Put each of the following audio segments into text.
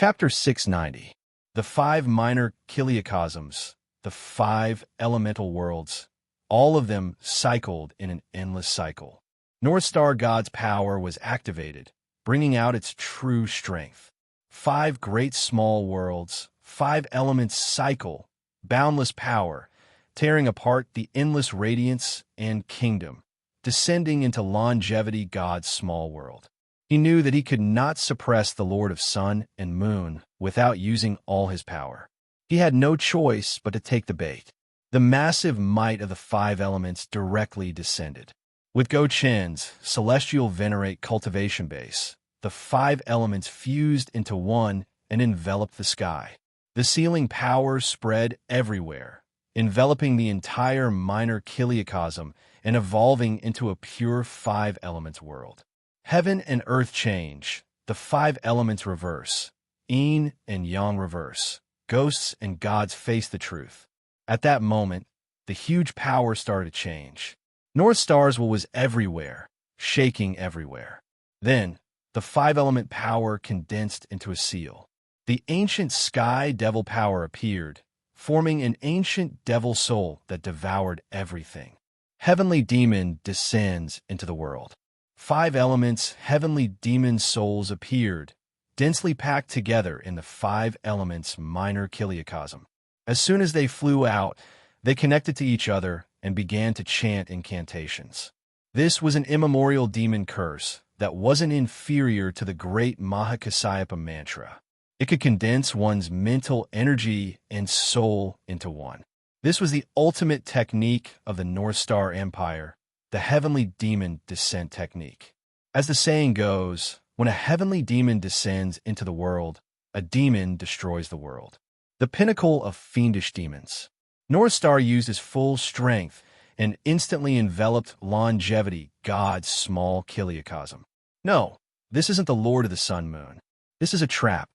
Chapter 690. The five minor kiliocosms, the five elemental worlds, all of them cycled in an endless cycle. North Star God's power was activated, bringing out its true strength. Five great small worlds, five elements cycle, boundless power, tearing apart the endless radiance and kingdom, descending into longevity God's small world. He knew that he could not suppress the Lord of Sun and Moon without using all his power. He had no choice but to take the bait. The massive might of the five elements directly descended. With Go Chen's celestial venerate cultivation base, the five elements fused into one and enveloped the sky. The sealing power spread everywhere, enveloping the entire minor kiliocosm and evolving into a pure five elements world. Heaven and earth change, the five elements reverse, yin and yang reverse, ghosts and gods face the truth. At that moment, the huge power started to change. North Star's will was everywhere, shaking everywhere. Then, the five-element power condensed into a seal. The ancient sky devil power appeared, forming an ancient devil soul that devoured everything. Heavenly demon descends into the world. Five elements, heavenly demon souls appeared, densely packed together in the five elements minor kiliocosm. As soon as they flew out, they connected to each other and began to chant incantations. This was an immemorial demon curse that wasn't inferior to the great Mahakasyapa mantra. It could condense one's mental energy and soul into one. This was the ultimate technique of the North Star Empire, the heavenly demon descent technique. As the saying goes, when a heavenly demon descends into the world, a demon destroys the world. The pinnacle of fiendish demons. North Star used his full strength and instantly enveloped longevity God's small kiliocosm. No, this isn't the Lord of the Sun Moon. This is a trap.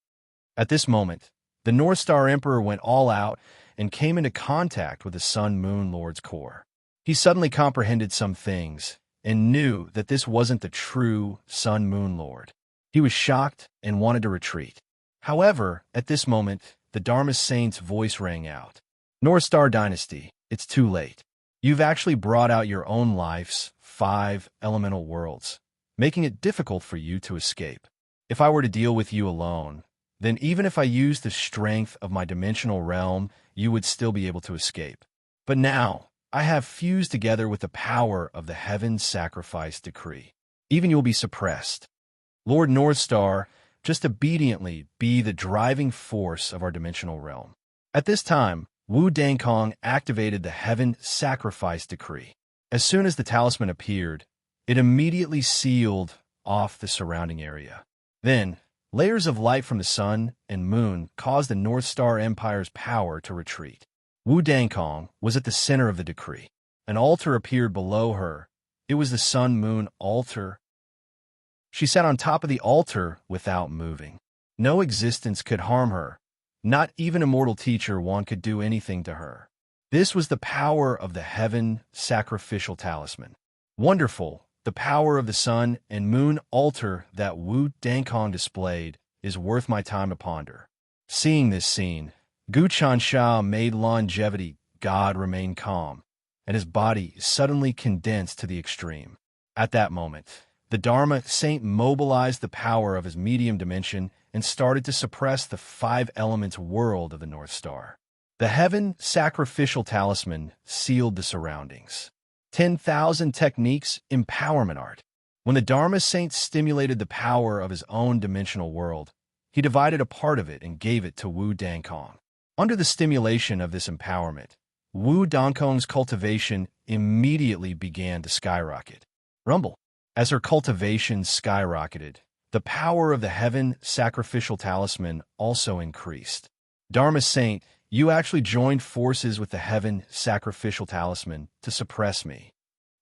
At this moment, the North Star Emperor went all out and came into contact with the Sun Moon Lord's core. He suddenly comprehended some things and knew that this wasn't the true Sun Moon Lord. He was shocked and wanted to retreat. However, at this moment, the Dharma Saint's voice rang out. North Star Dynasty, it's too late. You've actually brought out your own life's five elemental worlds, making it difficult for you to escape. If I were to deal with you alone, then even if I used the strength of my dimensional realm, you would still be able to escape. But now, I have fused together with the power of the heaven sacrifice decree. Even you'll be suppressed. Lord North Star, just obediently be the driving force of our dimensional realm. At this time, Wu Dankong activated the heaven sacrifice decree. As soon as the talisman appeared, it immediately sealed off the surrounding area. Then, layers of light from the sun and moon caused the North Star Empire's power to retreat. Wu Dankong was at the center of the decree. An altar appeared below her. It was the sun-moon altar. She sat on top of the altar without moving. No existence could harm her. Not even a mortal teacher one could do anything to her. This was the power of the heaven sacrificial talisman. Wonderful, the power of the sun and moon altar that Wu Dankong displayed is worth my time to ponder. Seeing this scene, Gu Chansha made longevity God remain calm, and his body suddenly condensed to the extreme. At that moment, the Dharma Saint mobilized the power of his medium dimension and started to suppress the five elements world of the North Star. The heaven sacrificial talisman sealed the surroundings. 10,000 techniques empowerment art. When the Dharma Saint stimulated the power of his own dimensional world, he divided a part of it and gave it to Wu Dankong. Under the stimulation of this empowerment, Wu Dankong's cultivation immediately began to skyrocket. Rumble. As her cultivation skyrocketed, the power of the heaven sacrificial talisman also increased. Dharma Saint, you actually joined forces with the heaven sacrificial talisman to suppress me.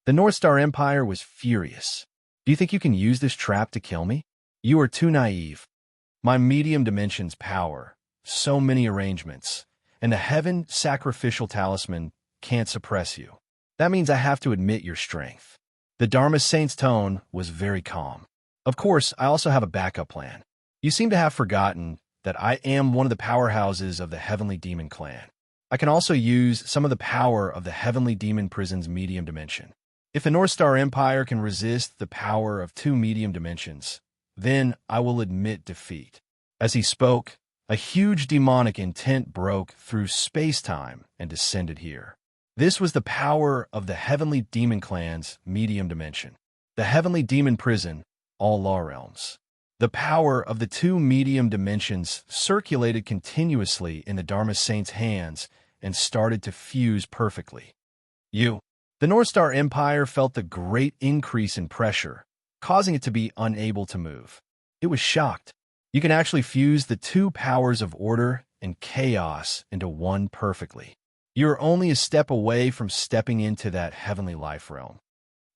The North Star Empire was furious. Do you think you can use this trap to kill me? You are too naive. My medium dimension's power, so many arrangements, and the heaven sacrificial talisman can't suppress you. That means I have to admit your strength. The Dharma Saint's tone was very calm. Of course, I also have a backup plan. You seem to have forgotten that I am one of the powerhouses of the Heavenly Demon Clan. I can also use some of the power of the Heavenly Demon Prison's medium dimension. If the North Star Empire can resist the power of 2 medium dimensions, then I will admit defeat." As he spoke, a huge demonic intent broke through space-time and descended here. This was the power of the Heavenly Demon Clan's medium dimension. The Heavenly Demon Prison, all law realms. The power of the 2 medium dimensions circulated continuously in the Dharma Saint's hands and started to fuse perfectly. The North Star Empire felt the great increase in pressure, causing it to be unable to move. It was shocked. You can actually fuse the 2 powers of order and chaos into one perfectly. You're only a step away from stepping into that heavenly life realm.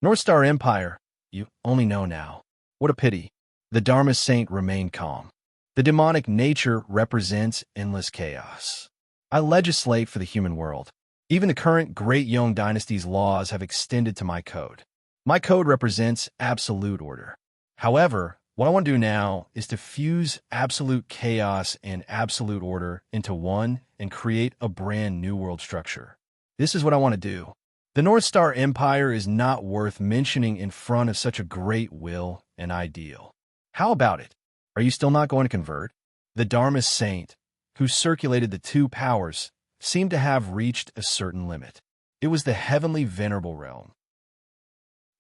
North Star Empire, you only know now. What a pity. The Dharma Saint remained calm. The demonic nature represents endless chaos. I legislate for the human world. Even the current Great Yong Dynasty's laws have extended to my code. My code represents absolute order. However, what I want to do now is to fuse absolute chaos and absolute order into one and create a brand new world structure. This is what I want to do. The North Star Empire is not worth mentioning in front of such a great will and ideal. How about it? Are you still not going to convert? The Dharma Saint, who circulated the 2 powers, seemed to have reached a certain limit. It was the heavenly venerable realm.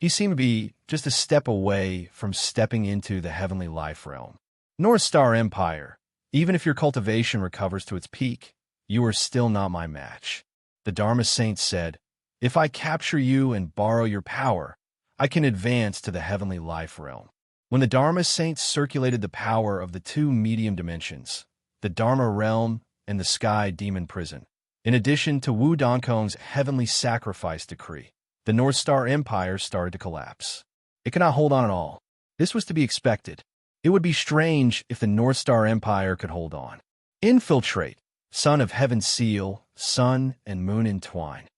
He seemed to be just a step away from stepping into the heavenly life realm. North Star Empire, even if your cultivation recovers to its peak, you are still not my match. The Dharma Saint said, "If I capture you and borrow your power, I can advance to the heavenly life realm." When the Dharma Saint circulated the power of the 2 medium dimensions, the Dharma realm and the Sky Demon Prison, in addition to Wu Donkong's heavenly sacrifice decree, the North Star Empire started to collapse. It could not hold on at all. This was to be expected. It would be strange if the North Star Empire could hold on. Infiltrate, son of Heaven's seal, sun and moon entwine.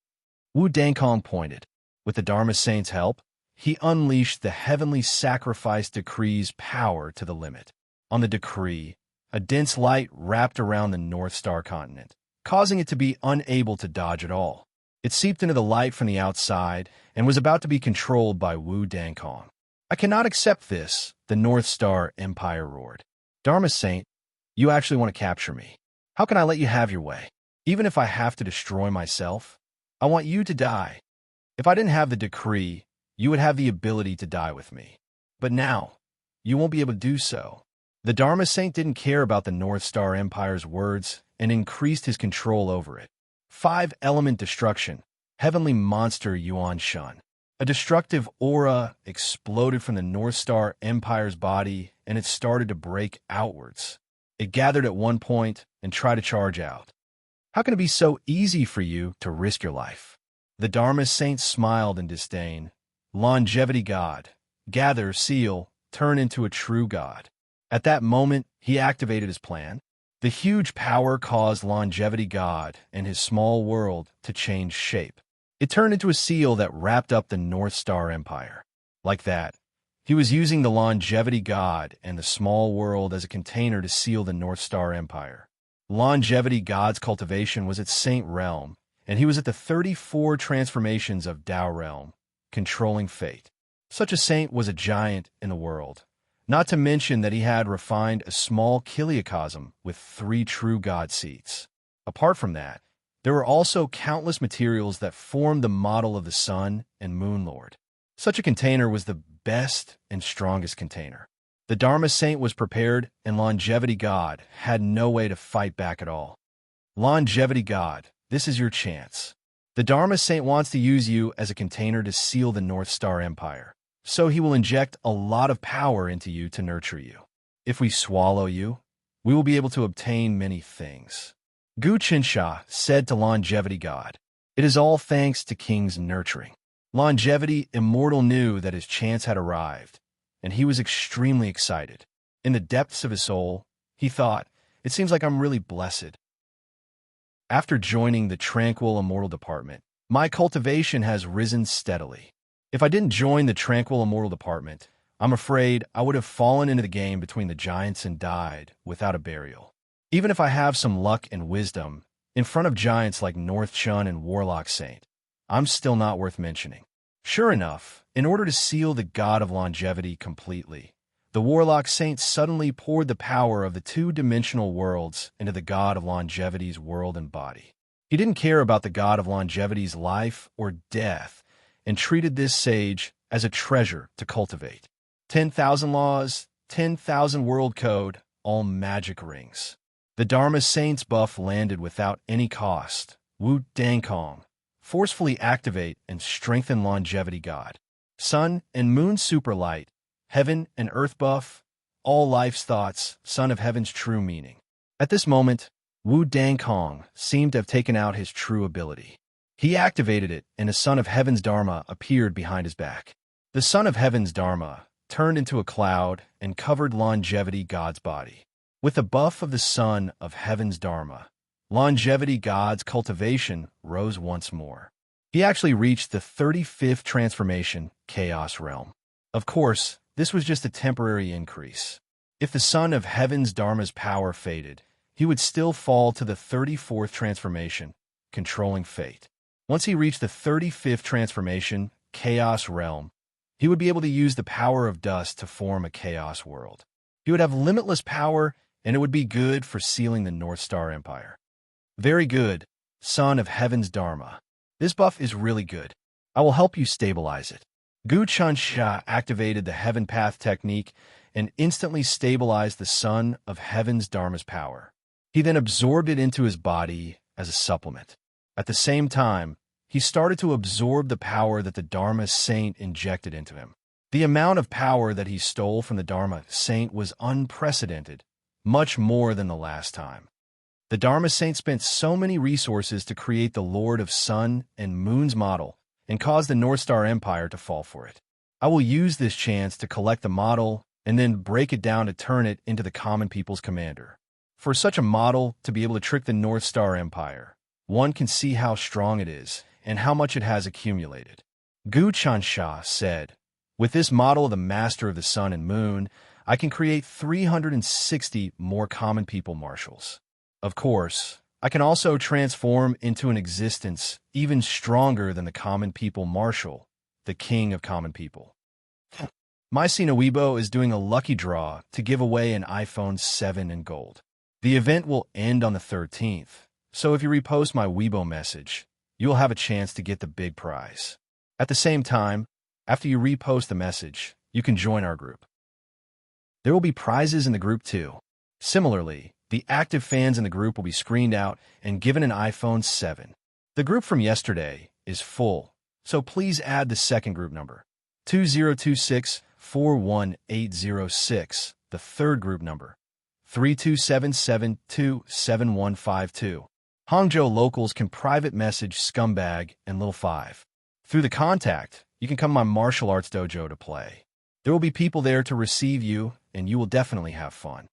Wu Dankong pointed. With the Dharma Saint's help, he unleashed the heavenly sacrifice decree's power to the limit. On the decree, a dense light wrapped around the North Star continent, causing it to be unable to dodge at all. It seeped into the light from the outside and was about to be controlled by Wu Dankong. "I cannot accept this," the North Star Empire roared. "Dharma Saint, you actually want to capture me. How can I let you have your way? Even if I have to destroy myself, I want you to die. If I didn't have the decree, you would have the ability to die with me. But now, you won't be able to do so." The Dharma Saint didn't care about the North Star Empire's words and increased his control over it. 5-element destruction, heavenly monster Yuan Shun. A destructive aura exploded from the North Star Empire's body, and it started to break outwards. It gathered at one point and tried to charge out. "How can it be so easy for you to risk your life?" The Dharma Saint smiled in disdain. "Longevity God, gather, seal, turn into a true God." At that moment, he activated his plan. The huge power caused Longevity God and his small world to change shape. It turned into a seal that wrapped up the North Star Empire. Like that, he was using the Longevity God and the small world as a container to seal the North Star Empire. Longevity God's cultivation was at Saint Realm, and he was at the 34 transformations of Tao Realm, controlling fate. Such a saint was a giant in the world. Not to mention that he had refined a small kiliacosm with 3 true God seeds. Apart from that, there were also countless materials that formed the model of the Sun and Moon Lord. Such a container was the best and strongest container. The Dharma Saint was prepared, and Longevity God had no way to fight back at all. Longevity God, this is your chance. The Dharma Saint wants to use you as a container to seal the North Star Empire. So he will inject a lot of power into you to nurture you. If we swallow you, we will be able to obtain many things. Gu Qinsha said to Longevity God, "It is all thanks to King's nurturing." Longevity Immortal knew that his chance had arrived, and he was extremely excited. In the depths of his soul, he thought, "It seems like I'm really blessed." After joining the Tranquil Immortal Department, my cultivation has risen steadily. If I didn't join the Tranquil Immortal Department, I'm afraid I would have fallen into the game between the giants and died without a burial. Even if I have some luck and wisdom, in front of giants like North Chun and Warlock Saint, I'm still not worth mentioning. Sure enough, in order to seal the god of longevity completely, the Warlock Saint suddenly poured the power of the two-dimensional worlds into the god of longevity's world and body. He didn't care about the god of longevity's life or death and treated this sage as a treasure to cultivate. 10,000 laws, 10,000 world code, all magic rings. The Dharma Saint's buff landed without any cost. Wu Dang Kong. Forcefully activate and strengthen longevity god. Sun and Moon Superlight. Heaven and Earth buff. All life's thoughts, son of heaven's true meaning. At this moment, Wu Dang Kong seemed to have taken out his true ability. He activated it, and a son of heaven's Dharma appeared behind his back. The son of heaven's Dharma turned into a cloud and covered longevity god's body. With the buff of the son of heaven's Dharma, longevity god's cultivation rose once more. He actually reached the 35th transformation, Chaos Realm. Of course, this was just a temporary increase. If the son of heaven's Dharma's power faded, he would still fall to the 34th transformation, controlling fate. Once he reached the 35th transformation, Chaos Realm, he would be able to use the power of dust to form a chaos world. He would have limitless power, and it would be good for sealing the North Star Empire. Very good, son of heaven's Dharma. This buff is really good. I will help you stabilize it. Gu Chansha activated the Heaven Path technique and instantly stabilized the son of heaven's Dharma's power. He then absorbed it into his body as a supplement. At the same time, he started to absorb the power that the Dharma Saint injected into him. The amount of power that he stole from the Dharma Saint was unprecedented, much more than the last time. The Dharma Saint spent so many resources to create the Lord of Sun and Moon's model and cause the North Star Empire to fall for it. I will use this chance to collect the model and then break it down to turn it into the common people's commander. For such a model to be able to trick the North Star Empire, one can see how strong it is and how much it has accumulated. Gu Chansha said, "With this model of the Master of the Sun and Moon, I can create 360 more common people marshals. Of course, I can also transform into an existence even stronger than the common people marshal, the king of common people." My Sina Weibo is doing a lucky draw to give away an iPhone 7 in gold. The event will end on the 13th, so if you repost my Weibo message, you'll have a chance to get the big prize. At the same time, after you repost the message, you can join our group. There will be prizes in the group too. Similarly, the active fans in the group will be screened out and given an iPhone 7. The group from yesterday is full, so please add the second group number, 2026-41806, the third group number, 3277277152. Hangzhou locals can private message Scumbag and Little 5. Through the contact, you can come to my martial arts dojo to play. There will be people there to receive you, and you will definitely have fun.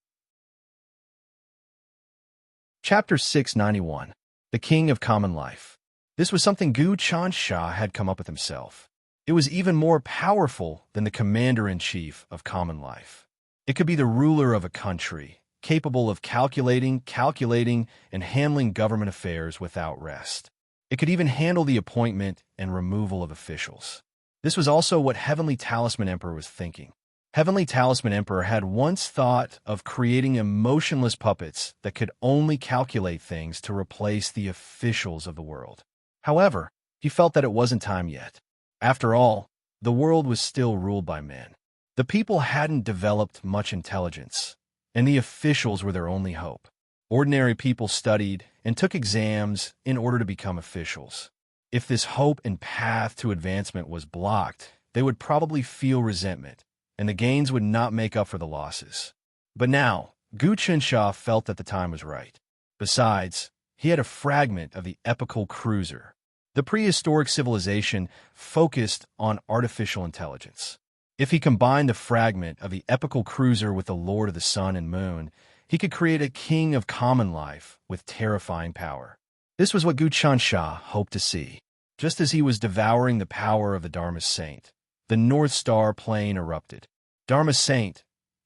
Chapter 691. The King of Common Life. This was something Gu Chansha had come up with himself. It was even more powerful than the commander-in-chief of common life. It could be the ruler of a country, capable of calculating, and handling government affairs without rest. It could even handle the appointment and removal of officials. This was also what Heavenly Talisman Emperor was thinking. Heavenly Talisman Emperor had once thought of creating emotionless puppets that could only calculate things to replace the officials of the world. However, he felt that it wasn't time yet. After all, the world was still ruled by men. The people hadn't developed much intelligence, and the officials were their only hope. Ordinary people studied and took exams in order to become officials. If this hope and path to advancement was blocked, they would probably feel resentment, and the gains would not make up for the losses. But now, Gu Chansha felt that the time was right. Besides, he had a fragment of the epical cruiser. The prehistoric civilization focused on artificial intelligence. If he combined the fragment of the epical cruiser with the Lord of the Sun and Moon, he could create a king of common life with terrifying power. This was what Gu Chansha hoped to see. Just as he was devouring the power of the Dharma Saint, the North Star plane erupted. "Dharma Saint,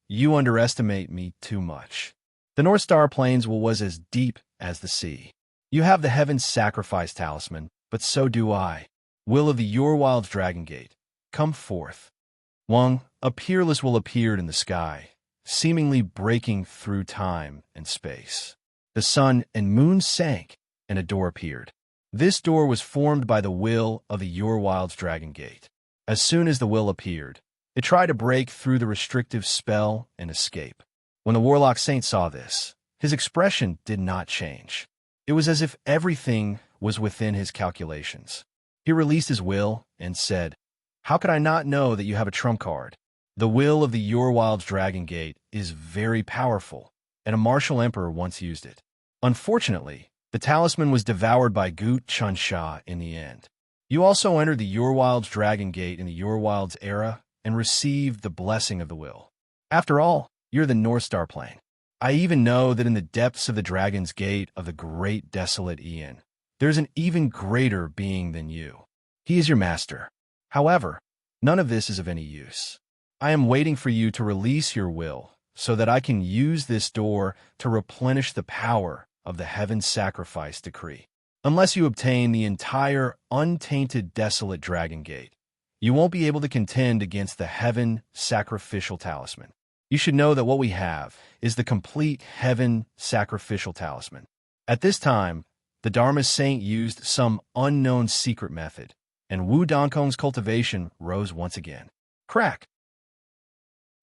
you underestimate me too much. The North Star Plains was as deep as the sea. You have the Heaven's Sacrifice Talisman, but so do I. Will of the Urwild's Dragon Gate, come forth. A peerless will appeared in the sky, seemingly breaking through time and space. The sun and moon sank, and a door appeared. This door was formed by the will of the Urwild's Dragon Gate. As soon as the will appeared, it tried to break through the restrictive spell and escape. When the Warlock Saint saw this, his expression did not change. It was as if everything was within his calculations. He released his will and said, "How could I not know that you have a trump card? The will of the Urwild's Dragon Gate is very powerful, and a martial emperor once used it. Unfortunately, the talisman was devoured by Gut Chunsha in the end. You also entered the Urwild's Dragon Gate in the Urwild's era and received the blessing of the will. After all, you're the North Star Plane. I even know that in the depths of the Dragon's Gate of the great desolate Aeon, there's an even greater being than you. He is your master. However, none of this is of any use. I am waiting for you to release your will so that I can use this door to replenish the power of the Heaven's Sacrifice Decree. Unless you obtain the entire untainted desolate Dragon Gate, you won't be able to contend against the Heaven Sacrificial Talisman. You should know that what we have is the complete Heaven Sacrificial Talisman. At this time, the Dharma Saint used some unknown secret method, and Wu Donkong's cultivation rose once again. Crack!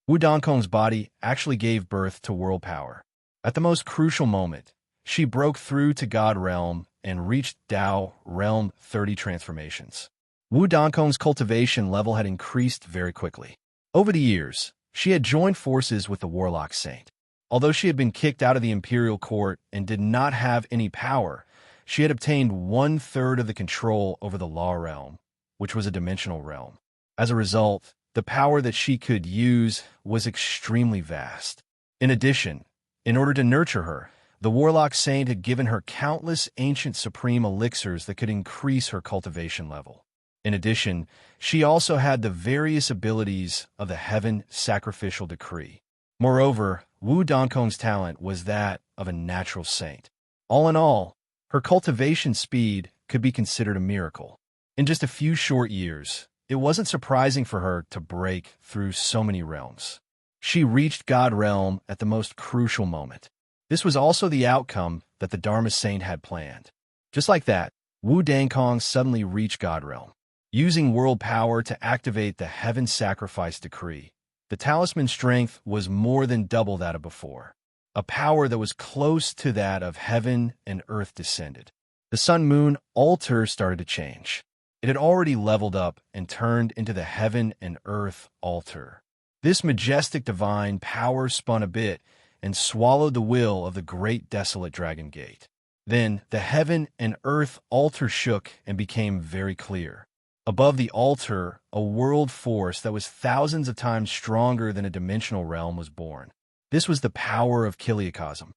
Wu Donkong's body actually gave birth to world power. At the most crucial moment, she broke through to God Realm and reached Dao Realm 30 transformations. Wu Donkong's cultivation level had increased very quickly. Over the years, she had joined forces with the Warlock Saint. Although she had been kicked out of the Imperial Court and did not have any power, she had obtained 1/3 of the control over the Law Realm, which was a dimensional realm. As a result, the power that she could use was extremely vast. In addition, in order to nurture her, the Warlock Saint had given her countless ancient supreme elixirs that could increase her cultivation level. In addition, she also had the various abilities of the Heaven Sacrificial Decree. Moreover, Wu Donkong's talent was that of a natural saint. All in all, her cultivation speed could be considered a miracle. In just a few short years, it wasn't surprising for her to break through so many realms. She reached God Realm at the most crucial moment. This was also the outcome that the Dharma Saint had planned. Just like that, Wu Donkong suddenly reached God Realm. Using world power to activate the Heaven Sacrifice Decree, the talisman's strength was more than double that of before. A power that was close to that of heaven and earth descended. The sun-moon altar started to change. It had already leveled up and turned into the heaven and earth altar. This majestic divine power spun a bit and swallowed the will of the great desolate Dragon Gate. Then the heaven and earth altar shook and became very clear. Above the altar, a world force that was thousands of times stronger than a dimensional realm was born. This was the power of Kiliakosm.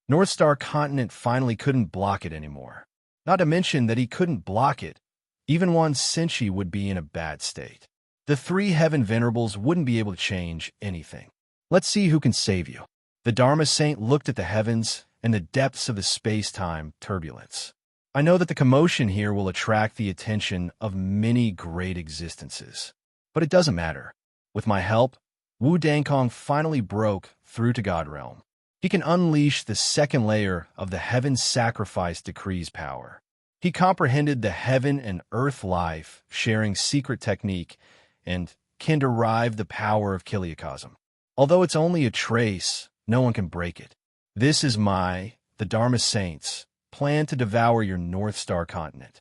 North Star Continent finally couldn't block it anymore. Not to mention that he couldn't block it. Even one Senshi would be in a bad state. The three Heaven Venerables wouldn't be able to change anything. Let's see who can save you. The Dharma Saint looked at the heavens and the depths of the space-time turbulence. I know that the commotion here will attract the attention of many great existences. But it doesn't matter. With my help, Wu Donkong finally broke through to God Realm. He can unleash the second layer of the Heaven Sacrifice Decree's power. He comprehended the heaven and earth life, sharing secret technique, and can derive the power of Kiliakosm. Although it's only a trace, no one can break it. This is the Dharma Saint's, plan to devour your North Star Continent.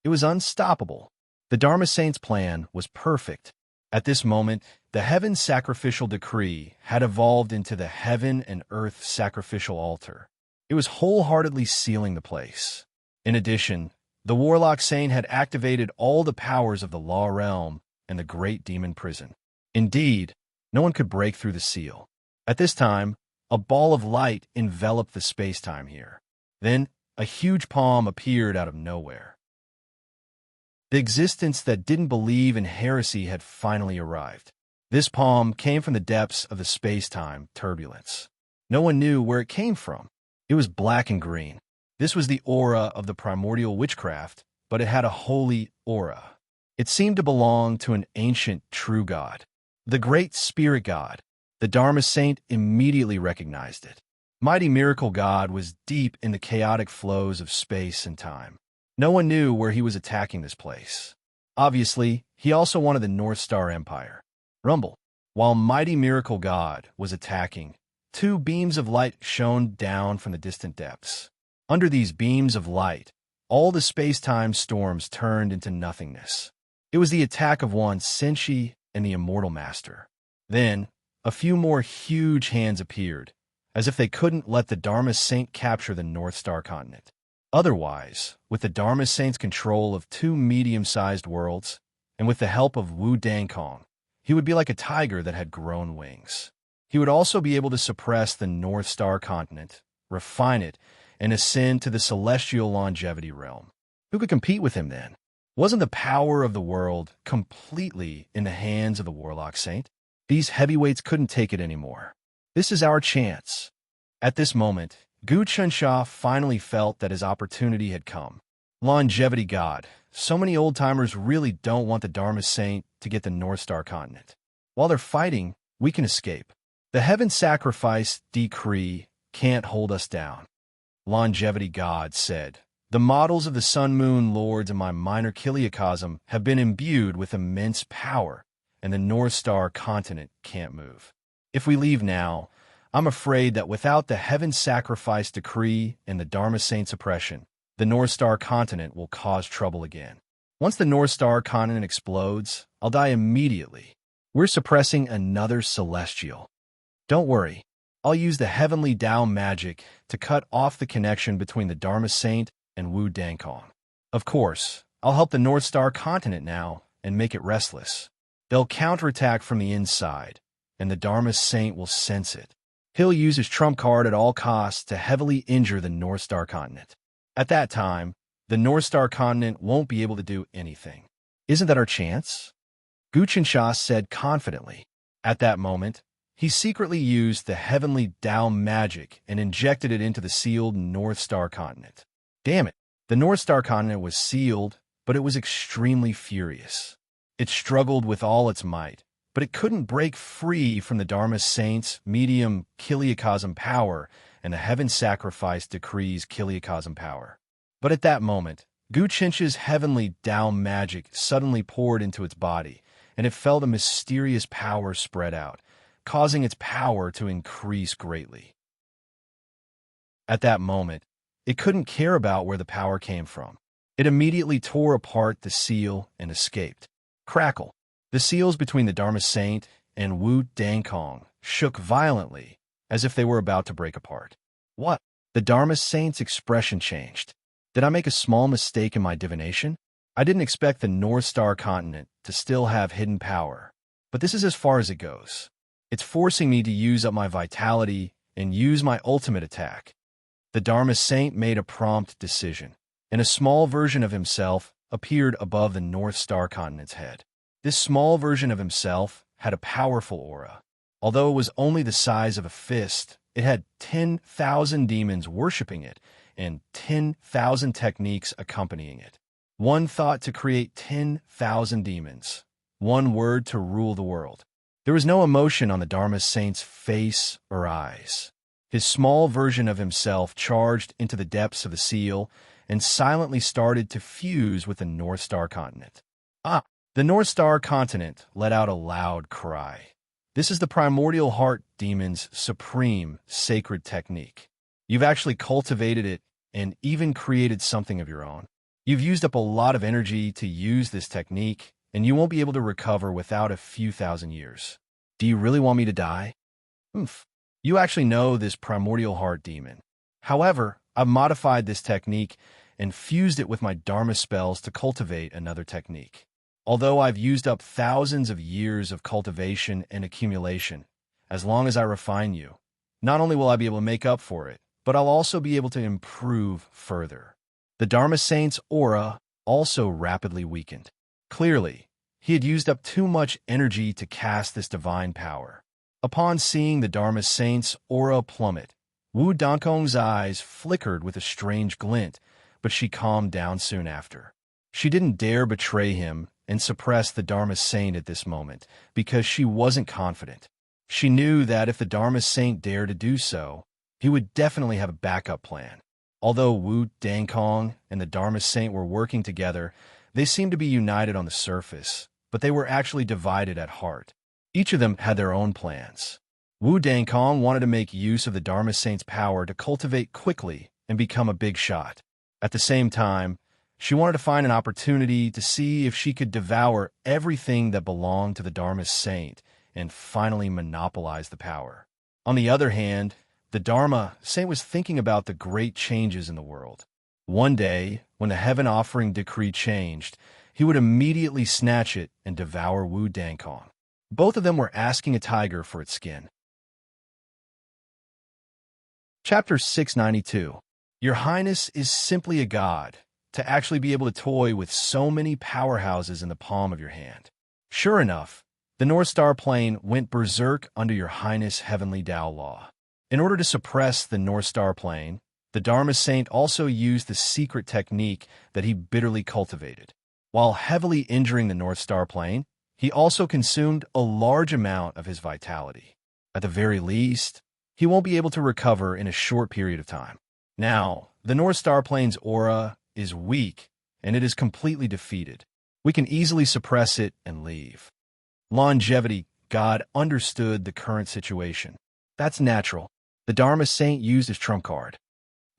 It was unstoppable. The Dharma Saint's plan was perfect. At this moment, the Heaven Sacrificial Decree had evolved into the Heaven and Earth Sacrificial Altar. It was wholeheartedly sealing the place. In addition, the Warlock Saint had activated all the powers of the Law Realm and the Great Demon Prison. Indeed, no one could break through the seal. At this time, a ball of light enveloped the space-time here. Then, a huge palm appeared out of nowhere. The existence that didn't believe in heresy had finally arrived. This palm came from the depths of the space-time turbulence. No one knew where it came from. It was black and green. This was the aura of the primordial witchcraft, but it had a holy aura. It seemed to belong to an ancient true god. The great spirit god. The Dharma saint immediately recognized it. Mighty miracle god was deep in the chaotic flows of space and time. No one knew where he was attacking this place. Obviously, he also wanted the North Star Empire. Rumble. While Mighty Miracle God was attacking, two beams of light shone down from the distant depths. Under these beams of light, all the space-time storms turned into nothingness. It was the attack of one Senshi and the Immortal Master. Then, a few more huge hands appeared, as if they couldn't let the Dharma Saint capture the North Star continent. Otherwise, with the Dharma Saint's control of two medium-sized worlds, and with the help of Wu Dangkong, he would be like a tiger that had grown wings. He would also be able to suppress the North Star continent, refine it, and ascend to the celestial longevity realm. Who could compete with him then? Wasn't the power of the world completely in the hands of the Warlock Saint? These heavyweights couldn't take it anymore. This is our chance. At this moment, Gu Chunsha finally felt that his opportunity had come. Longevity God. So many old-timers really don't want the Dharma Saint to get the North Star continent. While they're fighting, we can escape. The heaven sacrifice decree can't hold us down. Longevity God said, "The models of the Sun Moon Lords in my minor Kiliacosm have been imbued with immense power, and the North Star continent can't move. If we leave now, I'm afraid that without the heaven sacrifice decree and the Dharma Saint suppression, the North Star continent will cause trouble again. Once the North Star continent explodes, I'll die immediately. We're suppressing another celestial. Don't worry, I'll use the heavenly Tao magic to cut off the connection between the Dharma Saint and Wu Dangkong. Of course, I'll help the North Star continent now and make it restless. They'll counterattack from the inside, and the Dharma Saint will sense it. He'll use his trump card at all costs to heavily injure the North Star continent. At that time, the North Star continent won't be able to do anything. Isn't that our chance?" Gu Chunsha said confidently. At that moment, he secretly used the heavenly Tao magic and injected it into the sealed North Star continent. Damn it! The North Star continent was sealed, but it was extremely furious. It struggled with all its might, but it couldn't break free from the Dharma Saint's medium Kiliacosm power and the heaven sacrifice decrees Kiliacosm power. But at that moment, Gu Chunsha's heavenly Tao magic suddenly poured into its body, and it felt a mysterious power spread out, causing its power to increase greatly. At that moment, it couldn't care about where the power came from. It immediately tore apart the seal and escaped. Crackle. The seals between the Dharma Saint and Wu Dangkong shook violently, as if they were about to break apart. What? The Dharma Saint's expression changed. Did I make a small mistake in my divination? I didn't expect the North Star continent to still have hidden power, but this is as far as it goes. It's forcing me to use up my vitality and use my ultimate attack. The Dharma Saint made a prompt decision, and a small version of himself appeared above the North Star continent's head. This small version of himself had a powerful aura. Although it was only the size of a fist, it had 10,000 demons worshipping it and 10,000 techniques accompanying it. One thought to create 10,000 demons. One word to rule the world. There was no emotion on the Dharma Saint's face or eyes. His small version of himself charged into the depths of the seal and silently started to fuse with the North Star continent. The North Star continent let out a loud cry. This is the primordial heart demon's supreme sacred technique. You've actually cultivated it and even created something of your own. You've used up a lot of energy to use this technique, and you won't be able to recover without a few thousand years. Do you really want me to die? You actually know this primordial heart demon. However, I've modified this technique and fused it with my Dharma spells to cultivate another technique. Although I've used up thousands of years of cultivation and accumulation, as long as I refine you, not only will I be able to make up for it, but I'll also be able to improve further. The Dharma Saint's aura also rapidly weakened. Clearly, he had used up too much energy to cast this divine power. Upon seeing the Dharma saint's aura plummet, Wu Dankong's eyes flickered with a strange glint, but she calmed down soon after. She didn't dare betray him and suppress the Dharma saint at this moment, because she wasn't confident. She knew that if the Dharma saint dared to do so, he would definitely have a backup plan. Although Wu Dankong and the Dharma saint were working together, they seemed to be united on the surface, but they were actually divided at heart. Each of them had their own plans. Wu Dankong wanted to make use of the Dharma saint's power to cultivate quickly and become a big shot. At the same time, she wanted to find an opportunity to see if she could devour everything that belonged to the Dharma saint and finally monopolize the power. On the other hand, the Dharma saint was thinking about the great changes in the world. One day, when the heaven offering decree changed, he would immediately snatch it and devour Wu Dankong. Both of them were asking a tiger for its skin. Chapter 692. Your Highness is simply a god, to actually be able to toy with so many powerhouses in the palm of your hand. Sure enough, the North Star Plane went berserk under Your Highness' heavenly Tao law. In order to suppress the North Star Plane, the Dharma Saint also used the secret technique that he bitterly cultivated. While heavily injuring the North Star Plane, he also consumed a large amount of his vitality. At the very least, he won't be able to recover in a short period of time. Now, the North Star Plane's aura is weak, and it is completely defeated. We can easily suppress it and leave. Longevity God understood the current situation. That's natural. The Dharma Saint used his trump card.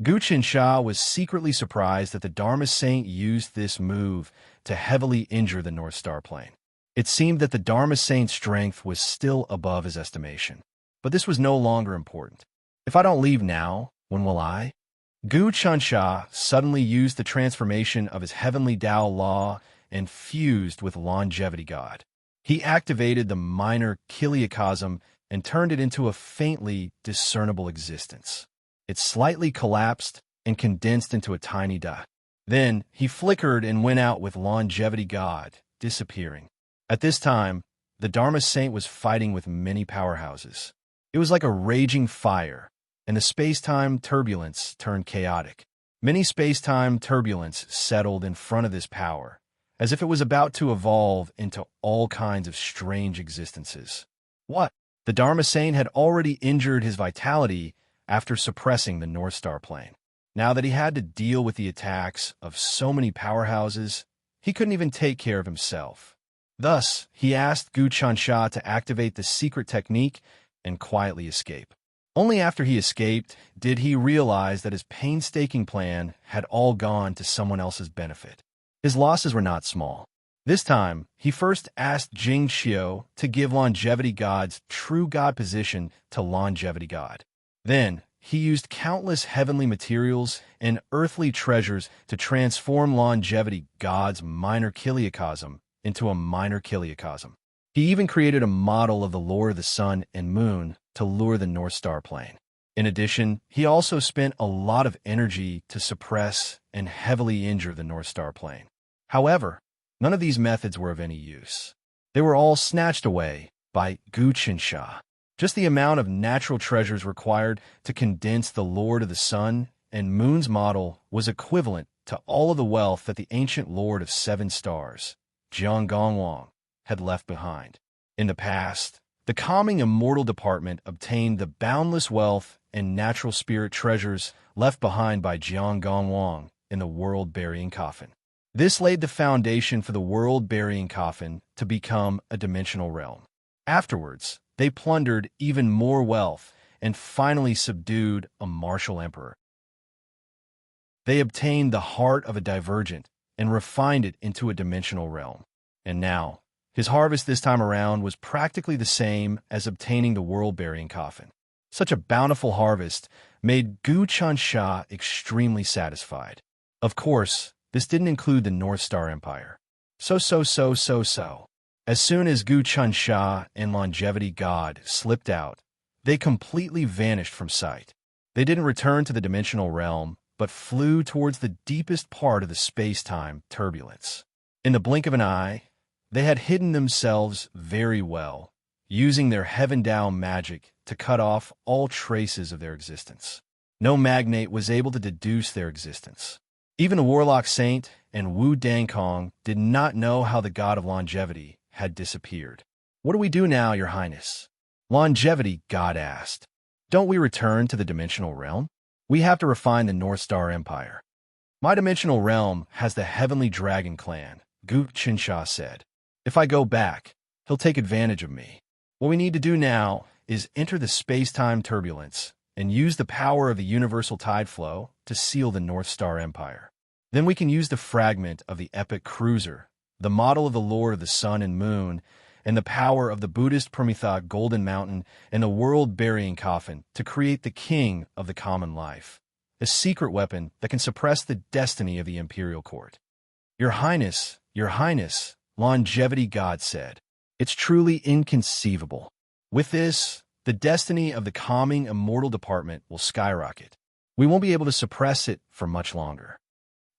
Gu Qinsha was secretly surprised that the Dharma Saint used this move to heavily injure the North Star Plane. It seemed that the Dharma Saint's strength was still above his estimation. But this was no longer important. If I don't leave now, when will I? Gu Qinsha suddenly used the transformation of his heavenly Tao law and fused with longevity God. He activated the minor chiliocosm and turned it into a faintly discernible existence. It slightly collapsed and condensed into a tiny dot. Then he flickered and went out with longevity God, disappearing. At this time, the Dharma Saint was fighting with many powerhouses. It was like a raging fire, and the space-time turbulence turned chaotic. Many space-time turbulence settled in front of this power, as if it was about to evolve into all kinds of strange existences. What? The Dharma Saint had already injured his vitality after suppressing the North Star Plane. Now that he had to deal with the attacks of so many powerhouses, he couldn't even take care of himself. Thus, he asked Gu Qinsha to activate the secret technique and quietly escape. Only after he escaped did he realize that his painstaking plan had all gone to someone else's benefit. His losses were not small. This time, he first asked Jing Xiu to give Longevity God's true God position to Longevity God. Then, he used countless heavenly materials and earthly treasures to transform Longevity God's minor chiliocosm into a minor chiliocosm. He even created a model of the Lord of the Sun and Moon to lure the North Star Plane. In addition, he also spent a lot of energy to suppress and heavily injure the North Star Plane. However, none of these methods were of any use. They were all snatched away by Gu Qinsha. Just the amount of natural treasures required to condense the Lord of the Sun and Moon's model was equivalent to all of the wealth that the ancient Lord of Seven Stars, Jiang Gongwang, had left behind. In the past, the calming immortal department obtained the boundless wealth and natural spirit treasures left behind by Jiang Gongwang in the world-burying coffin. This laid the foundation for the world-burying coffin to become a dimensional realm. Afterwards, they plundered even more wealth and finally subdued a martial emperor. They obtained the heart of a divergent and refined it into a dimensional realm. And now, his harvest this time around was practically the same as obtaining the world-burying coffin. Such a bountiful harvest made Gu Qinsha extremely satisfied. Of course, this didn't include the North Star Empire. So. As soon as Gu Qinsha and Longevity God slipped out, they completely vanished from sight. They didn't return to the dimensional realm, but flew towards the deepest part of the space-time turbulence. In the blink of an eye, they had hidden themselves very well using their heaven-down magic to cut off all traces of their existence. No magnate was able to deduce their existence. Even the warlock saint and Wu Dangkong did not know how the god of longevity had disappeared. "What do we do now, Your Highness?" Longevity God asked. "Don't we return to the dimensional realm? We have to refine the North Star Empire." "My dimensional realm has the Heavenly Dragon Clan," Gu Qinsha said. "If I go back, he'll take advantage of me. What we need to do now is enter the space-time turbulence and use the power of the universal tide flow to seal the North Star Empire. Then we can use the fragment of the epic cruiser, the model of the Lord of the Sun and Moon, and the power of the Buddhist Prometha Golden Mountain and the world-burying coffin to create the king of the common life, a secret weapon that can suppress the destiny of the imperial court." Your Highness, Longevity God said. "It's truly inconceivable. With this, the destiny of the calming immortal department will skyrocket. We won't be able to suppress it for much longer."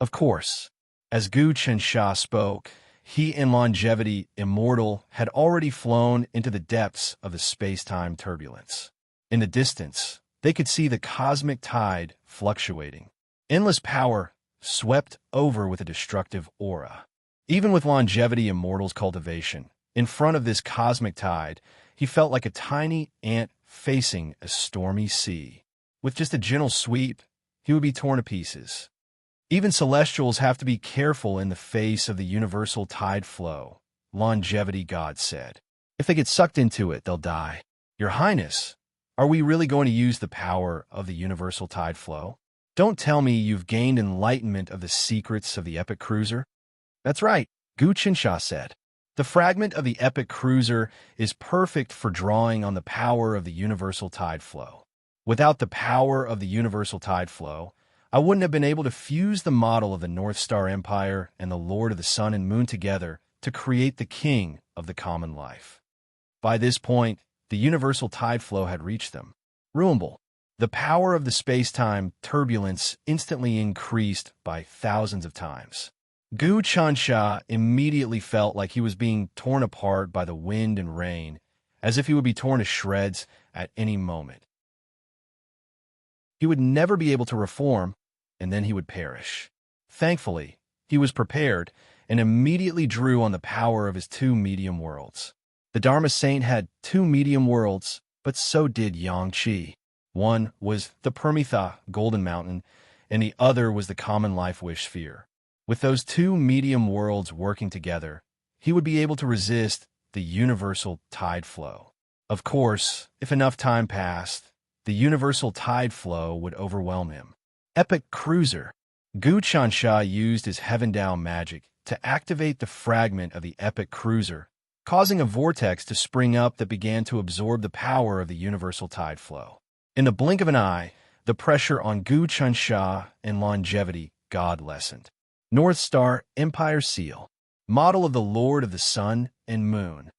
Of course, as Gu Qinsha spoke, he and Longevity Immortal had already flown into the depths of the space-time turbulence. In the distance, they could see the cosmic tide fluctuating. Endless power swept over with a destructive aura. Even with Longevity Immortal's cultivation, in front of this cosmic tide, he felt like a tiny ant facing a stormy sea. With just a gentle sweep, he would be torn to pieces. Even celestials have to be careful in the face of the universal tide flow, Longevity God said. If they get sucked into it, they'll die. Your Highness, are we really going to use the power of the universal tide flow? Don't tell me you've gained enlightenment of the secrets of the epic cruiser? That's right, Gu Qinsha said. The fragment of the epic cruiser is perfect for drawing on the power of the universal tide flow. Without the power of the universal tide flow, I wouldn't have been able to fuse the model of the North Star Empire and the Lord of the Sun and Moon together to create the king of the common life. By this point, the universal tide flow had reached them. Ruinable. The power of the space-time turbulence instantly increased by thousands of times. Gu Qinsha immediately felt like he was being torn apart by the wind and rain, as if he would be torn to shreds at any moment. He would never be able to reform, and then he would perish. Thankfully, he was prepared and immediately drew on the power of his two medium worlds. The Dharma Saint had two medium worlds, but so did Yang Qi. One was the Prometha Golden Mountain, and the other was the Common Life Wish Sphere. With those two medium worlds working together, he would be able to resist the universal tide flow. Of course, if enough time passed, the universal tide flow would overwhelm him. Epic Cruiser. Gu Qinsha used his heaven-down magic to activate the fragment of the epic cruiser, causing a vortex to spring up that began to absorb the power of the universal tide flow. In the blink of an eye, the pressure on Gu Qinsha and Longevity God lessened. North Star Empire Seal. Model of the Lord of the Sun and Moon.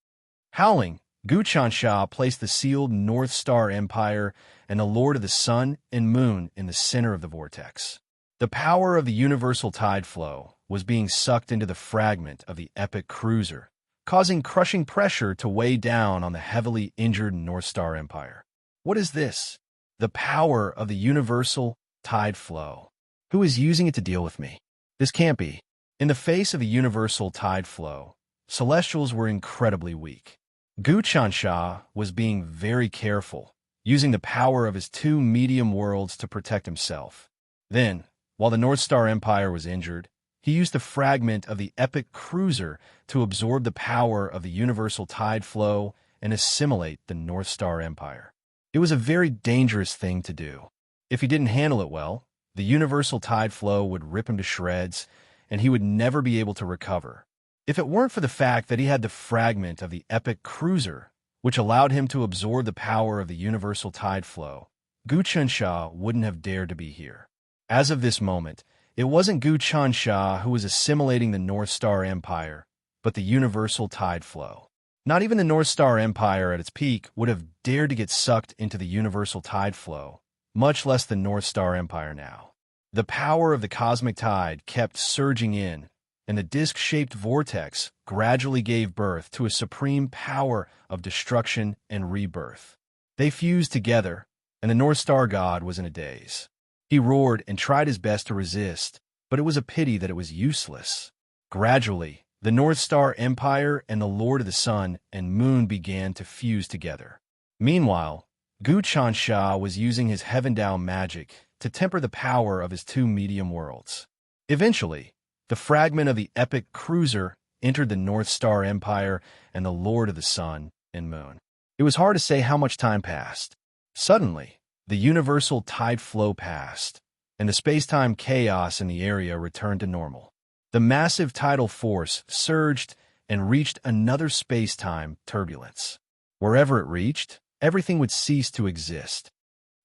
Howling, Gu Qinsha placed the sealed North Star Empire and the Lord of the Sun and Moon in the center of the vortex. The power of the universal tide flow was being sucked into the fragment of the epic cruiser, causing crushing pressure to weigh down on the heavily injured North Star Empire. What is this? The power of the universal tide flow. Who is using it to deal with me? This can't be. In the face of the universal tide flow, celestials were incredibly weak. Gu Qinsha was being very careful, using the power of his two medium worlds to protect himself. Then, while the North Star Empire was injured, he used the fragment of the epic cruiser to absorb the power of the universal tide flow and assimilate the North Star Empire. It was a very dangerous thing to do. If he didn't handle it well, the universal tide flow would rip him to shreds, and he would never be able to recover. If it weren't for the fact that he had the fragment of the epic cruiser, which allowed him to absorb the power of the universal tide flow, Gu Qinsha wouldn't have dared to be here. As of this moment, it wasn't Gu Qinsha who was assimilating the North Star Empire, but the universal tide flow. Not even the North Star Empire at its peak would have dared to get sucked into the universal tide flow, much less the North Star Empire now. The power of the cosmic tide kept surging in, and the disc-shaped vortex gradually gave birth to a supreme power of destruction and rebirth. They fused together, and the North Star God was in a daze. He roared and tried his best to resist, but it was a pity that it was useless. Gradually, the North Star Empire and the Lord of the Sun and Moon began to fuse together. Meanwhile, Gu Chansha was using his Heaven Dao magic to temper the power of his two medium worlds. Eventually, the fragment of the epic cruiser entered the North Star Empire and the Lord of the Sun and Moon. It was hard to say how much time passed. Suddenly, the universal tide flow passed, and the space-time chaos in the area returned to normal. The massive tidal force surged and reached another space-time turbulence. Wherever it reached, everything would cease to exist.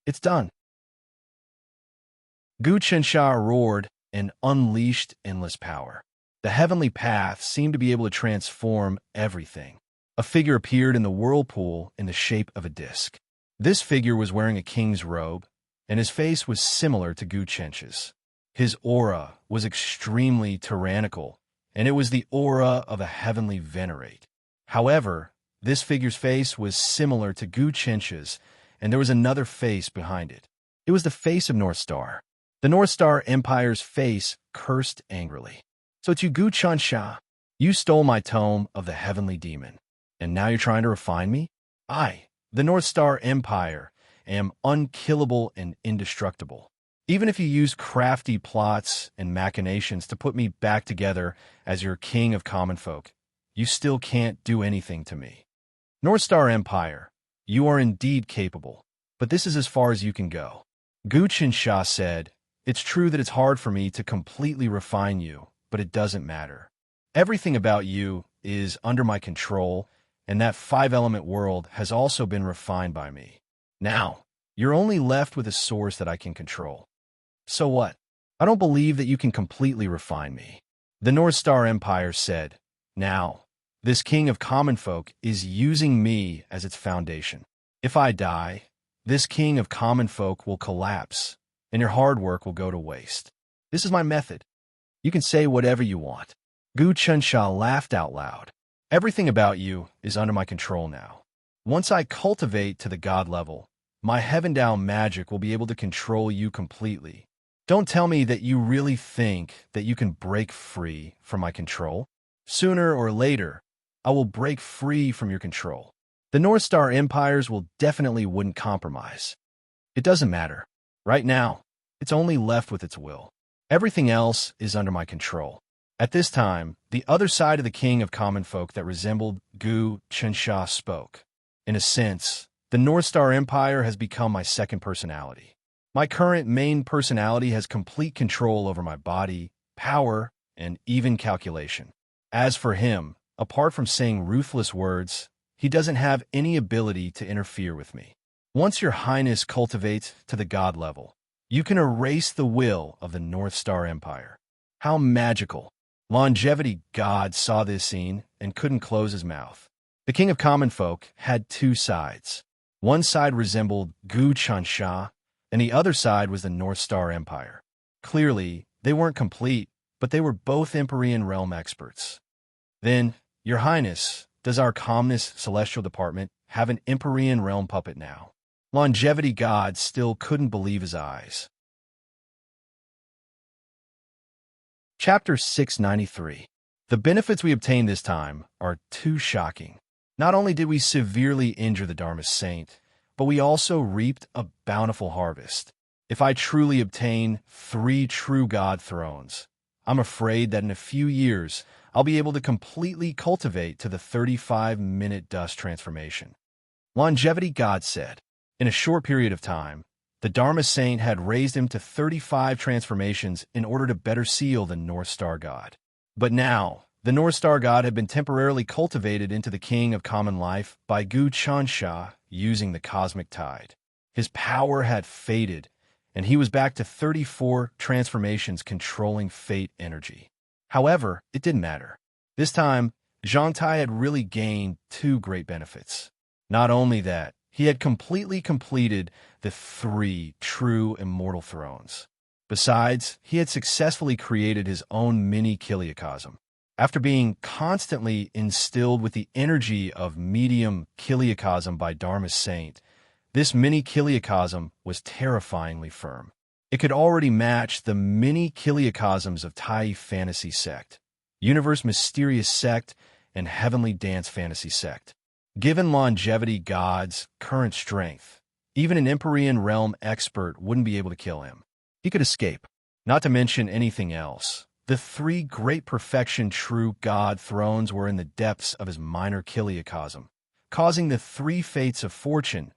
It's done. Gu Chansha roared and unleashed endless power. The heavenly path seemed to be able to transform everything. A figure appeared in the whirlpool in the shape of a disc. This figure was wearing a king's robe, and his face was similar to Gu Chansha's. His aura was extremely tyrannical, and it was the aura of a heavenly venerate. However, this figure's face was similar to Gu Chansha's, and there was another face behind it. It was the face of North Star. The North Star Empire's face cursed angrily. So to Gu Chansha, you stole my tome of the heavenly demon, and now you're trying to refine me? I, the North Star Empire, am unkillable and indestructible. Even if you use crafty plots and machinations to put me back together as your king of common folk, you still can't do anything to me. North Star Empire, you are indeed capable, but this is as far as you can go. Gu Chansha said, it's true that it's hard for me to completely refine you, but it doesn't matter. Everything about you is under my control, and that five-element world has also been refined by me. Now, you're only left with a source that I can control. So what? I don't believe that you can completely refine me. The North Star Empire said, now, this king of common folk is using me as its foundation. If I die, this king of common folk will collapse, and your hard work will go to waste. This is my method. You can say whatever you want. Gu Chansha laughed out loud. Everything about you is under my control now. Once I cultivate to the god level, my Heaven Dao magic will be able to control you completely. Don't tell me that you really think that you can break free from my control. Sooner or later, I will break free from your control. The North Star Empires will definitely wouldn't compromise. It doesn't matter. Right now, it's only left with its will. Everything else is under my control. At this time, the other side of the king of common folk that resembled Gu Chansha spoke. In a sense, the North Star Empire has become my second personality. My current main personality has complete control over my body, power, and even calculation. As for him, apart from saying ruthless words, he doesn't have any ability to interfere with me. Once your highness cultivates to the god level, you can erase the will of the North Star Empire. How magical! Longevity God saw this scene and couldn't close his mouth. The king of common folk had two sides. One side resembled Gu Chansha, and the other side was the North Star Empire. Clearly, they weren't complete, but they were both Empyrean realm experts. Then, Your Highness, does our Calmness Celestial Department have an Empyrean realm puppet now? Longevity God still couldn't believe his eyes. Chapter 693. The benefits we obtained this time are too shocking. Not only did we severely injure the Dharma Saint, but we also reaped a bountiful harvest. If I truly obtain 3 true God thrones, I'm afraid that in a few years, I'll be able to completely cultivate to the 35-minute dust transformation. Longevity God said, in a short period of time, the Dharma Saint had raised him to 35 transformations in order to better seal the North Star God. But now, the North Star God had been temporarily cultivated into the King of Common Life by Gu Chansha using the cosmic tide. His power had faded, and he was back to 34 transformations controlling fate energy. However, it didn't matter. This time, Zhang Tai had really gained 2 great benefits. Not only that, he had completely completed the 3 true immortal thrones. Besides, he had successfully created his own mini kiliacosm. After being constantly instilled with the energy of medium kiliacosm by Dharma's saint, this mini kiliacosm was terrifyingly firm. It could already match the mini kiliacosms of Tai Fantasy Sect, Universe Mysterious Sect, and Heavenly Dance Fantasy Sect. Given longevity God's current strength, even an Empyrean realm expert wouldn't be able to kill him. He could escape. Not to mention anything else. The three great perfection true God thrones were in the depths of his minor kiliacosm, causing the three fates of fortune,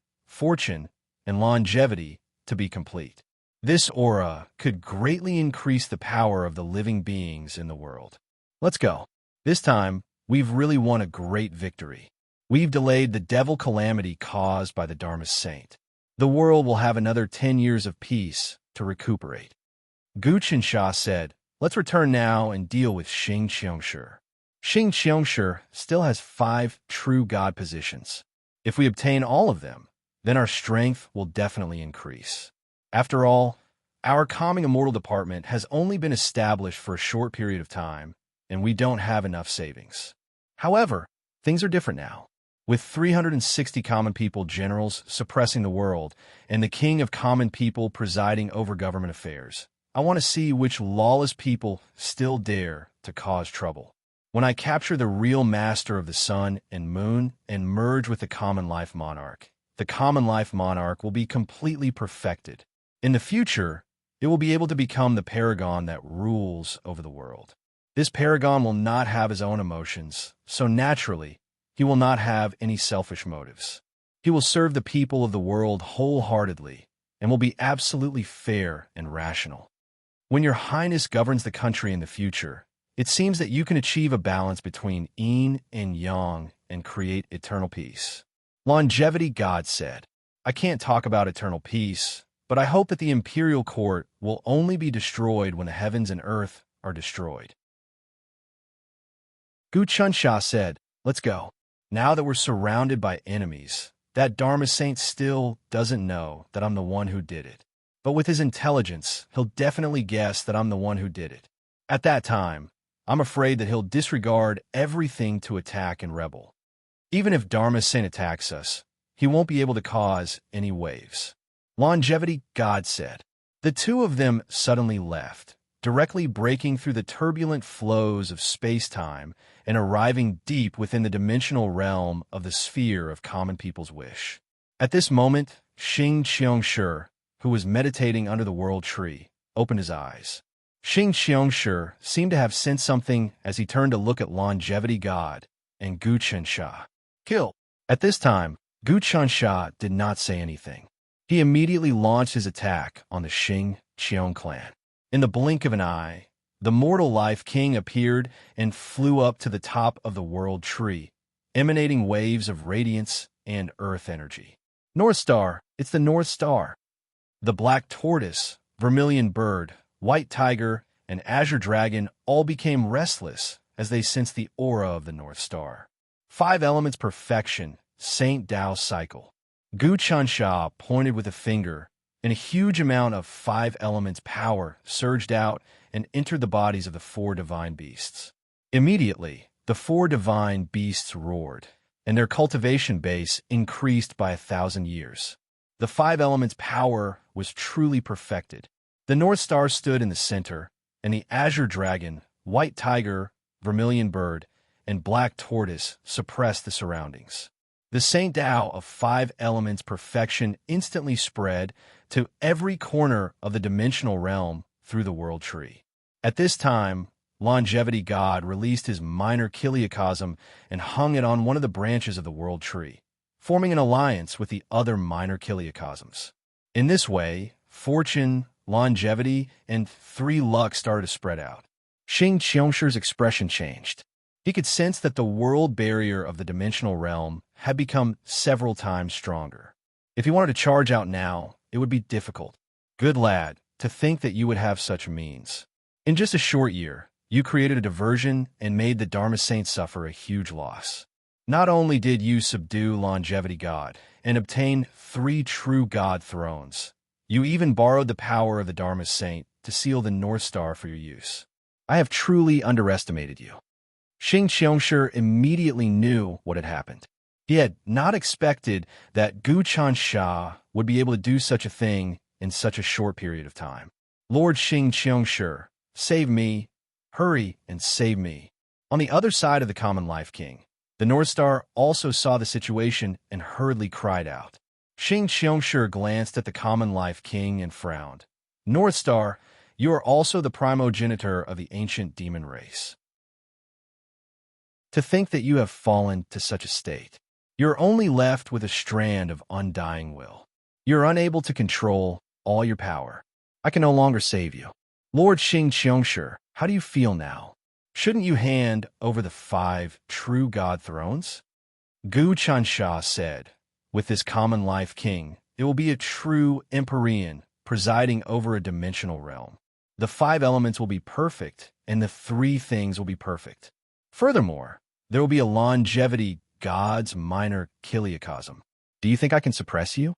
and longevity to be complete. This aura could greatly increase the power of the living beings in the world. Let's go. This time, we've really won a great victory. We've delayed the devil calamity caused by the Dharma saint. The world will have another 10 years of peace to recuperate. Gu Qinsha said, let's return now and deal with Xing Qiongshi. Xing Qiongshi still has 5 true God positions. If we obtain all of them, then our strength will definitely increase. After all, our Calming Immortal department has only been established for a short period of time, and we don't have enough savings. However, things are different now. With 360 common people generals suppressing the world and the king of common people presiding over government affairs, I want to see which lawless people still dare to cause trouble. When I capture the real master of the sun and moon and merge with the common life monarch, the common life monarch will be completely perfected. In the future, it will be able to become the paragon that rules over the world. This paragon will not have his own emotions, so naturally, he will not have any selfish motives. He will serve the people of the world wholeheartedly and will be absolutely fair and rational. When your highness governs the country in the future, it seems that you can achieve a balance between yin and yang and create eternal peace. Longevity God said, I can't talk about eternal peace, but I hope that the imperial court will only be destroyed when the heavens and earth are destroyed. Gu Qinsha said, let's go. Now that we're surrounded by enemies, that Dharma saint still doesn't know that I'm the one who did it. But with his intelligence, he'll definitely guess that I'm the one who did it. At that time, I'm afraid that he'll disregard everything to attack and rebel. Even if Dharma saint attacks us, he won't be able to cause any waves. Longevity God said. The two of them suddenly left, directly breaking through the turbulent flows of space-time and arriving deep within the dimensional realm of the sphere of common people's wish. At this moment, Xing Qiongshi, who was meditating under the world tree, opened his eyes. Xing Qiongshi seemed to have sensed something as he turned to look at Longevity God and Gu Qinsha. Kill. At this time, Gu Qinsha did not say anything. He immediately launched his attack on the Xing Qiong clan. In the blink of an eye, the mortal life king appeared and flew up to the top of the world tree, emanating waves of radiance and earth energy. North Star, it's the North Star. The black tortoise, vermilion bird, white tiger, and azure dragon all became restless as they sensed the aura of the North Star. 5 elements perfection, Saint Dao cycle. Gu Qinsha pointed with a finger, and a huge amount of 5 elements power surged out and entered the bodies of the 4 divine beasts. Immediately, the 4 divine beasts roared, and their cultivation base increased by 1,000 years. The 5 elements' power was truly perfected. The North Star stood in the center, and the azure dragon, white tiger, vermilion bird, and black tortoise suppressed the surroundings. The Saint Dao of 5 elements perfection instantly spread to every corner of the dimensional realm through the world tree. At this time, Longevity God released his minor kiliacosm and hung it on one of the branches of the world tree, forming an alliance with the other minor kiliacosms. In this way, fortune, longevity, and 3 luck started to spread out. Xing Qiongši's expression changed. He could sense that the world barrier of the dimensional realm had become several times stronger. If he wanted to charge out now, it would be difficult. Good lad, to think that you would have such means. In just a short year, you created a diversion and made the Dharma Saint suffer a huge loss. Not only did you subdue Longevity God and obtain 3 true God thrones, you even borrowed the power of the Dharma Saint to seal the North Star for your use. I have truly underestimated you. Xing Qiongshi immediately knew what had happened. He had not expected that Gu Chansha would be able to do such a thing in such a short period of time. Lord Xing Qiongshi, save me, hurry and save me. On the other side of the Common Life King, the North Star also saw the situation and hurriedly cried out. Xing Qiongshi glanced at the Common Life King and frowned. North Star, you are also the primogenitor of the ancient demon race. To think that you have fallen to such a state. You're only left with a strand of undying will. You're unable to control all your power. I can no longer save you. Lord Xing Qiongshi, how do you feel now? Shouldn't you hand over the 5 true God thrones? Gu Chansha said, with this Common Life King, it will be a true Empyrean presiding over a dimensional realm. The 5 elements will be perfect, and the 3 things will be perfect. Furthermore, there will be a longevity God's minor chiliocosm. Do you think I can suppress you?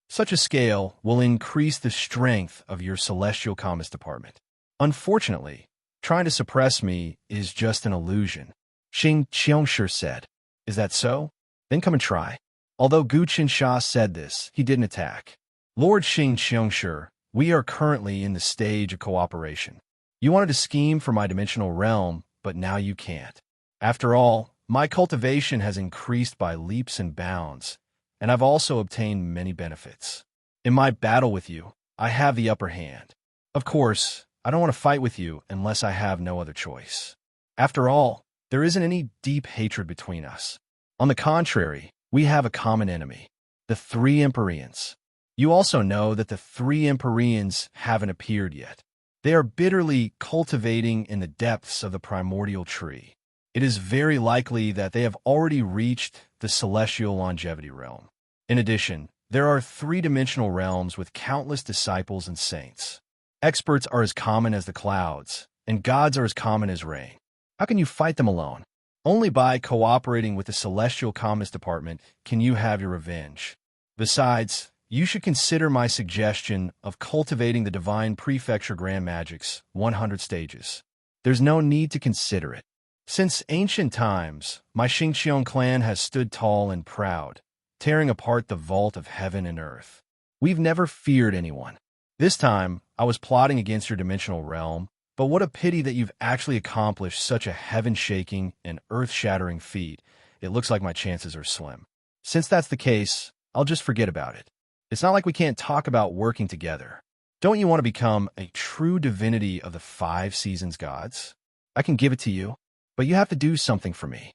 Such a scale will increase the strength of your celestial commerce department. Unfortunately, trying to suppress me is just an illusion. Xing Qiongshi said. Is that so? Then come and try. Although Gu Qinsha said this, he didn't attack. Lord Xing Qiongshi, we are currently in the stage of cooperation. You wanted to scheme for my dimensional realm, but now you can't. After all, my cultivation has increased by leaps and bounds, and I've also obtained many benefits. In my battle with you, I have the upper hand. Of course, I don't want to fight with you unless I have no other choice. After all, there isn't any deep hatred between us. On the contrary, we have a common enemy, the 3 Empyreans. You also know that the 3 Empyreans haven't appeared yet. They are bitterly cultivating in the depths of the primordial tree. It is very likely that they have already reached the celestial longevity realm. In addition, there are 3-dimensional realms with countless disciples and saints. Experts are as common as the clouds, and gods are as common as rain. How can you fight them alone? Only by cooperating with the Celestial Commerce Department can you have your revenge. Besides, you should consider my suggestion of cultivating the Divine Prefecture Grand Magic's 100 stages. There's no need to consider it. Since ancient times, my Xingqiong clan has stood tall and proud, tearing apart the vault of heaven and earth. We've never feared anyone. This time, I was plotting against your dimensional realm, but what a pity that you've actually accomplished such a heaven-shaking and earth-shattering feat. It looks like my chances are slim. Since that's the case, I'll just forget about it. It's not like we can't talk about working together. Don't you want to become a true divinity of the 5 seasons gods? I can give it to you, but you have to do something for me.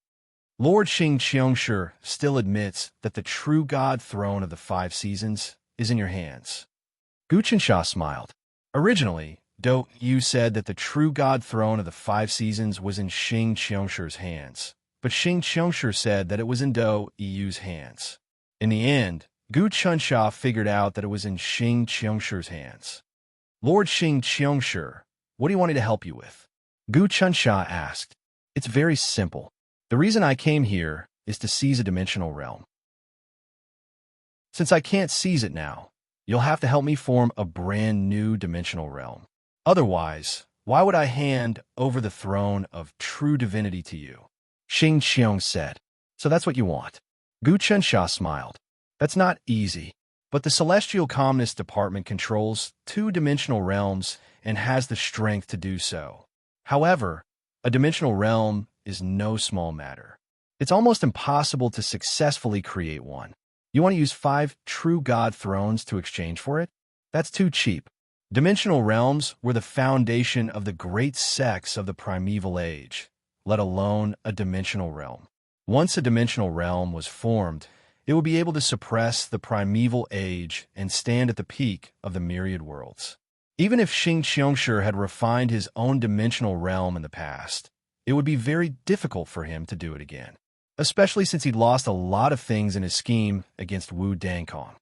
Lord Xing Qiongshi still admits that the true god throne of the 5 seasons is in your hands. Gu Qinsha smiled. Originally, Do Yu said that the true god throne of the 5 seasons was in Xing Qiongshi's hands, but Xing Qiongshi said that it was in Do Yu's hands. In the end, Gu Qinsha figured out that it was in Xing Qiongshi's hands. Lord Xing Qiongshi, what do you want me to help you with? Gu Qinsha asked. It's very simple. The reason I came here is to seize a dimensional realm. Since I can't seize it now, you'll have to help me form a brand new dimensional realm. Otherwise, why would I hand over the throne of true divinity to you? Xing Qiong said. So that's what you want. Gu Qinsha smiled. That's not easy, but the Celestial Calmness Department controls 2-dimensional realms and has the strength to do so. However, a dimensional realm is no small matter. It's almost impossible to successfully create one. You want to use 5 true god thrones to exchange for it? That's too cheap. Dimensional realms were the foundation of the great sects of the primeval age, let alone a dimensional realm. Once a dimensional realm was formed, it would be able to suppress the primeval age and stand at the peak of the myriad worlds. Even if Xing Qiongshi had refined his own dimensional realm in the past, it would be very difficult for him to do it again, especially since he'd lost a lot of things in his scheme against Wu Dangkong.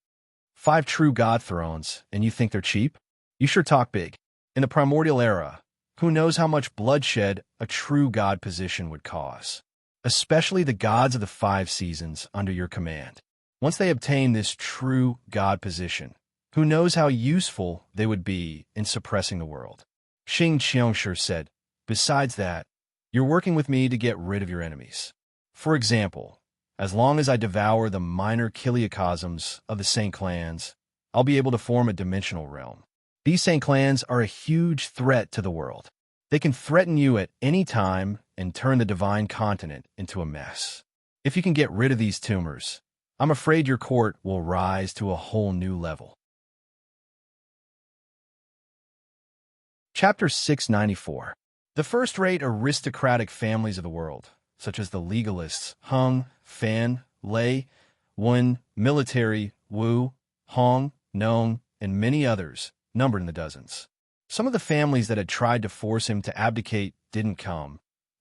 5 true god thrones, and you think they're cheap? You sure talk big. In the primordial era, who knows how much bloodshed a true god position would cause, especially the gods of the 5 seasons under your command. Once they obtain this true god position, Who knows how useful they would be in suppressing the world? Xing Qiongshi said, besides that, you're working with me to get rid of your enemies. For example, as long as I devour the minor chiliocosms of the Saint clans, I'll be able to form a dimensional realm. These Saint clans are a huge threat to the world. They can threaten you at any time and turn the divine continent into a mess. If you can get rid of these tumors, I'm afraid your court will rise to a whole new level. Chapter 694. The first-rate aristocratic families of the world, such as the legalists Hung, Fan, Lei, Wen, military, Wu, Hong, Nong, and many others, numbered in the dozens. Some of the families that had tried to force him to abdicate didn't come,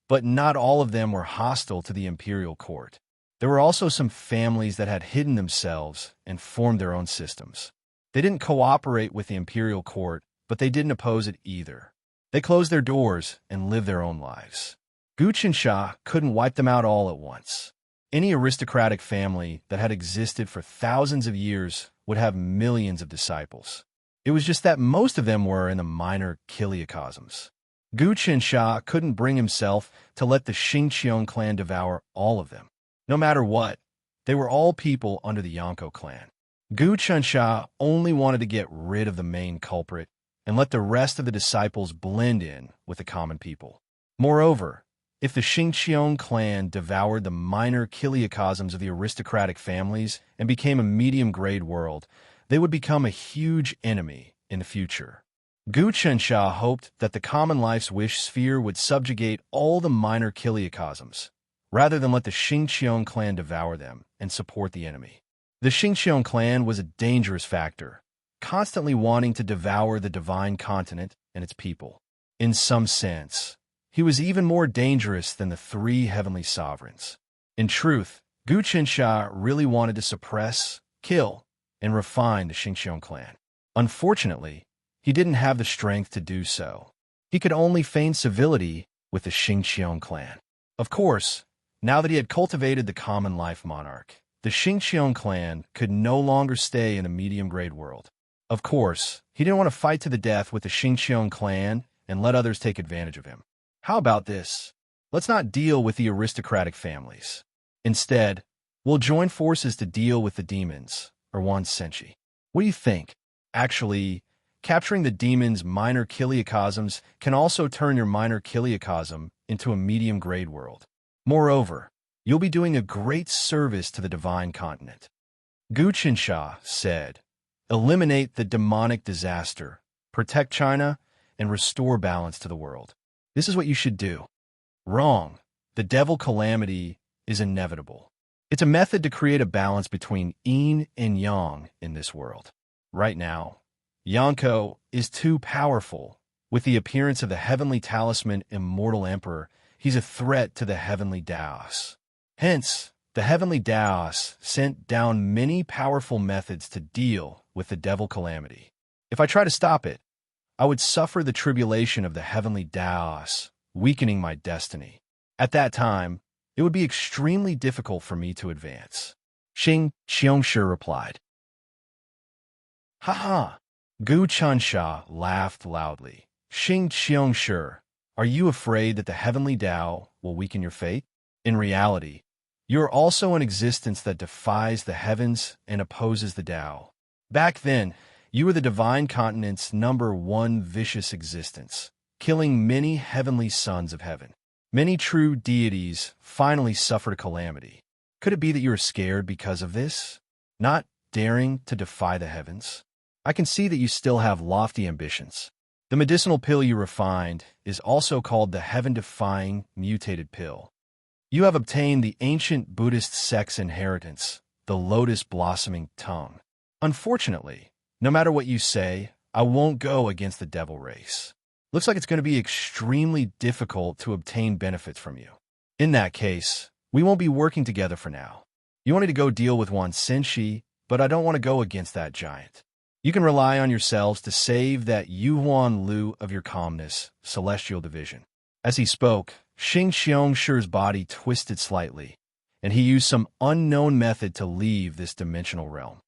but not all of them were hostile to the imperial court. There were also some families that had hidden themselves and formed their own systems. They didn't cooperate with the imperial court, but they didn't oppose it either. They closed their doors and lived their own lives. Gu Qinsha couldn't wipe them out all at once. Any aristocratic family that had existed for thousands of years would have millions of disciples. It was just that most of them were in the minor chiliocosms. Gu Qinsha couldn't bring himself to let the Xingqiong clan devour all of them. No matter what, they were all people under the Yanko clan. Gu Qinsha only wanted to get rid of the main culprit and let the rest of the disciples blend in with the common people. Moreover, if the Xingqiong clan devoured the minor chiliocosms of the aristocratic families and became a medium-grade world, they would become a huge enemy in the future. Gu Qinsha hoped that the common life's wish sphere would subjugate all the minor chiliocosms, rather than let the Xingqiong clan devour them and support the enemy. The Xingqiong clan was a dangerous factor, constantly wanting to devour the divine continent and its people. In some sense, he was even more dangerous than the three heavenly sovereigns. In truth, Gu Qinsha really wanted to suppress, kill, and refine the Xingqiong clan. Unfortunately, he didn't have the strength to do so. He could only feign civility with the Xingqiong clan. Of course, now that he had cultivated the common life monarch, the Xingqiong clan could no longer stay in a medium-grade world. Of course, he didn't want to fight to the death with the Xingqiong clan and let others take advantage of him. How about this? Let's not deal with the aristocratic families. Instead, we'll join forces to deal with the demons, or Wan Senshi. What do you think? Actually, capturing the demon's minor chiliocosms can also turn your minor chiliocosm into a medium-grade world. Moreover, you'll be doing a great service to the divine continent. Gu Qinsha said, eliminate the demonic disaster, protect China, and restore balance to the world. This is what you should do. Wrong. The devil calamity is inevitable. It's a method to create a balance between yin and yang in this world. Right now, Yanko is too powerful. With the appearance of the heavenly talisman Immortal Emperor, he's a threat to the heavenly Daos. Hence, the heavenly Daos sent down many powerful methods to deal with the devil calamity. If I try to stop it, I would suffer the tribulation of the heavenly Daos, weakening my destiny. At that time, it would be extremely difficult for me to advance. Xing Qiongshi replied. Ha! Gu Qinsha laughed loudly. Xing Qiongshi, are you afraid that the heavenly Tao will weaken your faith? In reality, you are also an existence that defies the heavens and opposes the Tao. Back then, you were the divine continent's #1 vicious existence, killing many heavenly sons of heaven. Many true deities finally suffered a calamity. Could it be that you are scared because of this? Not daring to defy the heavens? I can see that you still have lofty ambitions. The medicinal pill you refined is also called the heaven-defying mutated pill. You have obtained the ancient Buddhist sect's inheritance, the lotus-blossoming tongue. Unfortunately, no matter what you say, I won't go against the devil race. Looks like it's going to be extremely difficult to obtain benefits from you. In that case, we won't be working together for now. You wanted to go deal with Wan Senshi, but I don't want to go against that giant. You can rely on yourselves to save that Yuan Lu of your calmness, celestial division. As he spoke, Xing Qiongshir's body twisted slightly, and he used some unknown method to leave this dimensional realm.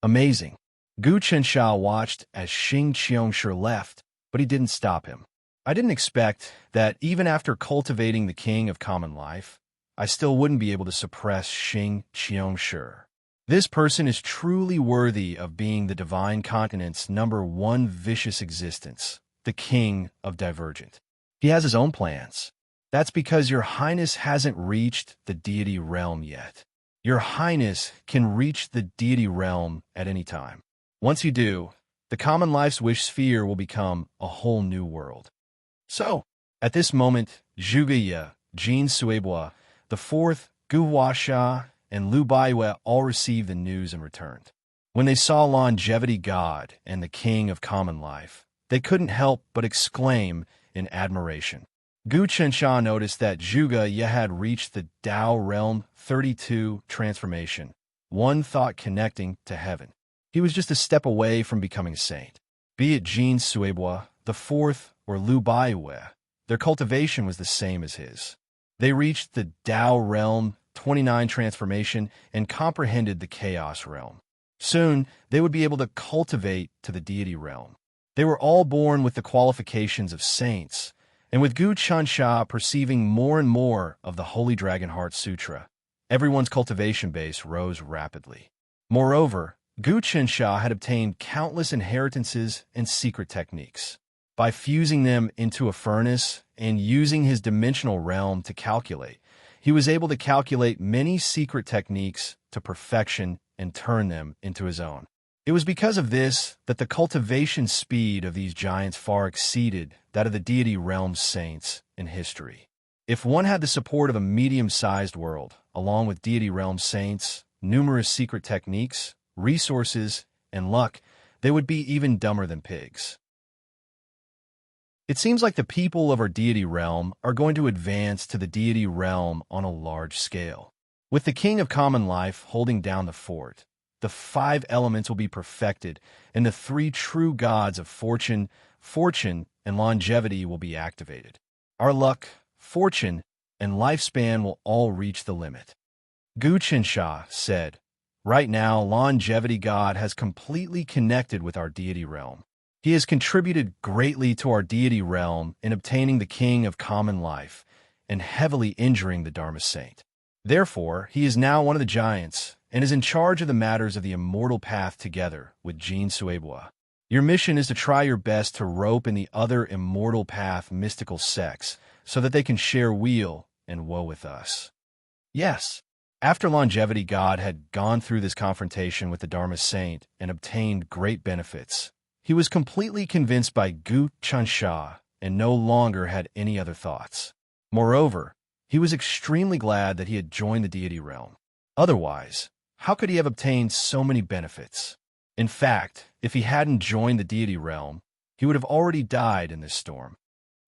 Amazing. Gu Chensha watched as Xing Qiongshi left, but he didn't stop him. I didn't expect that even after cultivating the king of common life, I still wouldn't be able to suppress Xing Qiongshi. This person is truly worthy of being the divine continent's #1 vicious existence, the king of divergent. He has his own plans. That's because your highness hasn't reached the deity realm yet. Your highness can reach the deity realm at any time. Once you do, the common life's wish sphere will become a whole new world. So, at this moment, Zhuge Ye, Jin Suibua, the fourth, Gu Huasha, and Lu Baiyue all received the news and returned. When they saw Longevity God and the King of Common Life, they couldn't help but exclaim in admiration. Gu Chensha noticed that Zhuge Ye had reached the Tao Realm 32 transformation, one thought connecting to heaven. He was just a step away from becoming a saint. Be it Jin Suibua, the fourth, or Lu Baiyue, their cultivation was the same as his. They reached the Tao Realm 29 transformation and comprehended the Chaos Realm. Soon, they would be able to cultivate to the Deity Realm. They were all born with the qualifications of saints, and with Gu Chensha perceiving more and more of the Holy Dragon Heart Sutra, everyone's cultivation base rose rapidly. Moreover, Gu Chensha had obtained countless inheritances and secret techniques. By fusing them into a furnace and using his dimensional realm to calculate, he was able to calculate many secret techniques to perfection and turn them into his own. It was because of this that the cultivation speed of these giants far exceeded that of the deity realm saints in history. If one had the support of a medium-sized world, along with deity realm saints, numerous secret techniques, resources, and luck, they would be even dumber than pigs. It seems like the people of our deity realm are going to advance to the deity realm on a large scale. With the king of common life holding down the fort, the 5 elements will be perfected, and the 3 true gods of fortune, and longevity will be activated. Our luck, fortune, and lifespan will all reach the limit. Gu Chensha said, "Right now, longevity God has completely connected with our deity realm. He has contributed greatly to our deity realm in obtaining the king of common life and heavily injuring the Dharma saint. Therefore, he is now one of the giants and is in charge of the matters of the immortal path together with Jin Suibua. Your mission is to try your best to rope in the other immortal path mystical sects so that they can share weal and woe with us." Yes. After longevity God had gone through this confrontation with the Dharma saint and obtained great benefits, he was completely convinced by Gu Chensha and no longer had any other thoughts. Moreover, he was extremely glad that he had joined the deity realm. Otherwise, how could he have obtained so many benefits? In fact, if he hadn't joined the deity realm, he would have already died in this storm.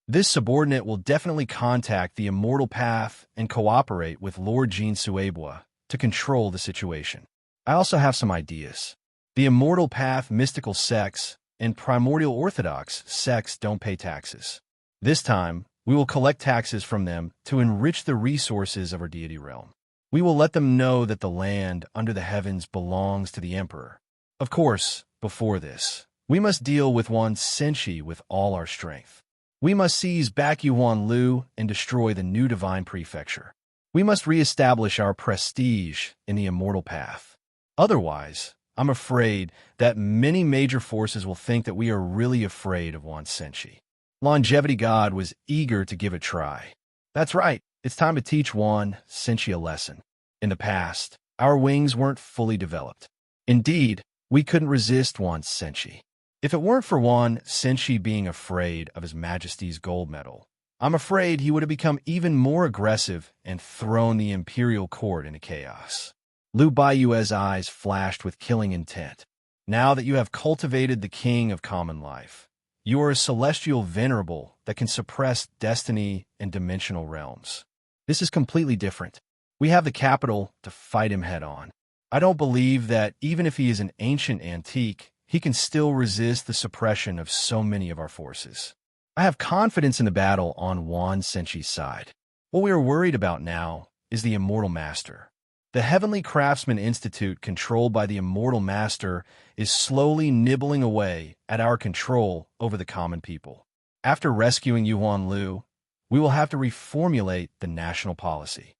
This subordinate will definitely contact the immortal path and cooperate with Lord Jin Suibua to control the situation. I also have some ideas. The immortal path mystical sects and primordial orthodox sects don't pay taxes. This time, we will collect taxes from them to enrich the resources of our deity realm. We will let them know that the land under the heavens belongs to the emperor. Of course, before this, we must deal with Wan Senshi with all our strength. We must seize Bakuan Lu and destroy the new divine prefecture. We must reestablish our prestige in the immortal path. Otherwise, I'm afraid that many major forces will think that we are really afraid of Wan Senshi. Longevity God was eager to give a try. That's right, it's time to teach Wan Senshi a lesson. In the past, our wings weren't fully developed. Indeed, we couldn't resist Wan Senshi. If it weren't for Wan Senshi being afraid of His Majesty's gold medal, I'm afraid he would have become even more aggressive and thrown the imperial court into chaos. Lu Baiyue's eyes flashed with killing intent. Now that you have cultivated the king of common life, you are a celestial venerable that can suppress destiny and dimensional realms. This is completely different. We have the capital to fight him head on. I don't believe that even if he is an ancient antique, he can still resist the suppression of so many of our forces. I have confidence in the battle on Wan Senshi's side. What we are worried about now is the immortal master. The Heavenly Craftsman Institute, controlled by the immortal master, is slowly nibbling away at our control over the common people. After rescuing Yuan Lu, we will have to reformulate the national policy.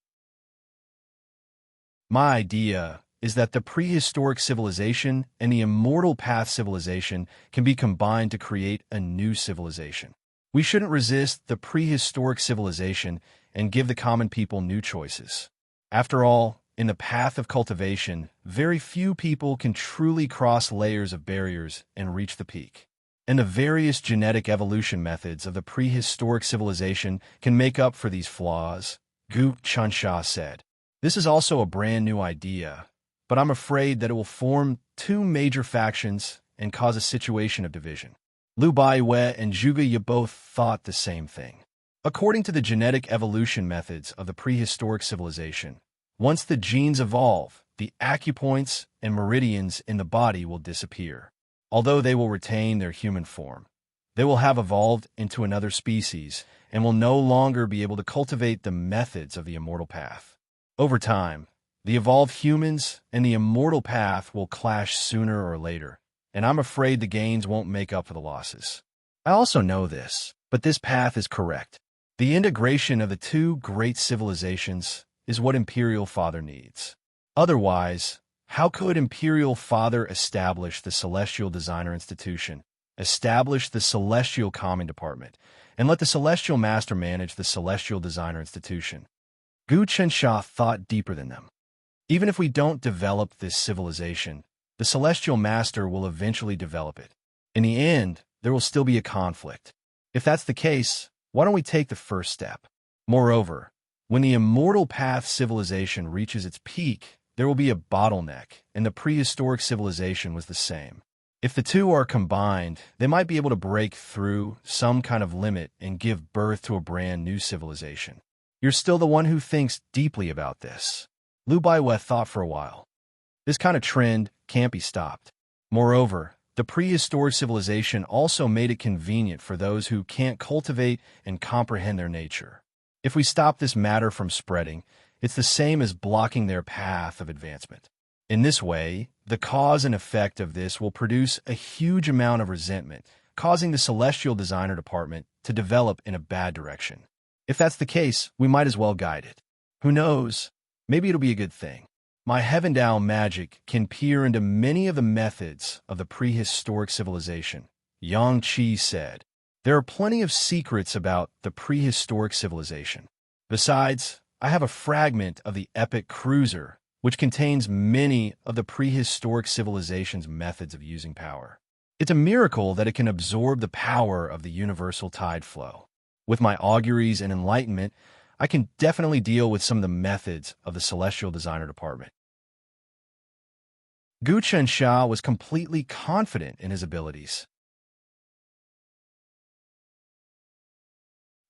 My idea is that the prehistoric civilization and the immortal path civilization can be combined to create a new civilization. We shouldn't resist the prehistoric civilization and give the common people new choices. After all, in the path of cultivation, very few people can truly cross layers of barriers and reach the peak. And the various genetic evolution methods of the prehistoric civilization can make up for these flaws, Gu Chunsha said. This is also a brand new idea, but I'm afraid that it will form two major factions and cause a situation of division. Liu Baiwei and Zhuge Ye both thought the same thing. According to the genetic evolution methods of the prehistoric civilization, once the genes evolve, the acupoints and meridians in the body will disappear. Although they will retain their human form, they will have evolved into another species and will no longer be able to cultivate the methods of the immortal path. Over time, the evolved humans and the immortal path will clash sooner or later, and I'm afraid the gains won't make up for the losses. I also know this, but this path is correct. The integration of the two great civilizations is what Imperial Father needs. Otherwise, how could Imperial Father establish the Celestial Designer Institution, establish the Celestial Calming Department, and let the Celestial Master manage the Celestial Designer Institution? Gu Chensha thought deeper than them. Even if we don't develop this civilization, the Celestial Master will eventually develop it. In the end, there will still be a conflict. If that's the case, why don't we take the first step? Moreover, when the immortal path civilization reaches its peak, there will be a bottleneck, and the prehistoric civilization was the same. If the two are combined, they might be able to break through some kind of limit and give birth to a brand new civilization. You're still the one who thinks deeply about this. Liu Baiwei thought for a while. This kind of trend can't be stopped. Moreover, the prehistoric civilization also made it convenient for those who can't cultivate and comprehend their nature. If we stop this matter from spreading, it's the same as blocking their path of advancement. In this way, the cause and effect of this will produce a huge amount of resentment, causing the Celestial Designer Department to develop in a bad direction. If that's the case, we might as well guide it. Who knows? Maybe it'll be a good thing. My Heavendao magic can peer into many of the methods of the prehistoric civilization, Yang Qi said. There are plenty of secrets about the prehistoric civilization. Besides, I have a fragment of the epic cruiser, which contains many of the prehistoric civilization's methods of using power. It's a miracle that it can absorb the power of the universal tide flow. With my auguries and enlightenment, I can definitely deal with some of the methods of the Celestial Designer Department. Gu Chensha was completely confident in his abilities.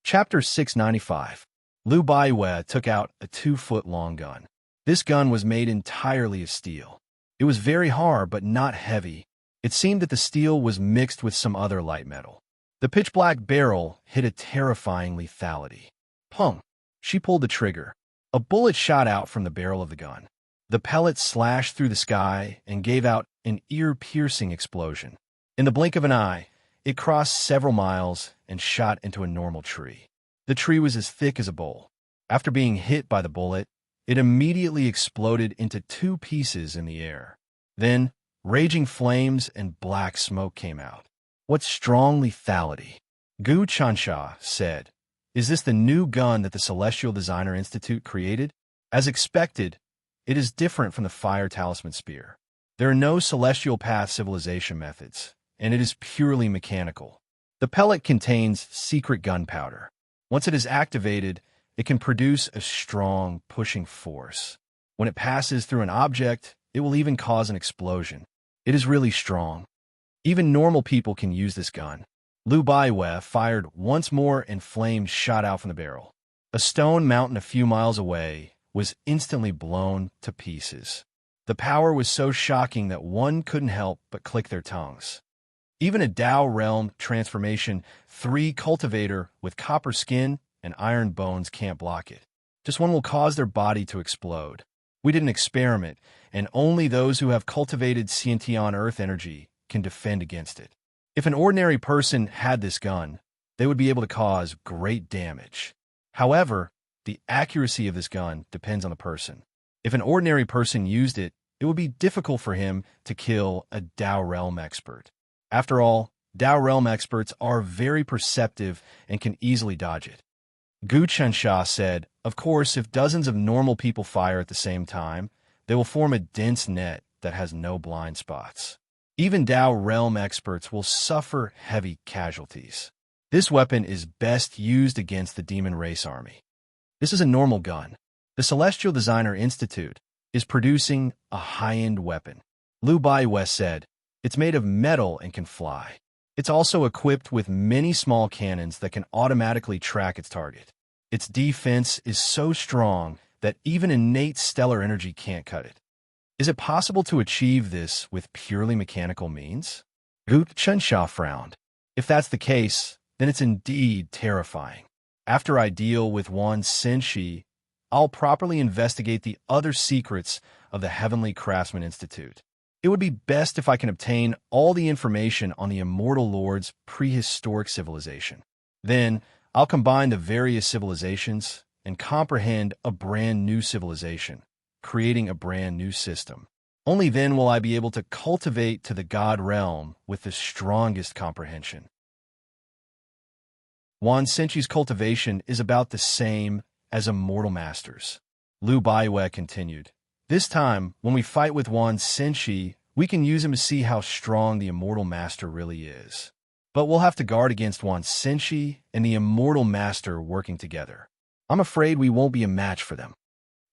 Chapter 695. Liu Baiwei took out a 2-foot-long gun. This gun was made entirely of steel. It was very hard but not heavy. It seemed that the steel was mixed with some other light metal. The pitch-black barrel hit a terrifying lethality. Pung! She pulled the trigger. A bullet shot out from the barrel of the gun. The pellet slashed through the sky and gave out an ear-piercing explosion. In the blink of an eye, it crossed several miles and shot into a normal tree. The tree was as thick as a bowl. After being hit by the bullet, it immediately exploded into 2 pieces in the air. Then, raging flames and black smoke came out. What strong lethality! Gu Chansha said. Is this the new gun that the Celestial Designer Institute created? As expected, it is different from the Fire Talisman Spear. There are no Celestial Path civilization methods, and it is purely mechanical. The pellet contains secret gunpowder. Once it is activated, it can produce a strong, pushing force. When it passes through an object, it will even cause an explosion. It is really strong. Even normal people can use this gun. Liu Baiwei fired once more and flames shot out from the barrel. A stone mountain a few miles away was instantly blown to pieces. The power was so shocking that one couldn't help but click their tongues. Even a Dao Realm Transformation 3 cultivator with copper skin and iron bones can't block it. Just one will cause their body to explode. We did an experiment, and only those who have cultivated Sciention Earth energy can defend against it. If an ordinary person had this gun, they would be able to cause great damage. However, the accuracy of this gun depends on the person. If an ordinary person used it, it would be difficult for him to kill a Dao Realm expert. After all, Dao Realm experts are very perceptive and can easily dodge it. Gu Chensha said, "Of course, if dozens of normal people fire at the same time, they will form a dense net that has no blind spots. Even Dao Realm experts will suffer heavy casualties. This weapon is best used against the Demon Race Army. This is a normal gun. The Celestial Designer Institute is producing a high-end weapon." Liu Baiwei said, "It's made of metal and can fly. It's also equipped with many small cannons that can automatically track its target. Its defense is so strong that even innate stellar energy can't cut it. Is it possible to achieve this with purely mechanical means?" Gu Chensha frowned. "If that's the case, then it's indeed terrifying. After I deal with Wan Senshi, I'll properly investigate the other secrets of the Heavenly Craftsman Institute. It would be best if I can obtain all the information on the Immortal Lord's prehistoric civilization. Then, I'll combine the various civilizations and comprehend a brand new civilization, creating a brand new system. Only then will I be able to cultivate to the God realm with the strongest comprehension." Wan Senshi's cultivation is about the same as Immortal Master's. Liu Baiwei continued, "This time, when we fight with Wan Senshi, we can use him to see how strong the Immortal Master really is. But we'll have to guard against Wan Senshi and the Immortal Master working together. I'm afraid we won't be a match for them.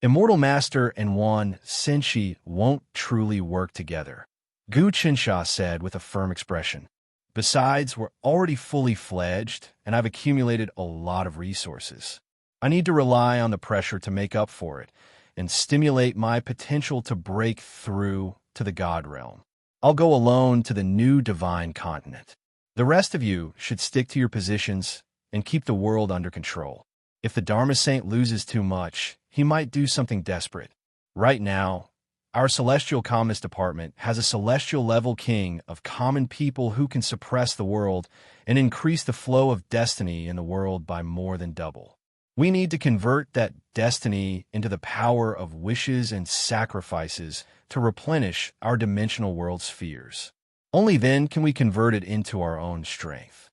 Immortal Master and Wan Senshi won't truly work together," Gu Chensha said with a firm expression. "Besides, we're already fully fledged, and I've accumulated a lot of resources. I need to rely on the pressure to make up for it and stimulate my potential to break through to the God realm. I'll go alone to the new divine continent. The rest of you should stick to your positions and keep the world under control. If the Dharma Saint loses too much, he might do something desperate. Right now, our Celestial Communist Department has a celestial-level king of common people who can suppress the world and increase the flow of destiny in the world by more than double. We need to convert that destiny into the power of wishes and sacrifices to replenish our dimensional world spheres. Only then can we convert it into our own strength.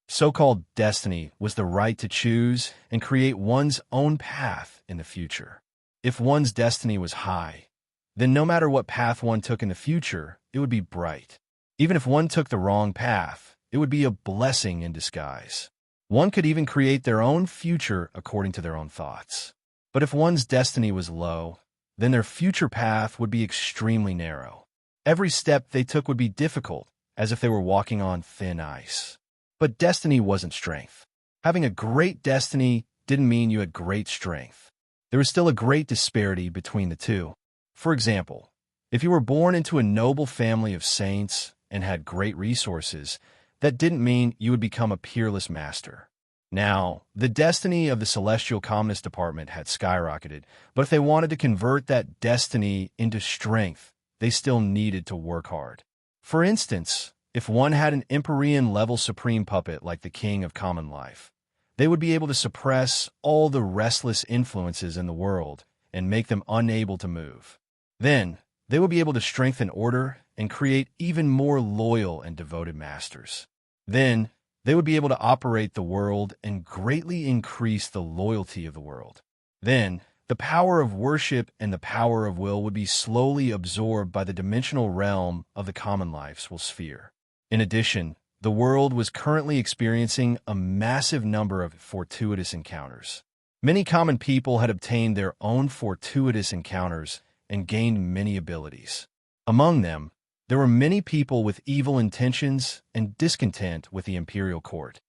So-called destiny was the right to choose and create one's own path in the future. If one's destiny was high, then no matter what path one took in the future, it would be bright. Even if one took the wrong path, it would be a blessing in disguise. One could even create their own future according to their own thoughts. But if one's destiny was low, then their future path would be extremely narrow. Every step they took would be difficult, as if they were walking on thin ice. But destiny wasn't strength. Having a great destiny didn't mean you had great strength. There was still a great disparity between the two. For example, if you were born into a noble family of saints and had great resources, that didn't mean you would become a peerless master. Now, the destiny of the Celestial Communist Department had skyrocketed, but if they wanted to convert that destiny into strength, they still needed to work hard. For instance, if one had an Empyrean-level supreme puppet like the King of Common Life, they would be able to suppress all the restless influences in the world and make them unable to move. Then, they would be able to strengthen order and create even more loyal and devoted masters. Then, they would be able to operate the world and greatly increase the loyalty of the world. Then, the power of worship and the power of will would be slowly absorbed by the dimensional realm of the common life's will sphere. In addition, the world was currently experiencing a massive number of fortuitous encounters. Many common people had obtained their own fortuitous encounters and gained many abilities. Among them, there were many people with evil intentions and discontent with the imperial court.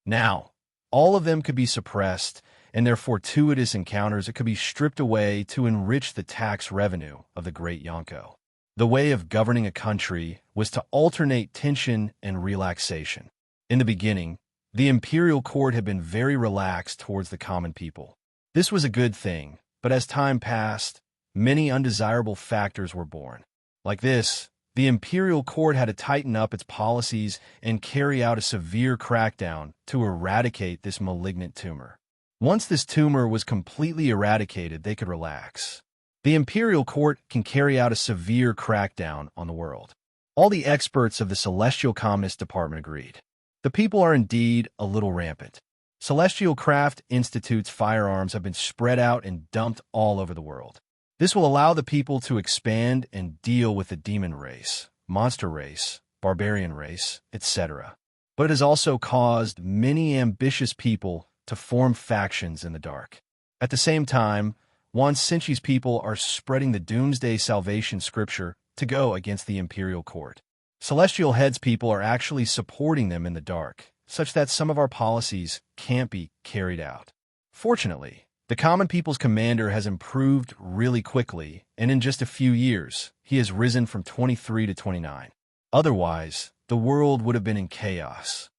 Now, all of them could be suppressed, and their fortuitous encounters could be stripped away to enrich the tax revenue of the Great Yonko. The way of governing a country was to alternate tension and relaxation. In the beginning, the imperial court had been very relaxed towards the common people. This was a good thing, But as time passed, many undesirable factors were born. Like this, the imperial court had to tighten up its policies and carry out a severe crackdown to eradicate this malignant tumor. Once this tumor was completely eradicated, they could relax. The imperial court can carry out a severe crackdown on the world. All the experts of the Celestial Communist Department agreed. The people are indeed a little rampant. Celestial Craft Institute's firearms have been spread out and dumped all over the world. This will allow the people to expand and deal with the demon race, monster race, barbarian race, etc. But it has also caused many ambitious people to form factions in the dark. At the same time, Wan Sinchi's people are spreading the Doomsday Salvation Scripture to go against the Imperial Court. Celestial Head's people are actually supporting them in the dark, such that some of our policies can't be carried out. Fortunately, the Common People's commander has improved really quickly, and in just a few years, he has risen from 23 to 29. Otherwise, the world would have been in chaos.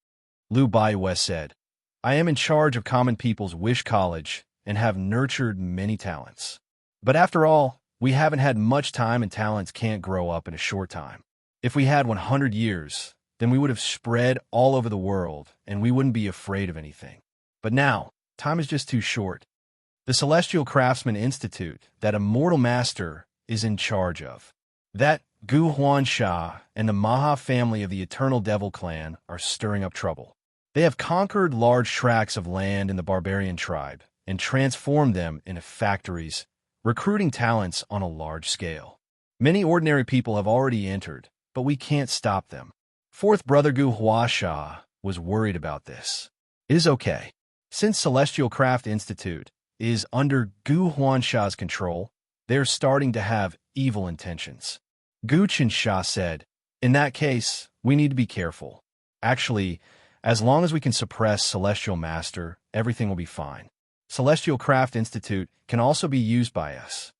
Liu Baiwei said, I am in charge of Common People's Wish College and have nurtured many talents. But after all, we haven't had much time and talents can't grow up in a short time. If we had 100 years, then we would have spread all over the world and we wouldn't be afraid of anything. But now, time is just too short. The Celestial Craftsman Institute, that immortal master, is in charge of. That Gu Huansha and the Maha family of the Eternal Devil clan are stirring up trouble. They have conquered large tracts of land in the barbarian tribe and transformed them into factories, recruiting talents on a large scale. Many ordinary people have already entered, but we can't stop them. Fourth brother Gu Huasha was worried about this. It is okay. Since Celestial Craft Institute is under Gu Huansha's control, they're starting to have evil intentions. Gu Qinsha said, in that case, we need to be careful. Actually, as long as we can suppress Celestial Master, everything will be fine. Celestial Craft Institute can also be used by us.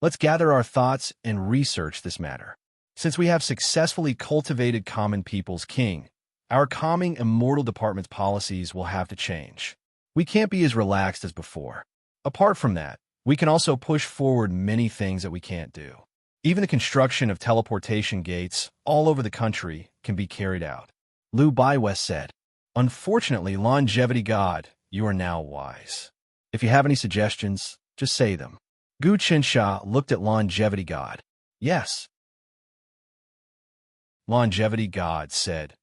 Let's gather our thoughts and research this matter. Since we have successfully cultivated Common People's king, our Calming Immortal Department's policies will have to change. We can't be as relaxed as before. Apart from that, we can also push forward many things that we can't do. Even the construction of teleportation gates all over the country can be carried out. Liu Baiwei said, unfortunately, Longevity God, you are now wise. If you have any suggestions, just say them. Gu Qinsha looked at Longevity God. Yes. Longevity God said,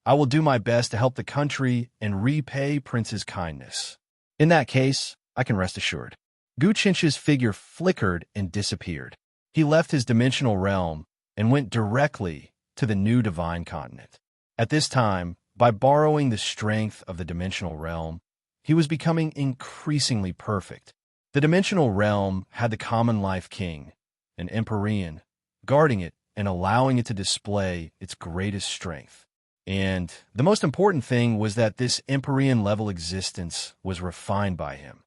I will do my best to help the country and repay Prince's kindness. In that case, I can rest assured. Gu Qinsha's figure flickered and disappeared. He left his dimensional realm and went directly to the new divine continent. At this time, by borrowing the strength of the dimensional realm, he was becoming increasingly perfect. The dimensional realm had the common life king, an Empyrean, guarding it and allowing it to display its greatest strength. And the most important thing was that this Empyrean-level existence was refined by him.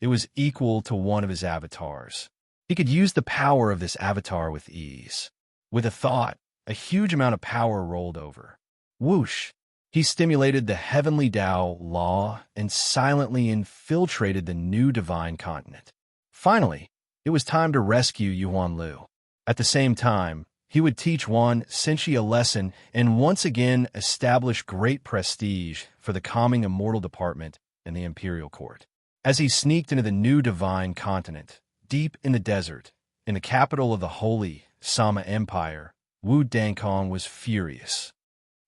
It was equal to one of his avatars. He could use the power of this avatar with ease. With a thought, a huge amount of power rolled over. Whoosh! He stimulated the heavenly Tao law and silently infiltrated the new divine continent. Finally, it was time to rescue Yuan Lu. At the same time, he would teach Wan Sinchi a lesson and once again establish great prestige for the Calming Immortal Department and the Imperial Court. As he sneaked into the new divine continent, deep in the desert, in the capital of the holy Sama Empire, Wu Dankong was furious.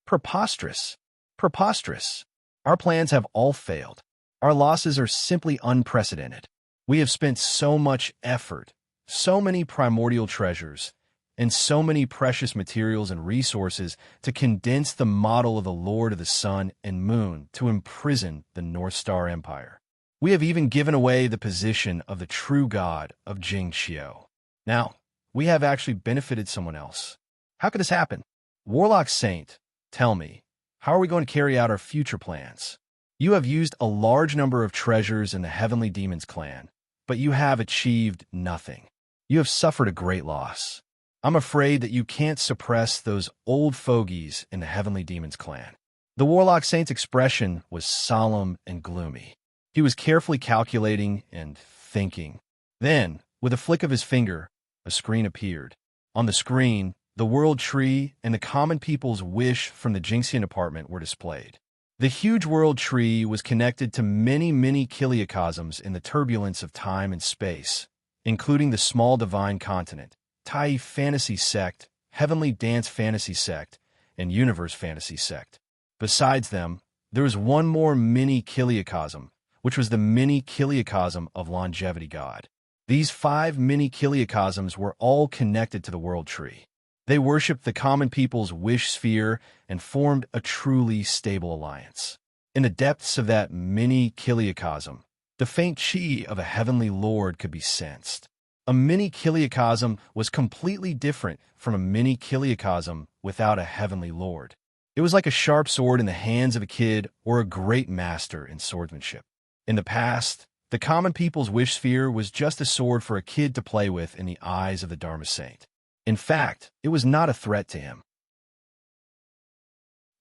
Preposterous! Preposterous! Our plans have all failed. Our losses are simply unprecedented. We have spent so much effort, so many primordial treasures, and so many precious materials and resources to condense the model of the Lord of the Sun and Moon to imprison the North Star Empire. We have even given away the position of the true god of Jingqiu. Now, we have actually benefited someone else. How could this happen? Warlock Saint, tell me, how are we going to carry out our future plans? You have used a large number of treasures in the Heavenly Demons clan, but you have achieved nothing. You have suffered a great loss. I'm afraid that you can't suppress those old fogies in the Heavenly Demons clan. The Warlock Saint's expression was solemn and gloomy. He was carefully calculating and thinking. Then, with a flick of his finger, a screen appeared. On the screen, the world tree and the common people's wish from the Jinxian apartment were displayed. The huge world tree was connected to many, many kiliocosms in the turbulence of time and space, including the small divine continent, Tai fantasy sect, heavenly dance fantasy sect, and universe fantasy sect. Besides them, there was one more mini kiliocosm, which was the mini kiliocosm of longevity god. These 5 mini kiliocosms were all connected to the world tree. They worshipped the common people's wish sphere and formed a truly stable alliance. In the depths of that mini kiliocosm, the faint chi of a heavenly lord could be sensed. A mini kiliocosm was completely different from a mini kiliocosm without a heavenly lord. It was like a sharp sword in the hands of a kid or a great master in swordsmanship. In the past, the common people's wish sphere was just a sword for a kid to play with in the eyes of the Dharma Saint. In fact, it was not a threat to him.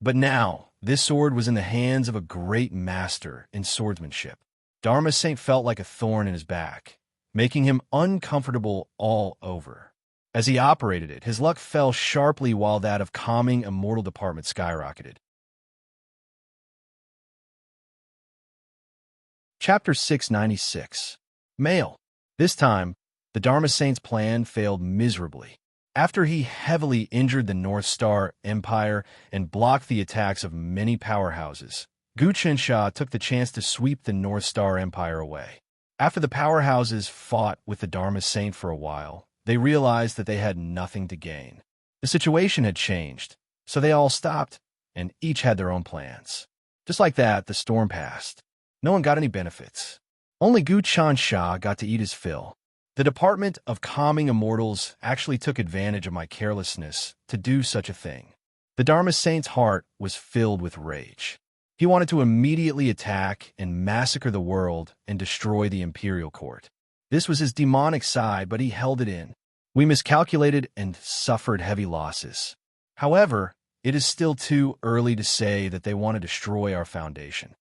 But now, this sword was in the hands of a great master in swordsmanship. Dharma Saint felt like a thorn in his back, making him uncomfortable all over. As he operated it, his luck fell sharply while that of calming immortal department skyrocketed. Chapter 696. Male. This time, the Dharma Saint's plan failed miserably. After he heavily injured the North Star Empire and blocked the attacks of many powerhouses, Gu Qinsha took the chance to sweep the North Star Empire away. After the powerhouses fought with the Dharma Saint for a while, they realized that they had nothing to gain. The situation had changed, so they all stopped, and each had their own plans. Just like that, the storm passed. No one got any benefits. Only Gu Qinsha got to eat his fill. The Department of Calming Immortals actually took advantage of my carelessness to do such a thing. The Dharma Saint's heart was filled with rage. He wanted to immediately attack and massacre the world and destroy the imperial court. This was his demonic side, but he held it in. We miscalculated and suffered heavy losses. However, it is still too early to say that they want to destroy our foundation.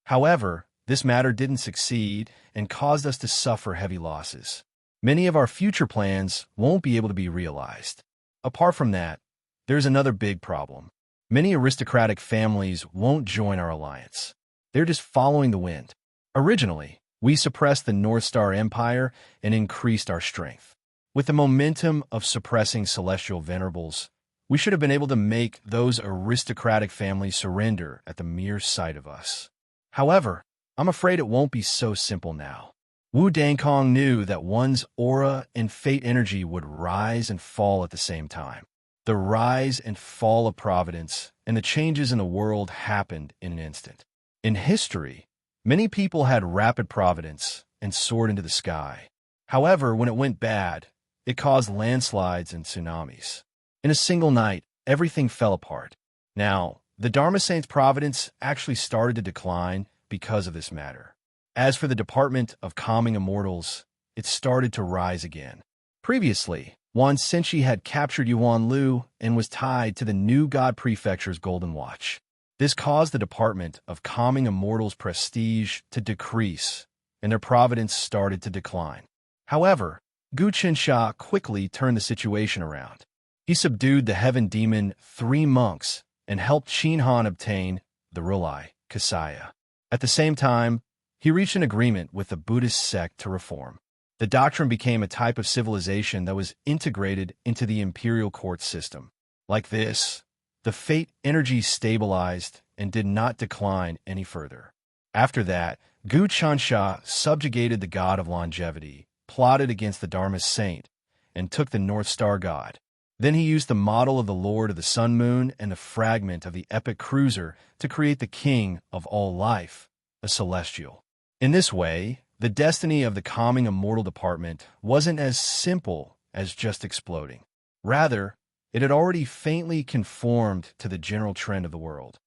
However, this matter didn't succeed and caused us to suffer heavy losses. Many of our future plans won't be able to be realized. Apart from that, there's another big problem. Many aristocratic families won't join our alliance. They're just following the wind. Originally, we suppressed the North Star Empire and increased our strength. With the momentum of suppressing celestial venerables, we should have been able to make those aristocratic families surrender at the mere sight of us. However, I'm afraid it won't be so simple now. Wu Dangkong knew that one's aura and fate energy would rise and fall at the same time. The rise and fall of providence and the changes in the world happened in an instant. In history, many people had rapid providence and soared into the sky. However, when it went bad, it caused landslides and tsunamis. In a single night, everything fell apart. Now, the Dharma Saint's providence actually started to decline because of this matter. As for the Department of Calming Immortals, it started to rise again. Previously, Wan Senshi had captured Yuan Lu and was tied to the new God Prefecture's golden watch. This caused the Department of Calming Immortals' prestige to decrease, and their providence started to decline. However, Gu Qinsha quickly turned the situation around. He subdued the heaven demon 3 monks and helped Qin Han obtain the Rulai Kasaya. At the same time, he reached an agreement with the Buddhist sect to reform. The doctrine became a type of civilization that was integrated into the imperial court system. Like this, the fate energy stabilized and did not decline any further. After that, Gu Qinsha subjugated the god of longevity, plotted against the Dharma Saint, and took the North Star god. Then he used the model of the Lord of the Sun Moon and the fragment of the epic cruiser to create the king of all life, a celestial. In this way, the destiny of the Calming Immortal Department wasn't as simple as just exploding. Rather, it had already faintly conformed to the general trend of the world.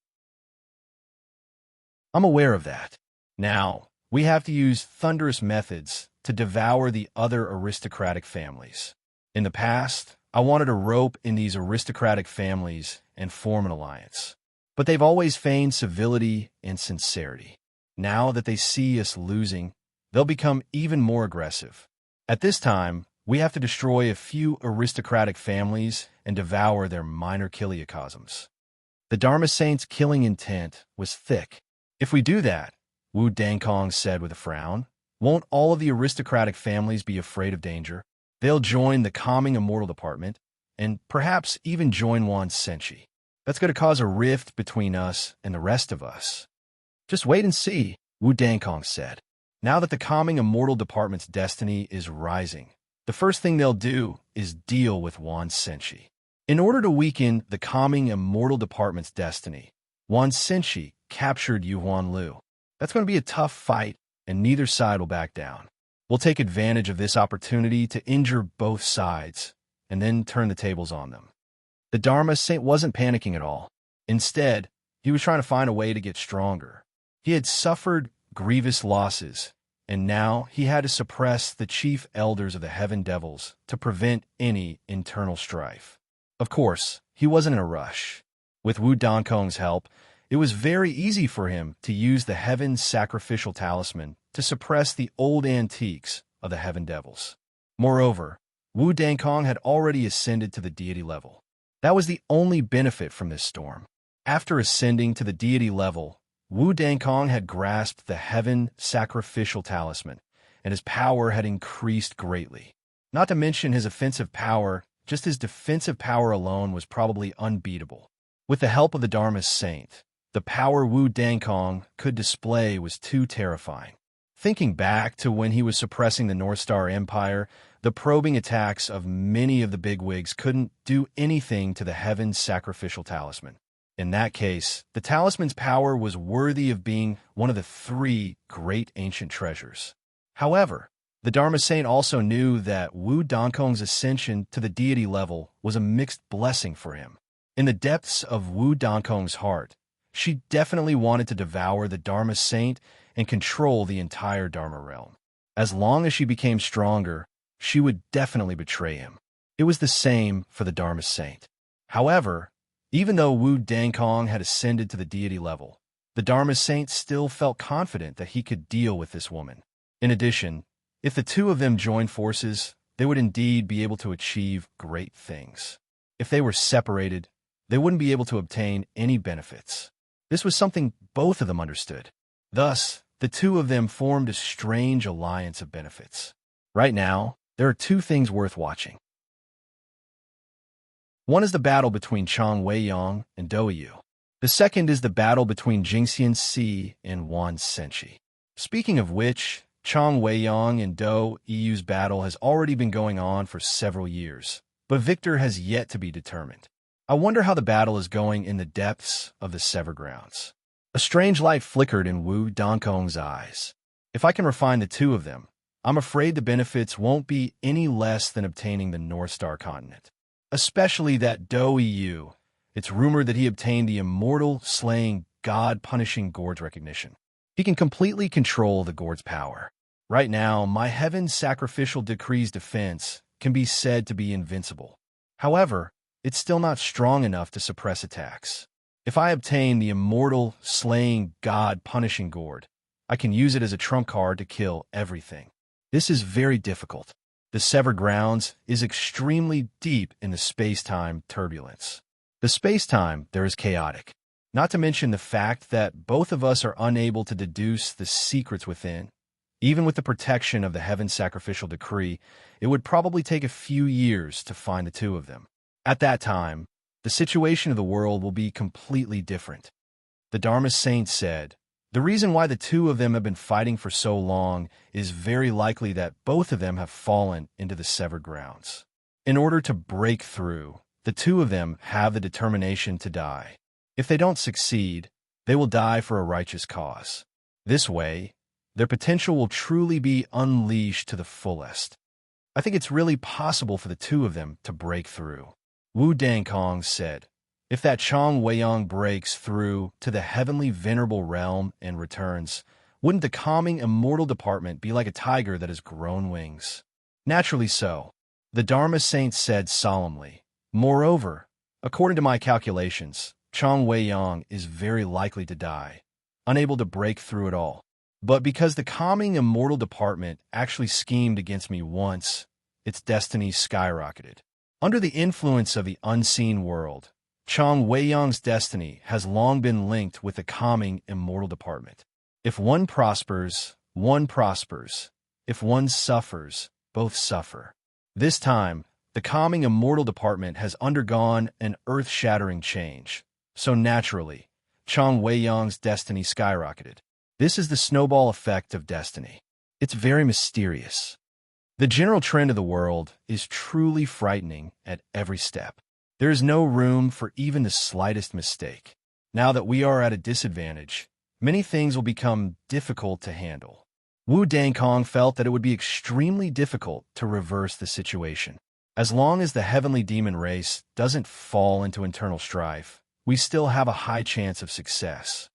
I'm aware of that. Now, we have to use thunderous methods to devour the other aristocratic families. In the past, I wanted to rope in these aristocratic families and form an alliance. But they've always feigned civility and sincerity. Now that they see us losing, they'll become even more aggressive. At this time, we have to destroy a few aristocratic families and devour their minor chiliocosms. The Dharma Saint's killing intent was thick. If we do that, Wu Dangkong said with a frown, won't all of the aristocratic families be afraid of danger? They'll join the calming immortal department, and perhaps even join Wan Senshi. That's going to cause a rift between us and the rest of us. Just wait and see, Wu Dangkong said. Now that the calming immortal department's destiny is rising, the first thing they'll do is deal with Wan Senshi. In order to weaken the calming immortal department's destiny, Wan Senshi captured Yuan Lu. That's going to be a tough fight, and neither side will back down. We'll take advantage of this opportunity to injure both sides, and then turn the tables on them. The Dharma Saint wasn't panicking at all. Instead, he was trying to find a way to get stronger. He had suffered grievous losses, and now he had to suppress the chief elders of the Heaven Devils to prevent any internal strife. Of course, he wasn't in a rush. With Wu Dangkong's help, it was very easy for him to use the Heaven Sacrificial Talisman to suppress the old antiques of the Heaven Devils. Moreover, Wu Dangkong had already ascended to the deity level. That was the only benefit from this storm. After ascending to the deity level, Wu Dangkong had grasped the Heaven Sacrificial Talisman, and his power had increased greatly. Not to mention his offensive power, just his defensive power alone was probably unbeatable. With the help of the Dharma Saint, the power Wu Dangkong could display was too terrifying. Thinking back to when he was suppressing the North Star Empire, the probing attacks of many of the bigwigs couldn't do anything to the Heaven Sacrificial Talisman. In that case, the talisman's power was worthy of being one of the 3 great ancient treasures. However, the Dharma Saint also knew that Wu Dangkong's ascension to the deity level was a mixed blessing for him. In the depths of Wu Dangkong's heart, she definitely wanted to devour the Dharma Saint and control the entire Dharma realm. As long as she became stronger, she would definitely betray him. It was the same for the Dharma Saint. However, even though Wu Dangkong had ascended to the deity level, the Dharma Saint still felt confident that he could deal with this woman. In addition, if the two of them joined forces, they would indeed be able to achieve great things. If they were separated, they wouldn't be able to obtain any benefits. This was something both of them understood. Thus, the two of them formed a strange alliance of benefits. Right now, there are 2 things worth watching. One is the battle between Chang Weiyang and Dou Yu. The second is the battle between Jingxian Si and Wan Senshi. Speaking of which, Chang Weiyang and Dou Yu's battle has already been going on for several years, but victor has yet to be determined. I wonder how the battle is going in the depths of the Sever Grounds. A strange light flickered in Wu Dangkong's eyes. If I can refine the two of them, I'm afraid the benefits won't be any less than obtaining the North Star continent. Especially that Dou Yu. It's rumored that he obtained the immortal, slaying, god-punishing Gourd's recognition. He can completely control the Gourd's power. Right now, my Heaven Sacrificial Decree's defense can be said to be invincible. However, it's still not strong enough to suppress attacks. If I obtain the immortal, slaying, god-punishing Gourd, I can use it as a trump card to kill everything. This is very difficult. The Severed Grounds is extremely deep in the space-time turbulence. The space-time there is chaotic. Not to mention the fact that both of us are unable to deduce the secrets within. Even with the protection of the Heaven Sacrificial Decree, it would probably take a few years to find the two of them. At that time, the situation of the world will be completely different. The Dharma Saint said, the reason why the two of them have been fighting for so long is very likely that both of them have fallen into the Severed Grounds. In order to break through, the two of them have the determination to die. If they don't succeed, they will die for a righteous cause. This way, their potential will truly be unleashed to the fullest. I think it's really possible for the two of them to break through. Wu Dangkong said, if that Chang Weiyang breaks through to the heavenly venerable realm and returns, wouldn't the calming immortal department be like a tiger that has grown wings? Naturally so, the Dharma Saint said solemnly. Moreover, according to my calculations, Chang Weiyang is very likely to die, unable to break through at all. But because the calming immortal department actually schemed against me once, its destiny skyrocketed. Under the influence of the unseen world, Chang Weiyang's destiny has long been linked with the calming immortal department. If one prospers, one prospers. If one suffers, both suffer. This time, the calming immortal department has undergone an earth-shattering change. So naturally, Chang Weiyang's destiny skyrocketed. This is the snowball effect of destiny. It's very mysterious. The general trend of the world is truly frightening at every step. There is no room for even the slightest mistake. Now that we are at a disadvantage, many things will become difficult to handle. Wu Dangkong felt that it would be extremely difficult to reverse the situation. As long as the heavenly demon race doesn't fall into internal strife, we still have a high chance of success.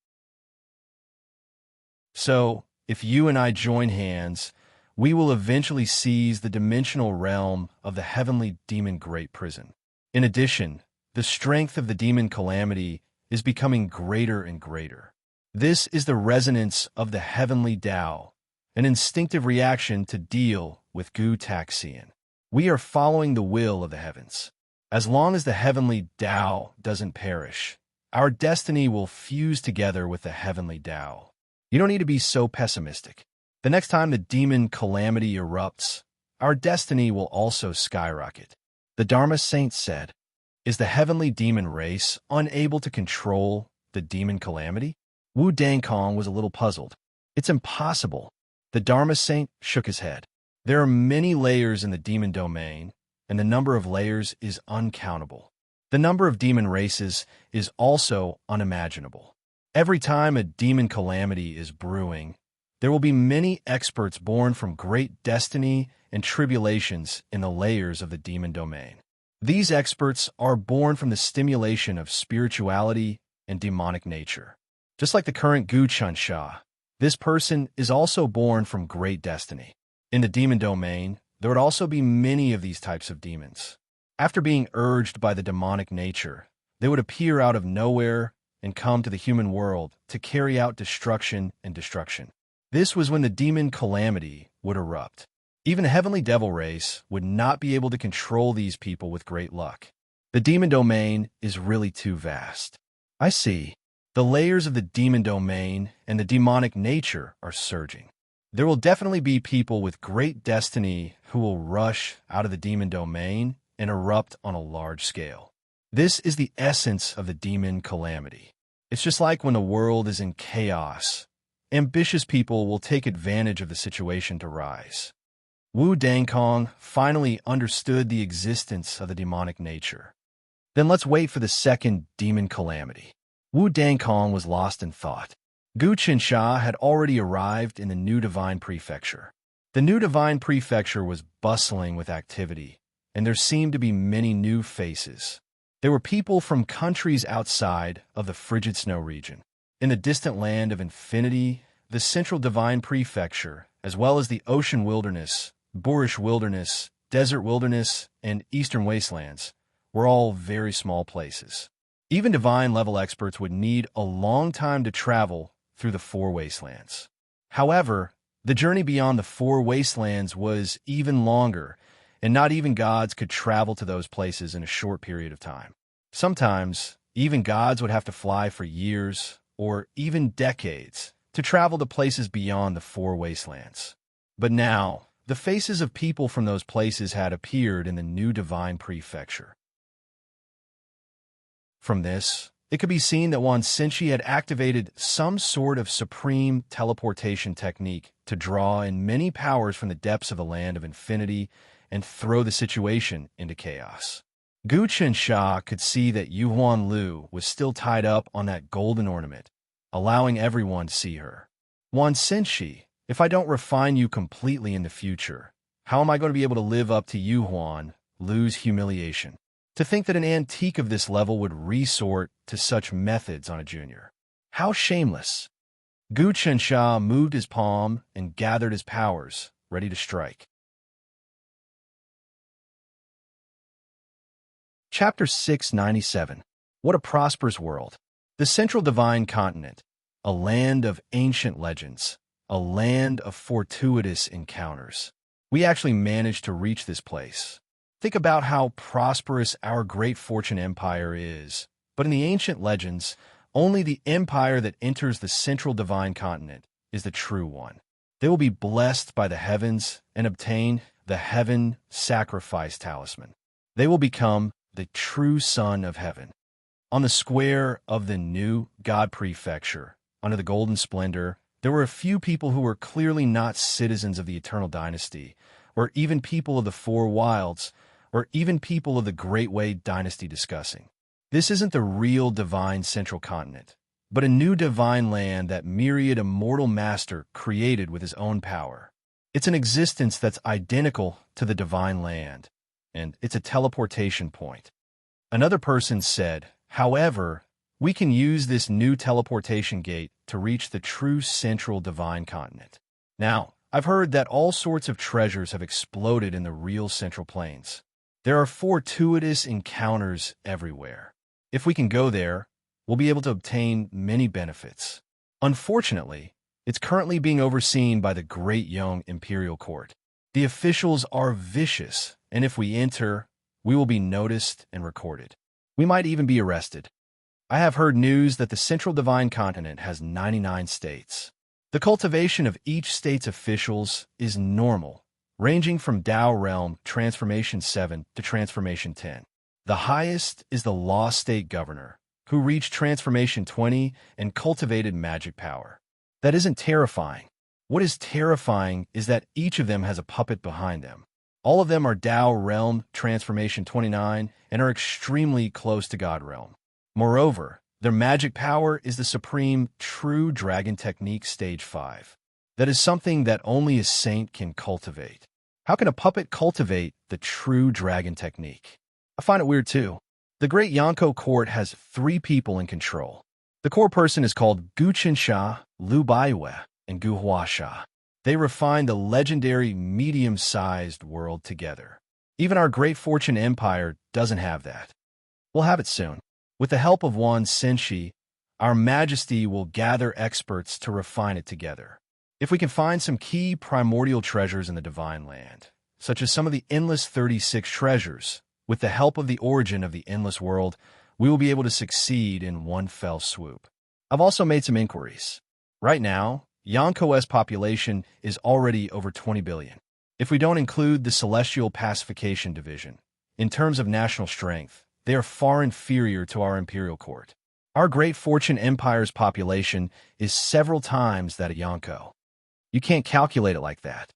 So, if you and I join hands, we will eventually seize the dimensional realm of the heavenly demon great prison. In addition, the strength of the demon calamity is becoming greater and greater. This is the resonance of the heavenly Tao, an instinctive reaction to deal with Gu Taxian. We are following the will of the heavens. As long as the heavenly Tao doesn't perish, our destiny will fuse together with the heavenly Tao. You don't need to be so pessimistic. The next time the demon calamity erupts, our destiny will also skyrocket. The Dharma saint said, "Is the heavenly demon race unable to control the demon calamity?" Wu Dangkong was a little puzzled. "It's impossible." The Dharma saint shook his head. "There are many layers in the demon domain, and the number of layers is uncountable. The number of demon races is also unimaginable. Every time a demon calamity is brewing, there will be many experts born from great destiny and tribulations in the layers of the demon domain. These experts are born from the stimulation of spirituality and demonic nature. Just like the current Gu Chunsha, this person is also born from great destiny. In the demon domain, there would also be many of these types of demons. After being urged by the demonic nature, they would appear out of nowhere and come to the human world to carry out destruction and destruction. This was when the demon calamity would erupt. Even the heavenly devil race would not be able to control these people with great luck. The demon domain is really too vast. I see. The layers of the demon domain and the demonic nature are surging. There will definitely be people with great destiny who will rush out of the demon domain and erupt on a large scale. This is the essence of the demon calamity. It's just like when the world is in chaos. Ambitious people will take advantage of the situation to rise. Wu Dangkong finally understood the existence of the demonic nature. Then let's wait for the second demon calamity. Wu Dangkong was lost in thought. Gu Qinsha had already arrived in the new divine prefecture. The new divine prefecture was bustling with activity, and there seemed to be many new faces. There were people from countries outside of the frigid snow region. In the distant land of infinity, the central divine prefecture, as well as the ocean wilderness, boorish wilderness, desert wilderness, and eastern wastelands, were all very small places. Even divine-level experts would need a long time to travel through the four wastelands. However, the journey beyond the four wastelands was even longer, and not even gods could travel to those places in a short period of time. Sometimes, even gods would have to fly for years or even decades to travel to places beyond the four wastelands. But now, the faces of people from those places had appeared in the new divine prefecture. From this, it could be seen that Wan Xinchi had activated some sort of supreme teleportation technique to draw in many powers from the depths of the land of infinity and throw the situation into chaos. Gu Qinsha could see that Yuhuan Lu was still tied up on that golden ornament, allowing everyone to see her. Wan Xinchi, if I don't refine you completely in the future, how am I going to be able to live up to Yuhuan Lu's humiliation? To think that an antique of this level would resort to such methods on a junior. How shameless! Gu Qinsha moved his palm and gathered his powers, ready to strike. Chapter 697. What a prosperous world. The central divine continent, a land of ancient legends, a land of fortuitous encounters. We actually managed to reach this place. Think about how prosperous our great fortune empire is. But in the ancient legends, only the empire that enters the central divine continent is the true one. They will be blessed by the heavens and obtain the heaven sacrifice talisman. They will become the true son of heaven. On the square of the new God prefecture, under the golden splendor, there were a few people who were clearly not citizens of the eternal dynasty, or even people of the four wilds, or even people of the Great Way dynasty discussing. This isn't the real divine central continent, but a new divine land that myriad immortal master created with his own power. It's an existence that's identical to the divine land, and it's a teleportation point. Another person said, however, we can use this new teleportation gate to reach the true central divine continent. Now, I've heard that all sorts of treasures have exploded in the real central plains. There are fortuitous encounters everywhere. If we can go there, we'll be able to obtain many benefits. Unfortunately, it's currently being overseen by the Great Young Imperial Court. The officials are vicious, and if we enter, we will be noticed and recorded. We might even be arrested. I have heard news that the Central Divine Continent has 99 states. The cultivation of each state's officials is normal, ranging from Tao Realm Transformation 7 to Transformation 10. The highest is the Law State Governor, who reached Transformation 20 and cultivated magic power. That isn't terrifying. What is terrifying is that each of them has a puppet behind them. All of them are Tao Realm Transformation 29 and are extremely close to God Realm. Moreover, their magic power is the supreme true dragon technique stage 5. That is something that only a saint can cultivate. How can a puppet cultivate the true dragon technique? I find it weird too. The Great Yonko Court has 3 people in control. The core person is called Gu Qinsha, Lu Baiwe, and Gu Huasha. They refine the legendary medium-sized world together. Even our Great Fortune Empire doesn't have that. We'll have it soon. With the help of Wan Senshi, our Majesty will gather experts to refine it together. If we can find some key primordial treasures in the Divine Land, such as some of the Endless 36 treasures, with the help of the origin of the Endless World, we will be able to succeed in one fell swoop. I've also made some inquiries. Right now, Yonko's population is already over 20 billion. If we don't include the Celestial Pacification Division, in terms of national strength, they are far inferior to our Imperial Court. Our Great Fortune Empire's population is several times that of Yonko. You can't calculate it like that.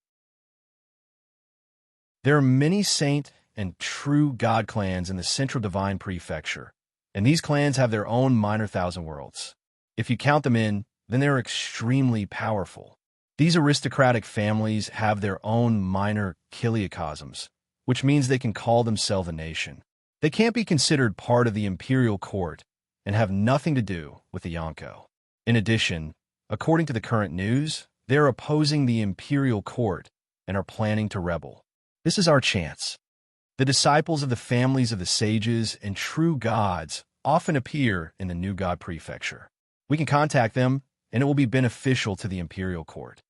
There are many saint and true god clans in the Central Divine Prefecture, and these clans have their own minor thousand worlds. If you count them in, then they're extremely powerful. These aristocratic families have their own minor chiliocosms, which means they can call themselves a nation. They can't be considered part of the imperial court and have nothing to do with the Yonko. In addition, according to the current news, they're opposing the imperial court and are planning to rebel. This is our chance. The disciples of the families of the sages and true gods often appear in the new god prefecture. We can contact them, and it will be beneficial to the imperial court.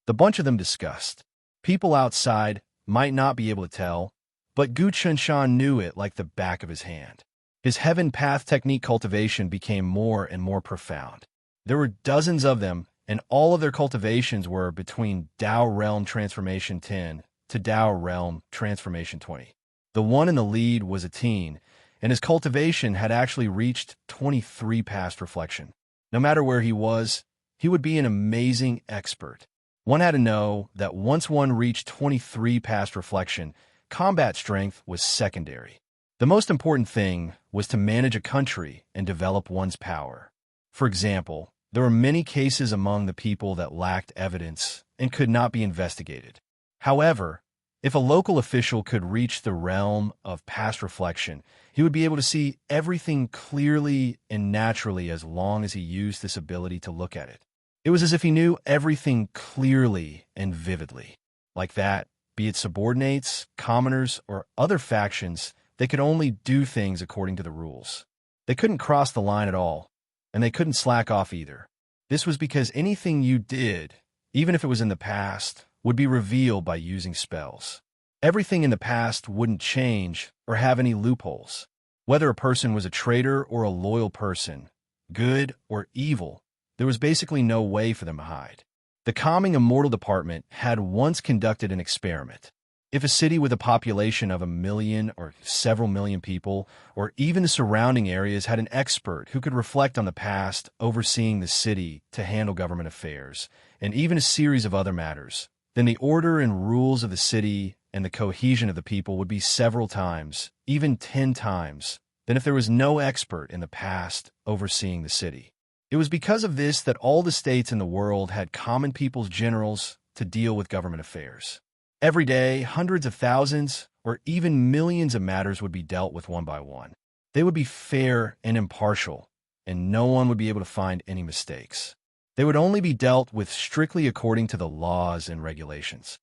The bunch of them discussed. People outside might not be able to tell, but Gu Chunshan knew it like the back of his hand. His heaven path technique cultivation became more and more profound. There were dozens of them, and all of their cultivations were between Tao Realm Transformation 10 to Tao Realm Transformation 20. The one in the lead was a teen, and his cultivation had actually reached 23 past reflection. No matter where he was, he would be an amazing expert. One had to know that once one reached 23 past reflection, combat strength was secondary. The most important thing was to manage a country and develop one's power. For example, there were many cases among the people that lacked evidence and could not be investigated. However, if a local official could reach the realm of past reflection, he would be able to see everything clearly and naturally as long as he used this ability to look at it. It was as if he knew everything clearly and vividly. Like that, be it subordinates, commoners, or other factions, they could only do things according to the rules. They couldn't cross the line at all, and they couldn't slack off either. This was because anything you did, even if it was in the past, would be revealed by using spells. Everything in the past wouldn't change or have any loopholes. Whether a person was a traitor or a loyal person, good or evil, there was basically no way for them to hide. The Calming Immortal Department had once conducted an experiment. If a city with a population of 1 million or several million people, or even the surrounding areas, had an expert who could reflect on the past, overseeing the city to handle government affairs, and even a series of other matters, then the order and rules of the city and the cohesion of the people would be several times, even 10 times, than if there was no expert in the past overseeing the city. It was because of this that all the states in the world had common people's generals to deal with government affairs. Every day, hundreds of thousands, or even millions of matters would be dealt with one by one. They would be fair and impartial, and no one would be able to find any mistakes. They would only be dealt with strictly according to the laws and regulations.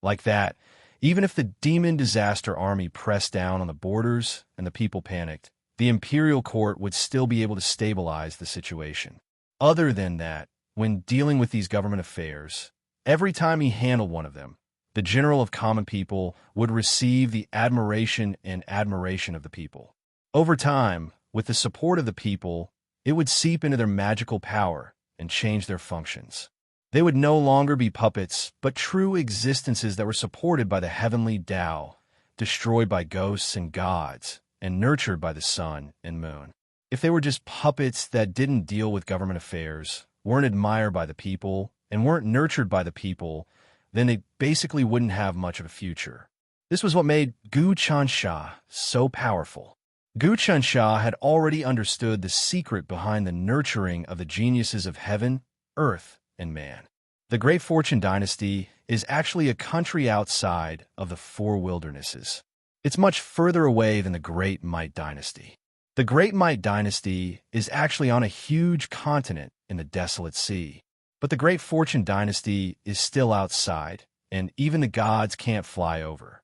Like that, even if the demon disaster army pressed down on the borders and the people panicked, the imperial court would still be able to stabilize the situation. Other than that, when dealing with these government affairs, every time he handled one of them, the general of common people would receive the admiration of the people. Over time, with the support of the people, it would seep into their magical power and change their functions. They would no longer be puppets, but true existences that were supported by the heavenly Tao, destroyed by ghosts and gods, and nurtured by the sun and moon. If they were just puppets that didn't deal with government affairs, weren't admired by the people, and weren't nurtured by the people, then they basically wouldn't have much of a future. This was what made Gu Chansha so powerful. Gu Chansha had already understood the secret behind the nurturing of the geniuses of heaven, earth, and man. The Great Fortune Dynasty is actually a country outside of the four wildernesses. It's much further away than the Great Might Dynasty. The Great Might Dynasty is actually on a huge continent in the desolate sea. But the Great Fortune Dynasty is still outside, and even the gods can't fly over.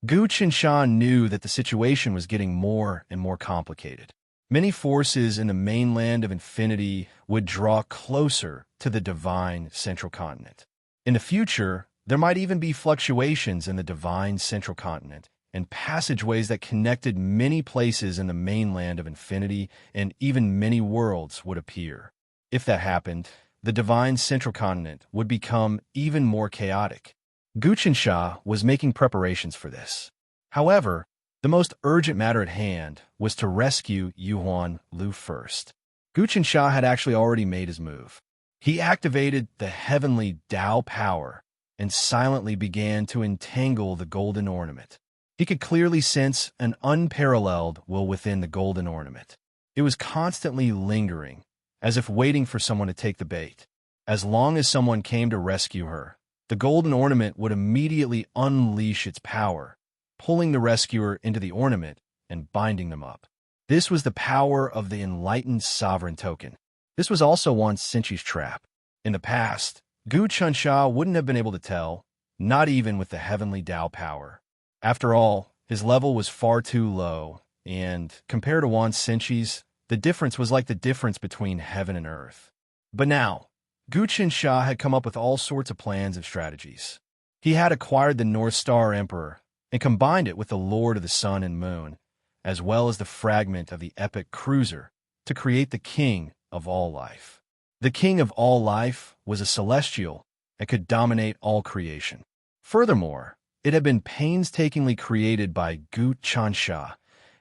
Gu Qinshan knew that the situation was getting more and more complicated. Many forces in the mainland of infinity would draw closer to the divine central continent. In the future, there might even be fluctuations in the divine central continent, and passageways that connected many places in the mainland of infinity, and even many worlds would appear. If that happened, the divine central continent would become even more chaotic. Gu Qinsha was making preparations for this. However, the most urgent matter at hand was to rescue Yuan Lu first. Gu Qinsha had actually already made his move. He activated the heavenly Tao power and silently began to entangle the golden ornament. He could clearly sense an unparalleled will within the golden ornament. It was constantly lingering, as if waiting for someone to take the bait. As long as someone came to rescue her, the golden ornament would immediately unleash its power, pulling the rescuer into the ornament and binding them up. This was the power of the enlightened sovereign token. This was also once Sinchi's trap. In the past, Gu Qinsha wouldn't have been able to tell, not even with the heavenly Tao power. After all, his level was far too low, and, compared to Wan Sinchi's, the difference was like the difference between heaven and earth. But now, Gu Qinsha had come up with all sorts of plans and strategies. He had acquired the North Star Emperor and combined it with the Lord of the Sun and Moon, as well as the fragment of the epic cruiser, to create the King of all life. The King of all life was a celestial and could dominate all creation. Furthermore, it had been painstakingly created by Gu Qinsha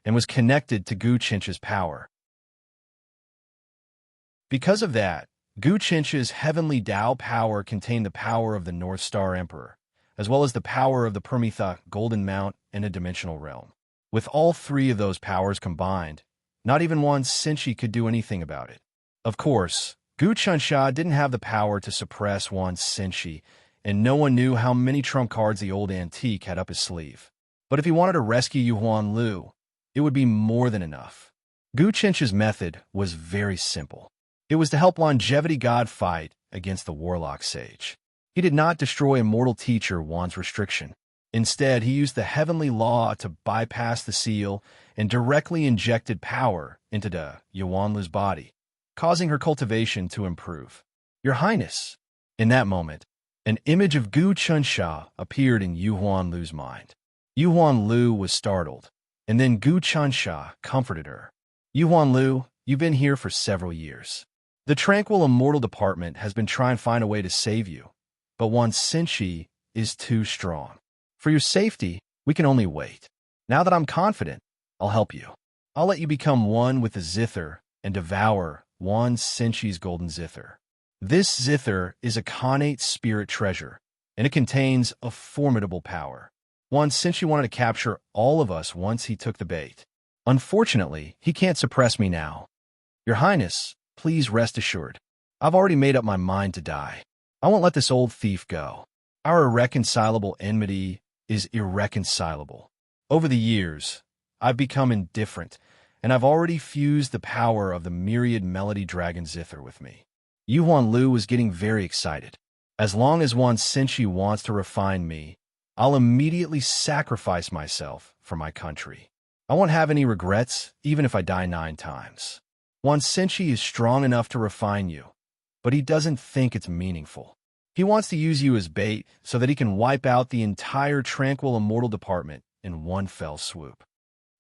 and was connected to Gu Qinsha's power. Because of that, Gu Qinsha's heavenly Tao power contained the power of the North Star Emperor, as well as the power of the Permitha Golden Mount in a dimensional realm. With all three of those powers combined, not even Wan Sinchi could do anything about it. Of course, Gu Qinsha didn't have the power to suppress Wan Sinchi, and no one knew how many trump cards the old antique had up his sleeve. But if he wanted to rescue Yuan Lu, it would be more than enough. Gu Qinsha's method was very simple. It was to help Longevity God fight against the Warlock Sage. He did not destroy Immortal Teacher Wan's restriction. Instead, he used the heavenly law to bypass the seal and directly injected power into the Yuan Lu's body, causing her cultivation to improve. "Your Highness." In that moment, an image of Gu Chunsha appeared in Yu Huanlu's mind. Yu Huanlu was startled, and then Gu Chunsha comforted her. "Yu Huanlu, you've been here for several years. The Tranquil Immortal Department has been trying to find a way to save you, but Wan Xinchi is too strong. For your safety, we can only wait. Now that I'm confident, I'll help you. I'll let you become one with the zither and devour Wan Xinchi's golden zither. This zither is a connate spirit treasure, and it contains a formidable power. Wan Xinchi wanted to capture all of us once he took the bait. Unfortunately, he can't suppress me now. Your Highness, please rest assured. I've already made up my mind to die. I won't let this old thief go. Our irreconcilable enmity is irreconcilable. Over the years, I've become indifferent, and I've already fused the power of the myriad melody dragon zither with me." Yu Huanlu was getting very excited. "As long as Wan Xinchi wants to refine me, I'll immediately sacrifice myself for my country. I won't have any regrets, even if I die 9 times. Wan Xinchi is strong enough to refine you, but he doesn't think it's meaningful. He wants to use you as bait so that he can wipe out the entire Tranquil Immortal Department in one fell swoop."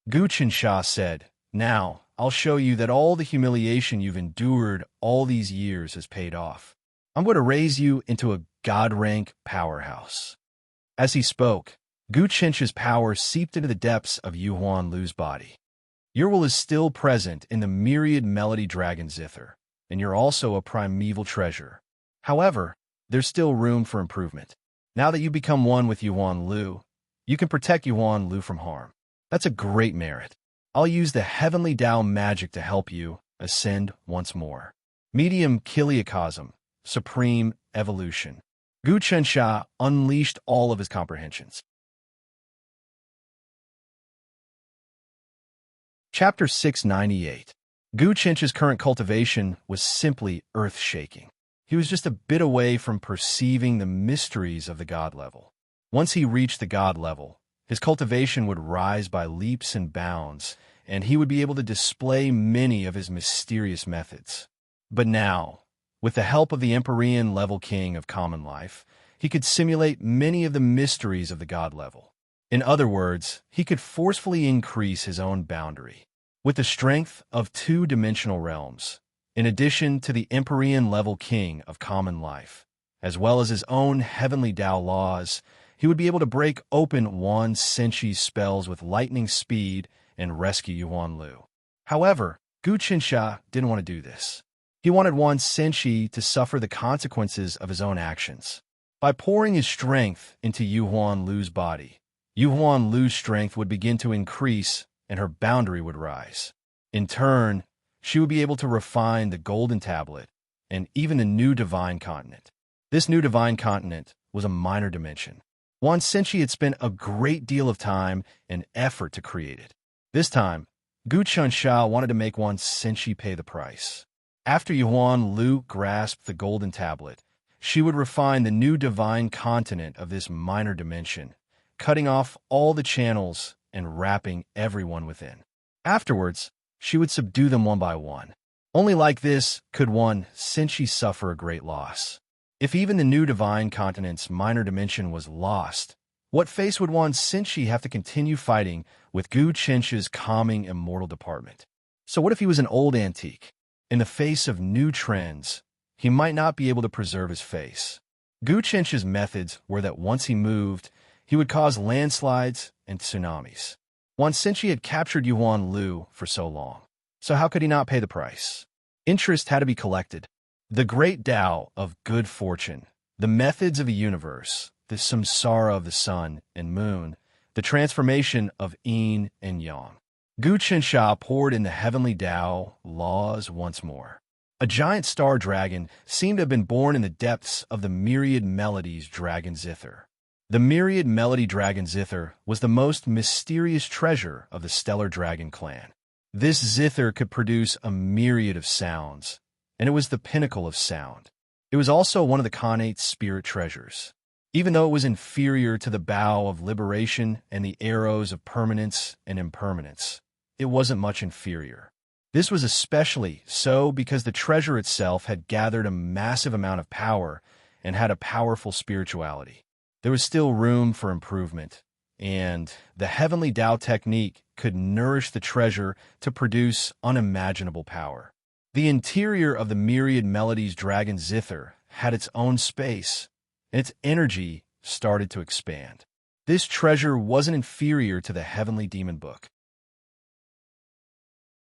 Gu Qinsha said, "Now, I'll show you that all the humiliation you've endured all these years has paid off. I'm going to raise you into a god-rank powerhouse." As he spoke, Gu Qinsha's power seeped into the depths of Yu Huanlu's body. Your will is still present in the myriad melody dragon zither, and you're also a primeval treasure. However, there's still room for improvement. Now that you become one with Yu Huanlu, you can protect Yu Huanlu from harm. That's a great merit. I'll use the heavenly Tao magic to help you ascend once more. Medium Kiliacosm, Supreme Evolution. Gu Qinsha unleashed all of his comprehensions. Chapter 698. Gu Qinsha's current cultivation was simply earth-shaking. He was just a bit away from perceiving the mysteries of the God level. Once he reached the God level, his cultivation would rise by leaps and bounds, and he would be able to display many of his mysterious methods. But now, with the help of the Empyrean level king of common life, he could simulate many of the mysteries of the God level. In other words, he could forcefully increase his own boundary. With the strength of 2-dimensional realms, in addition to the Empyrean level king of common life, as well as his own heavenly Tao laws, he would be able to break open Wan Xinchi's spells with lightning speed and rescue Yu Huanlu. However, Gu Qinsha didn't want to do this. He wanted Wan Xinchi to suffer the consequences of his own actions. By pouring his strength into Yu Huanlu's body, Yu Huanlu's strength would begin to increase and her boundary would rise. In turn, she would be able to refine the golden tablet and even the new divine continent. This new divine continent was a minor dimension. Wan Xinchi had spent a great deal of time and effort to create it. This time, Gu Qinsha wanted to make Wan Xinchi pay the price. After Yu Huanlu grasped the golden tablet, she would refine the new divine continent of this minor dimension, cutting off all the channels and wrapping everyone within. Afterwards, she would subdue them one by one. Only like this could Wan Xinchi suffer a great loss. If even the new divine continent's minor dimension was lost, what face would Wan Xinchi have to continue fighting with Gu Qinsha's calming immortal department? So what if he was an old antique? In the face of new trends, he might not be able to preserve his face. Gu Qinsha's methods were that once he moved, he would cause landslides and tsunamis. Wan Xinchi had captured Yu Huanlu for so long, so how could he not pay the price? Interest had to be collected. The great Tao of good fortune, the methods of a universe, the samsara of the sun and moon, the transformation of yin and yang. Gu Qinsha poured in the heavenly Tao laws once more. A giant star dragon seemed to have been born in the depths of the myriad melodies dragon zither. The myriad melody dragon zither was the most mysterious treasure of the stellar dragon clan. This zither could produce a myriad of sounds, and it was the pinnacle of sound. It was also one of the Khanate spirit treasures. Even though it was inferior to the bow of liberation and the arrows of permanence and impermanence, it wasn't much inferior. This was especially so because the treasure itself had gathered a massive amount of power and had a powerful spirituality. There was still room for improvement, and the heavenly Tao technique could nourish the treasure to produce unimaginable power. The interior of the myriad melodies dragon zither had its own space, and its energy started to expand. This treasure wasn't inferior to the heavenly demon book.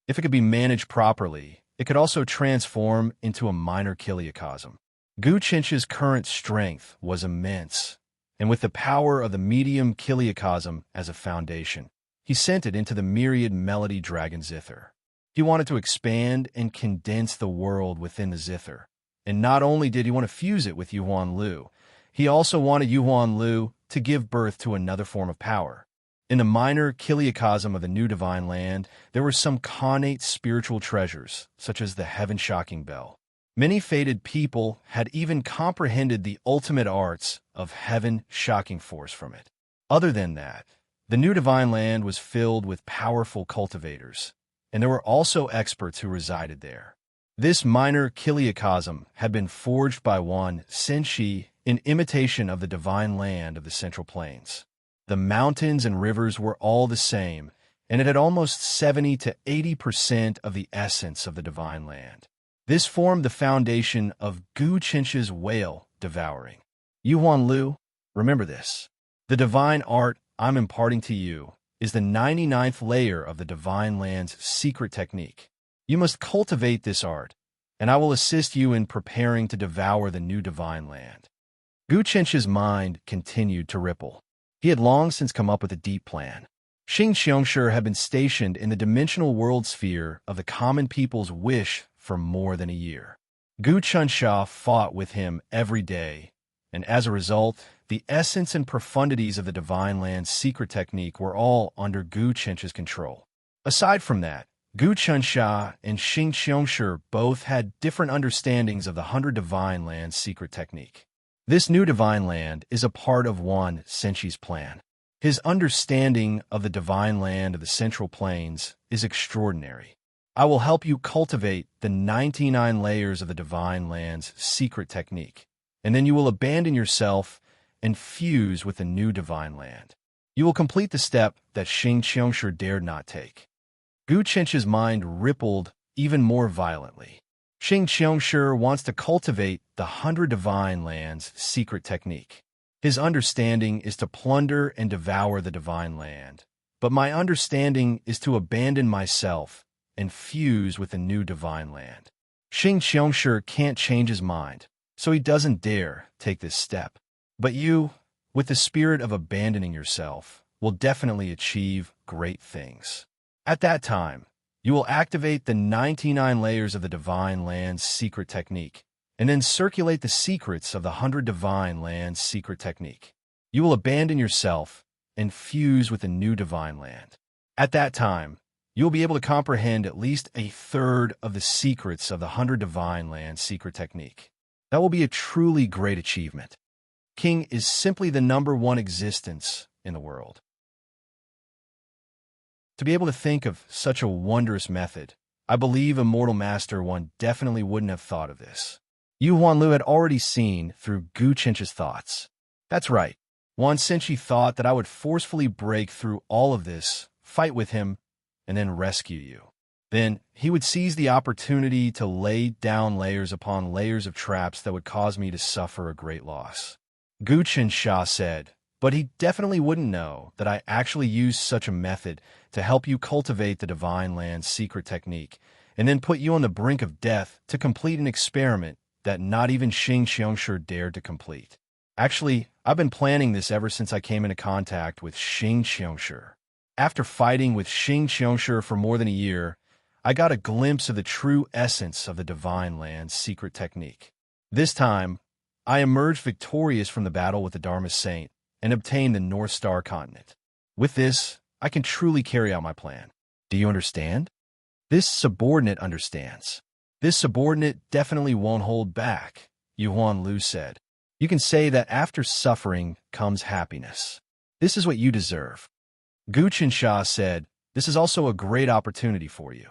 If it could be managed properly, it could also transform into a minor kiliacosm. Guchinch's current strength was immense, and with the power of the medium kiliacosm as a foundation, he sent it into the myriad melody dragon zither. He wanted to expand and condense the world within the zither. And not only did he want to fuse it with Yuan Lu, he also wanted Yuan Lu to give birth to another form of power. In the minor kiliacosm of the new divine land, there were some connate spiritual treasures, such as the heaven-shocking bell. Many fated people had even comprehended the ultimate arts of heaven-shocking force from it. Other than that, the new divine land was filled with powerful cultivators, and there were also experts who resided there. This minor kiliacosm had been forged by one Senshi in imitation of the divine land of the Central Plains. The mountains and rivers were all the same, and it had almost 70 to 80% of the essence of the divine land. This formed the foundation of Guchinch's whale devouring. Yuan Lu, remember this. The divine art I'm imparting to you is the 99th layer of the divine land's secret technique. You must cultivate this art, and I will assist you in preparing to devour the new divine land. Guchinch's mind continued to ripple. He had long since come up with a deep plan. Xing Xiongshi had been stationed in the dimensional world sphere of the common people's wish for more than a year. Gu Chunsha fought with him every day, and as a result, the essence and profundities of the divine land's secret technique were all under Gu Chencha's control. Aside from that, Gu Chunsha and Xing Xiongshi both had different understandings of the 100 divine land's secret technique. This new divine land is a part of one Senshi's plan. His understanding of the divine land of the Central Plains is extraordinary. I will help you cultivate the 99 layers of the divine land's secret technique, and then you will abandon yourself and fuse with the new divine land. You will complete the step that Xing Qiongshi dared not take. Gu Chencha's mind rippled even more violently. Xing Qiongshi wants to cultivate the 100 divine land's secret technique. His understanding is to plunder and devour the divine land, but my understanding is to abandon myself and fuse with the new divine land. Xing Qiongshi can't change his mind, so he doesn't dare take this step. But you, with the spirit of abandoning yourself, will definitely achieve great things. At that time, you will activate the 99 layers of the divine land's secret technique, and then circulate the secrets of the 100 divine land's secret technique. You will abandon yourself and fuse with the new divine land. At that time, you will be able to comprehend at least a third of the secrets of the 100 divine land's secret technique. That will be a truly great achievement. King is simply the #1 existence in the world. To be able to think of such a wondrous method, I believe a mortal master one definitely wouldn't have thought of this. Yu Huanlu had already seen through Gu Chencha's thoughts. That's right. Wan Senshi thought that I would forcefully break through all of this, fight with him, and then rescue you. Then he would seize the opportunity to lay down layers upon layers of traps that would cause me to suffer a great loss. Gu Chensha said, but he definitely wouldn't know that I actually used such a method to help you cultivate the divine land's secret technique, and then put you on the brink of death to complete an experiment that not even Xing Xiongshi dared to complete. Actually, I've been planning this ever since I came into contact with Xing Xiongshi. After fighting with Xing Xiongshi for more than a year, I got a glimpse of the true essence of the divine land's secret technique. This time, I emerged victorious from the battle with the Dharma Saint and obtained the North Star continent. With this, I can truly carry out my plan. Do you understand? This subordinate understands. This subordinate definitely won't hold back, Yuan Lu said. You can say that after suffering comes happiness. This is what you deserve. Gu Qinsha said, this is also a great opportunity for you.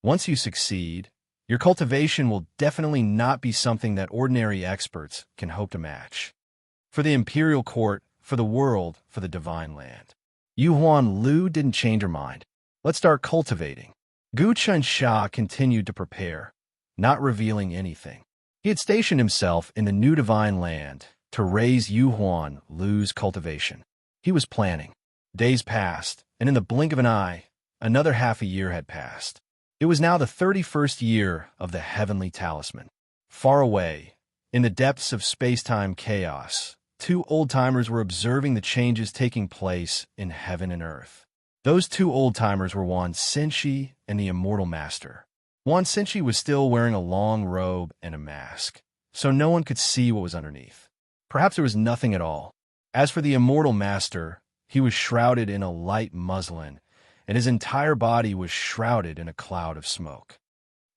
Once you succeed, your cultivation will definitely not be something that ordinary experts can hope to match. For the imperial court, for the world, for the divine land. Yuan Lu didn't change her mind. Let's start cultivating. Gu Chensha continued to prepare, not revealing anything. He had stationed himself in the new divine land to raise Yuan Lu's cultivation. He was planning. Days passed, and in the blink of an eye, another half a year had passed. It was now the 31st year of the heavenly talisman. Far away, in the depths of space-time chaos, two old-timers were observing the changes taking place in heaven and earth. Those two old-timers were Wan Senshi and the Immortal Master. Wan Senshi was still wearing a long robe and a mask, so no one could see what was underneath. Perhaps there was nothing at all. As for the Immortal Master, he was shrouded in a light muslin, and his entire body was shrouded in a cloud of smoke.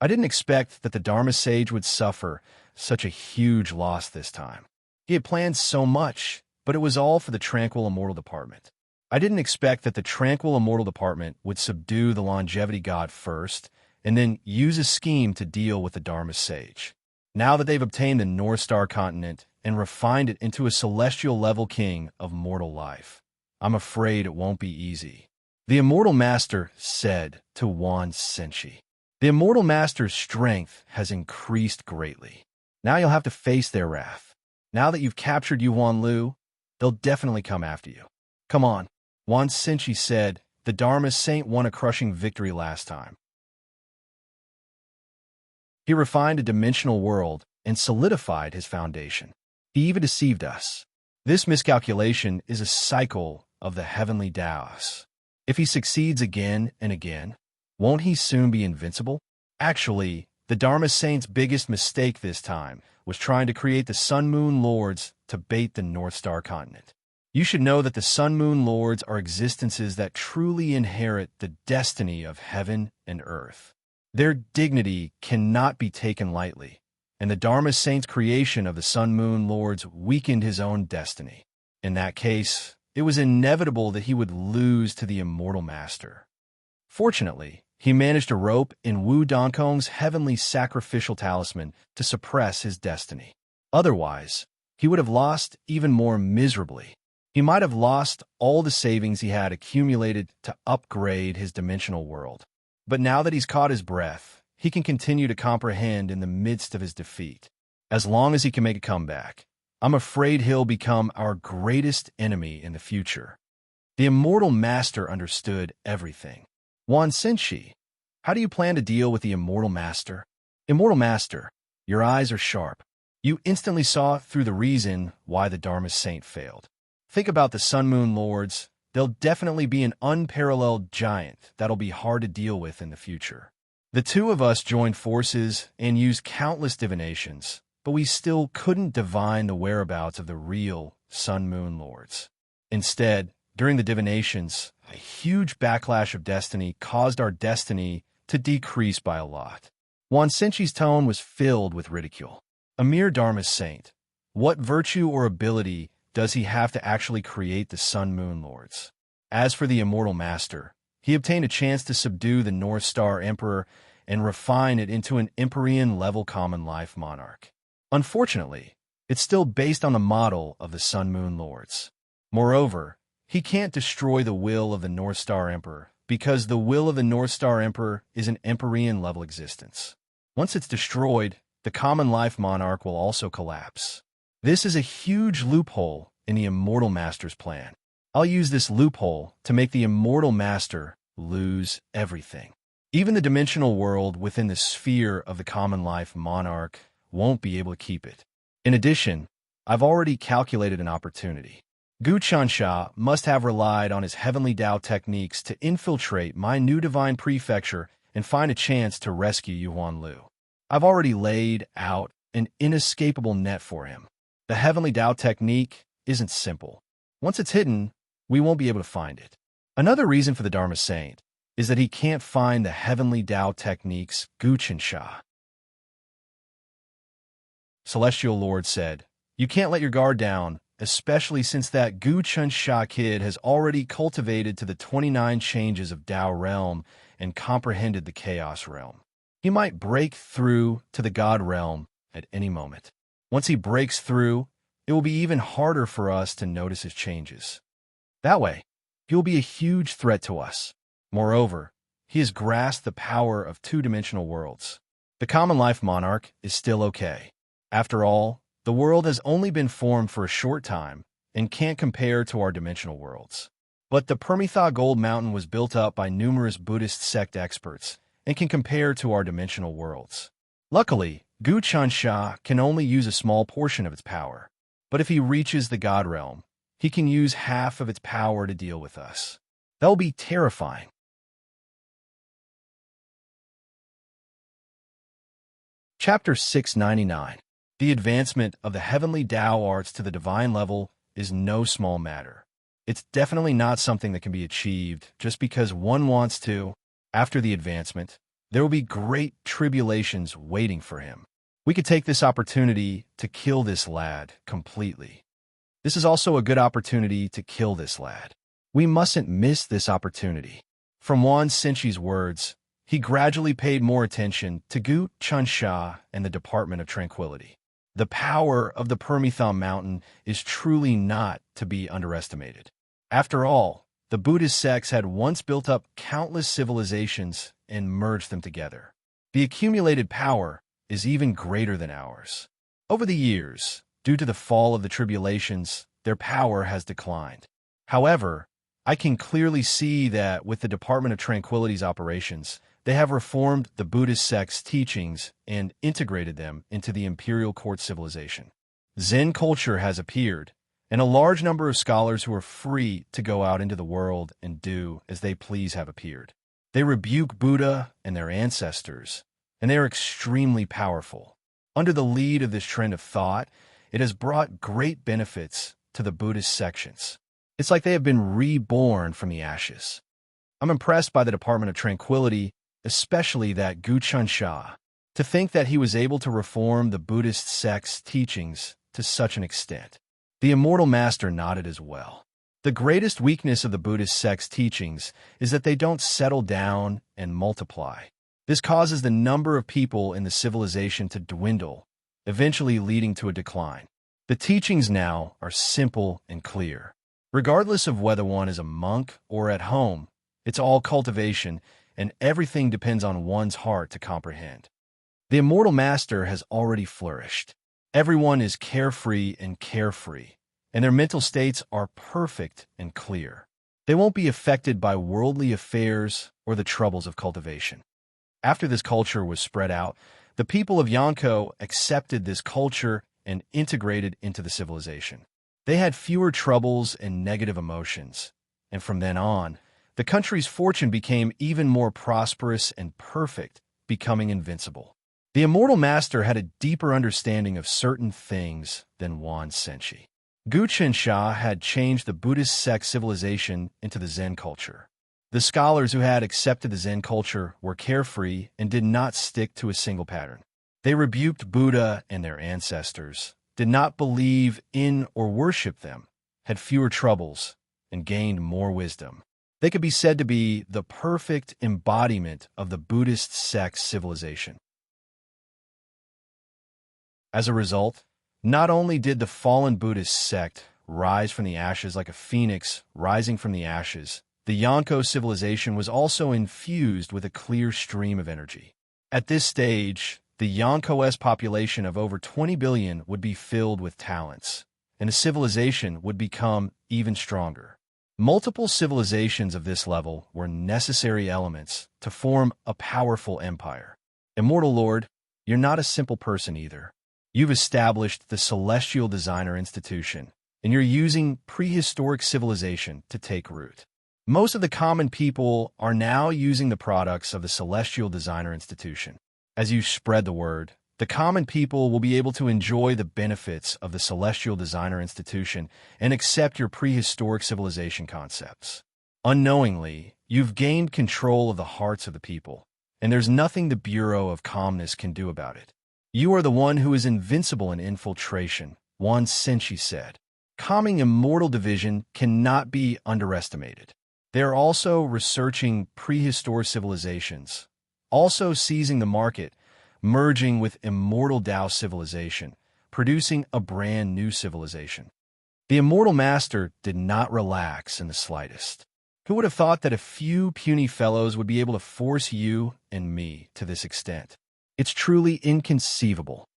I didn't expect that the Dharma sage would suffer such a huge loss this time. He had planned so much, but it was all for the Tranquil Immortal Department. I didn't expect that the Tranquil Immortal Department would subdue the Longevity God first, and then use a scheme to deal with the Dharma sage. Now that they've obtained the North Star continent and refined it into a celestial-level king of mortal life, I'm afraid it won't be easy. The Immortal Master said to Wan Senshi. The Immortal Master's strength has increased greatly. Now you'll have to face their wrath. Now that you've captured Yuan Lu, they'll definitely come after you. Come on, Wan Senshi said. The Dharma Saint won a crushing victory last time. He refined a dimensional world and solidified his foundation. He even deceived us. This miscalculation is a cycle of the heavenly Taos. If he succeeds again and again, won't he soon be invincible? Actually, the Dharma Saint's biggest mistake this time was trying to create the Sun-Moon Lords to bait the North Star continent. You should know that the Sun-Moon Lords are existences that truly inherit the destiny of heaven and earth. Their dignity cannot be taken lightly, and the Dharma Saint's creation of the Sun-Moon Lords weakened his own destiny. In that case, it was inevitable that he would lose to the Immortal Master. Fortunately, he managed to rope in Wu Donkong's heavenly sacrificial talisman to suppress his destiny. Otherwise, he would have lost even more miserably. He might have lost all the savings he had accumulated to upgrade his dimensional world. But now that he's caught his breath, he can continue to comprehend in the midst of his defeat. As long as he can make a comeback, I'm afraid he'll become our greatest enemy in the future. The Immortal Master understood everything. Wan Senshi, how do you plan to deal with the Immortal Master? Immortal Master, your eyes are sharp. You instantly saw through the reason why the Dharma Saint failed. Think about the Sun-Moon Lords. They'll definitely be an unparalleled giant that'll be hard to deal with in the future. The two of us joined forces and used countless divinations, but we still couldn't divine the whereabouts of the real Sun-Moon Lords. Instead, during the divinations, a huge backlash of destiny caused our destiny to decrease by a lot. Wan Senshi's tone was filled with ridicule. A mere Dharma Saint. What virtue or ability does he have to actually create the Sun-Moon Lords? As for the Immortal Master, he obtained a chance to subdue the North Star Emperor and refine it into an Empyrean-level common life monarch. Unfortunately, it's still based on the model of the Sun-Moon Lords. Moreover, he can't destroy the will of the North Star Emperor because the will of the North Star Emperor is an Empyrean-level existence. Once it's destroyed, the common life monarch will also collapse. This is a huge loophole in the Immortal Master's plan. I'll use this loophole to make the Immortal Master lose everything. Even the dimensional world within the sphere of the common life monarch won't be able to keep it. In addition, I've already calculated an opportunity. Gu Chansha must have relied on his heavenly Tao techniques to infiltrate my new divine prefecture and find a chance to rescue Yuan Lu. I've already laid out an inescapable net for him. The heavenly Tao technique isn't simple. Once it's hidden, we won't be able to find it. Another reason for the Dharma Saint is that he can't find the heavenly Tao technique's Gu Chansha. Celestial Lord said, "You can't let your guard down, especially since that Gu Chansha kid has already cultivated to the 29 changes of Tao realm and comprehended the chaos realm. He might break through to the God realm at any moment. Once he breaks through, it will be even harder for us to notice his changes. That way, he will be a huge threat to us. Moreover, he has grasped the power of two-dimensional worlds. The common life monarch is still okay. After all, the world has only been formed for a short time and can't compare to our dimensional worlds. But the Permitha Gold Mountain was built up by numerous Buddhist sect experts and can compare to our dimensional worlds. Luckily, Gu Chansha can only use a small portion of its power, but if he reaches the God realm, he can use half of its power to deal with us. That will be terrifying. Chapter 699. The advancement of the heavenly Tao arts to the divine level is no small matter. It's definitely not something that can be achieved just because one wants to. After the advancement, there will be great tribulations waiting for him. We could take this opportunity to kill this lad completely. This is also a good opportunity to kill this lad. We mustn't miss this opportunity. From Wan Senchi's words, he gradually paid more attention to Gu Chansha and the Department of Tranquility. The power of the Permitha Mountain is truly not to be underestimated. After all, the Buddhist sects had once built up countless civilizations and merged them together. The accumulated power is even greater than ours. Over the years, due to the fall of the tribulations, their power has declined. However, I can clearly see that with the Department of Tranquility's operations, they have reformed the Buddhist sect's teachings and integrated them into the imperial court civilization. Zen culture has appeared, and a large number of scholars who are free to go out into the world and do as they please have appeared. They rebuke Buddha and their ancestors, and they are extremely powerful. Under the lead of this trend of thought, it has brought great benefits to the Buddhist sections. It's like they have been reborn from the ashes. I'm impressed by the Department of Tranquility, especially that Gu Chansha. To think that he was able to reform the Buddhist sect's teachings to such an extent. The Immortal Master nodded as well. The greatest weakness of the Buddhist sect's teachings is that they don't settle down and multiply. This causes the number of people in the civilization to dwindle, eventually leading to a decline. The teachings now are simple and clear. Regardless of whether one is a monk or at home, it's all cultivation, and everything depends on one's heart to comprehend. The Immortal Master has already flourished. Everyone is carefree, and their mental states are perfect and clear. They won't be affected by worldly affairs or the troubles of cultivation. After this culture was spread out, the people of Yanko accepted this culture and integrated into the civilization. They had fewer troubles and negative emotions, and from then on, the country's fortune became even more prosperous and perfect, becoming invincible. The Immortal Master had a deeper understanding of certain things than Wan Senchi. Gu Chansha had changed the Buddhist sect civilization into the Zen culture. The scholars who had accepted the Zen culture were carefree and did not stick to a single pattern. They rebuked Buddha and their ancestors, did not believe in or worship them, had fewer troubles, and gained more wisdom. They could be said to be the perfect embodiment of the Buddhist sect civilization. As a result, not only did the fallen Buddhist sect rise from the ashes like a phoenix rising from the ashes, the Yanko civilization was also infused with a clear stream of energy. At this stage, the Yanko's population of over 20 billion would be filled with talents, and the civilization would become even stronger. Multiple civilizations of this level were necessary elements to form a powerful empire. Immortal Lord, you're not a simple person either. You've established the Celestial Designer Institution, and you're using prehistoric civilization to take root. Most of the common people are now using the products of the Celestial Designer Institution. As you spread the word, the common people will be able to enjoy the benefits of the Celestial Designer Institution and accept your prehistoric civilization concepts. Unknowingly, you've gained control of the hearts of the people, and there's nothing the Bureau of Calmness can do about it. You are the one who is invincible in infiltration, Wan Senchi said. Calming Immortal Division cannot be underestimated. They are also researching prehistoric civilizations, also seizing the market, merging with immortal Tao civilization, producing a brand new civilization. The immortal master did not relax in the slightest. Who would have thought that a few puny fellows would be able to force you and me to this extent? It's truly inconceivable.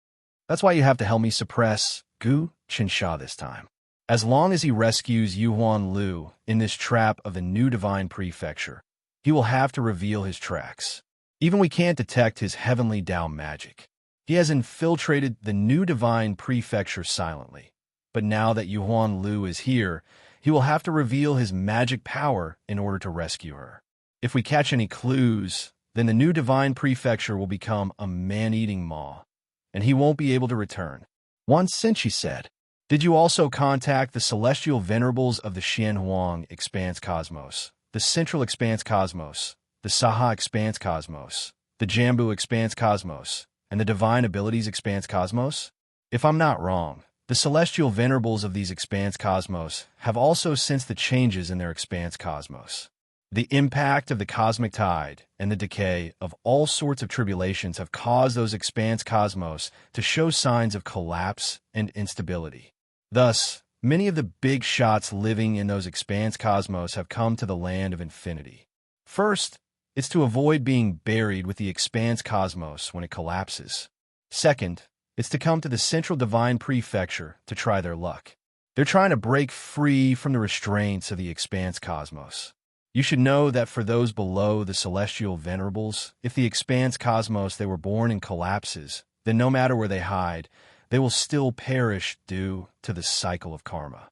That's why you have to help me suppress Gu Qinsha this time. As long as he rescues Yuhuan Lu in this trap of the new divine prefecture, he will have to reveal his tracks. Even we can't detect his heavenly Tao magic. He has infiltrated the new divine prefecture silently. But now that Yuhuan Lu is here, he will have to reveal his magic power in order to rescue her. If we catch any clues, then the new divine prefecture will become a man-eating maw, and he won't be able to return. Once Sinchi said, "Did you also contact the celestial venerables of the Xianhuang Expanse Cosmos, the Central Expanse Cosmos, the Saha Expanse Cosmos, the Jambu Expanse Cosmos, and the Divine Abilities Expanse Cosmos? If I'm not wrong, the celestial venerables of these Expanse Cosmos have also sensed the changes in their Expanse Cosmos. The impact of the cosmic tide and the decay of all sorts of tribulations have caused those Expanse Cosmos to show signs of collapse and instability. Thus, many of the big shots living in those Expanse Cosmos have come to the land of infinity. First, it's to avoid being buried with the Expanse Cosmos when it collapses. Second, it's to come to the Central Divine Prefecture to try their luck. They're trying to break free from the restraints of the Expanse Cosmos. You should know that for those below the celestial venerables, if the Expanse Cosmos they were born in collapses, then no matter where they hide, they will still perish due to the cycle of karma.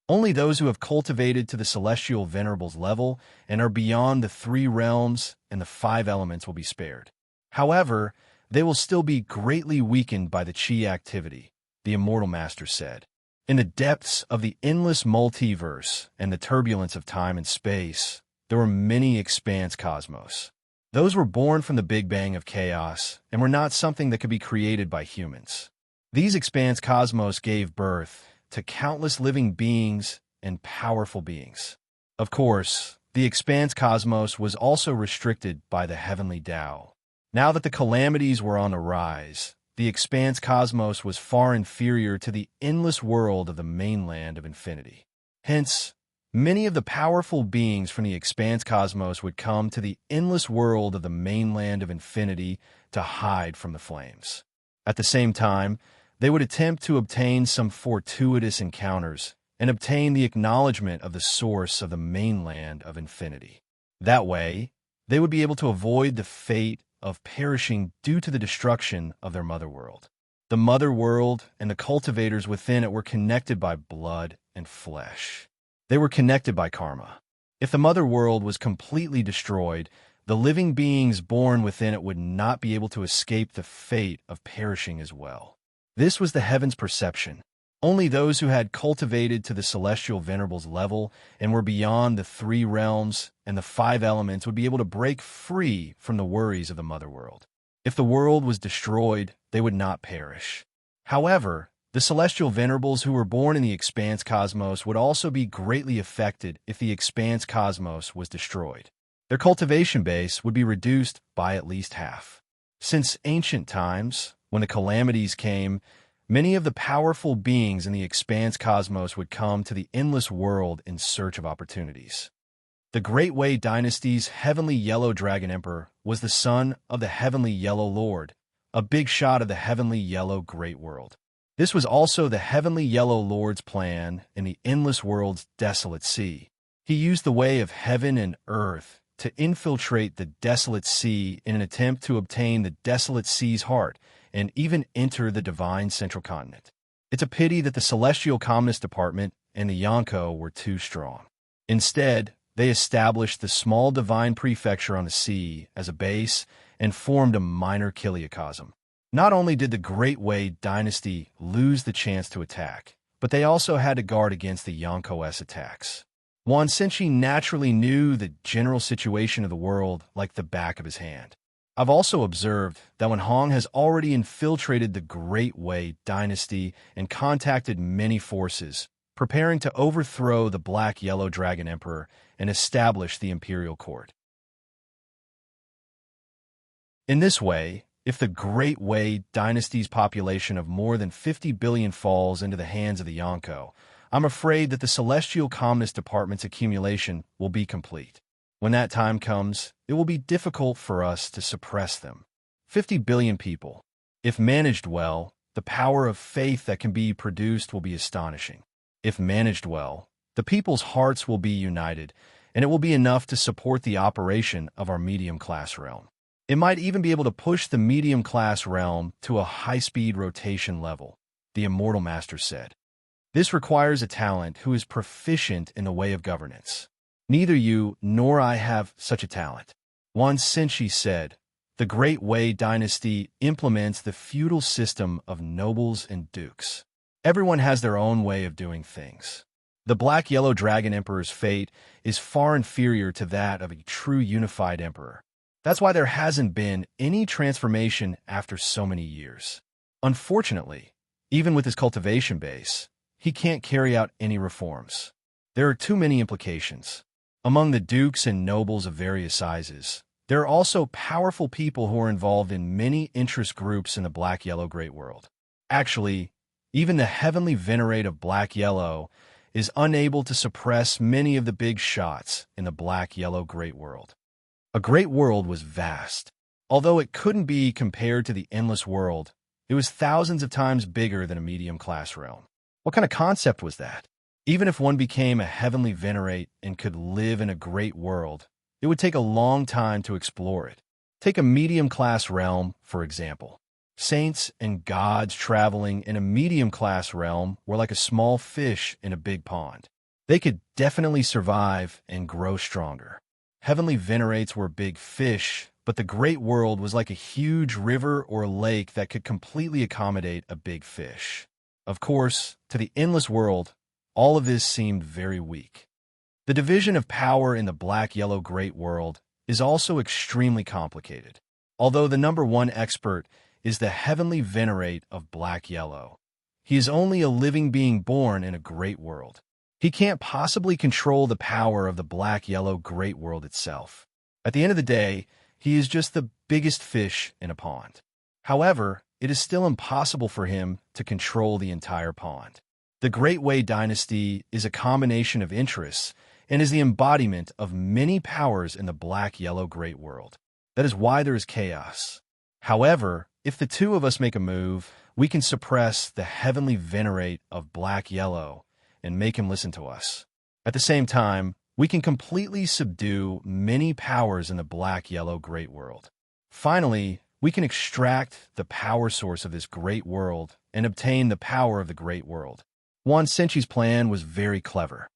Only those who have cultivated to the celestial venerables level and are beyond the 3 realms and the 5 elements will be spared. However, they will still be greatly weakened by the chi activity, the immortal master said. In the depths of the endless multiverse and the turbulence of time and space, there were many Expanse Cosmos. Those were born from the Big Bang of chaos and were not something that could be created by humans. These Expanse Cosmos gave birth to countless living beings and powerful beings. Of course, the Expanse Cosmos was also restricted by the heavenly Tao. Now that the calamities were on the rise, the Expanse Cosmos was far inferior to the endless world of the mainland of infinity. Hence, many of the powerful beings from the Expanse Cosmos would come to the endless world of the mainland of infinity to hide from the flames. At the same time, they would attempt to obtain some fortuitous encounters and obtain the acknowledgement of the source of the mainland of infinity. That way, they would be able to avoid the fate of perishing due to the destruction of their mother world. The mother world and the cultivators within it were connected by blood and flesh. They were connected by karma. If the mother world was completely destroyed, the living beings born within it would not be able to escape the fate of perishing as well. This was the heaven's perception. Only those who had cultivated to the celestial venerables level and were beyond the 3 realms and the 5 elements would be able to break free from the worries of the mother world. If the world was destroyed, they would not perish. However, the celestial venerables who were born in the Expanse Cosmos would also be greatly affected if the Expanse Cosmos was destroyed. Their cultivation base would be reduced by at least half. Since ancient times, when the calamities came, many of the powerful beings in the Expanse Cosmos would come to the endless world in search of opportunities. The Great Wei Dynasty's Heavenly Yellow Dragon Emperor was the son of the Heavenly Yellow Lord, a big shot of the Heavenly Yellow Great World. This was also the Heavenly Yellow Lord's plan in the endless world's desolate sea. He used the way of heaven and earth to infiltrate the desolate sea in an attempt to obtain the desolate sea's heart and even enter the divine central continent. It's a pity that the Celestial Communist Department and the Yonko were too strong. Instead, they established the small divine prefecture on the sea as a base and formed a minor chiliocosm. Not only did the Great Wei Dynasty lose the chance to attack, but they also had to guard against the Yonko's attacks. Wan Xinqi naturally knew the general situation of the world like the back of his hand. I've also observed that when Hong has already infiltrated the Great Wei Dynasty and contacted many forces, preparing to overthrow the black-yellow dragon emperor and establish the imperial court. In this way, if the Great Wei dynasty's population of more than 50 billion falls into the hands of the Yonko, I'm afraid that the Celestial Calmness Department's accumulation will be complete. When that time comes, it will be difficult for us to suppress them. 50 billion people. If managed well, the power of faith that can be produced will be astonishing. If managed well, the people's hearts will be united, and it will be enough to support the operation of our medium-class realm. It might even be able to push the medium-class realm to a high-speed rotation level, the Immortal Master said. This requires a talent who is proficient in the way of governance. Neither you nor I have such a talent. Once Senshi said, the Great Wei dynasty implements the feudal system of nobles and dukes. Everyone has their own way of doing things. The black-yellow dragon emperor's fate is far inferior to that of a true unified emperor. That's why there hasn't been any transformation after so many years. Unfortunately, even with his cultivation base, he can't carry out any reforms. There are too many implications. Among the dukes and nobles of various sizes, there are also powerful people who are involved in many interest groups in the black-yellow great world. Actually, even the heavenly venerate of black-yellow is unable to suppress many of the big shots in the black-yellow great world. A great world was vast. Although it couldn't be compared to the endless world, it was thousands of times bigger than a medium-class realm. What kind of concept was that? Even if one became a heavenly venerate and could live in a great world, it would take a long time to explore it. Take a medium-class realm, for example. Saints and gods traveling in a medium-class realm were like a small fish in a big pond. They could definitely survive and grow stronger. Heavenly venerates were big fish, but the great world was like a huge river or lake that could completely accommodate a big fish. Of course, to the endless world, all of this seemed very weak. The division of power in the black-yellow great world is also extremely complicated. Although the number one expert is the heavenly venerate of black-yellow, he is only a living being born in a great world. He can't possibly control the power of the black-yellow great world itself. At the end of the day, he is just the biggest fish in a pond. However, it is still impossible for him to control the entire pond. The Great Wei dynasty is a combination of interests and is the embodiment of many powers in the black-yellow great world. That is why there is chaos. However, if the two of us make a move, we can suppress the heavenly venerate of black-yellow and make him listen to us. At the same time, we can completely subdue many powers in the black-yellow great world. Finally, we can extract the power source of this great world and obtain the power of the great world. Wan Senshi's plan was very clever.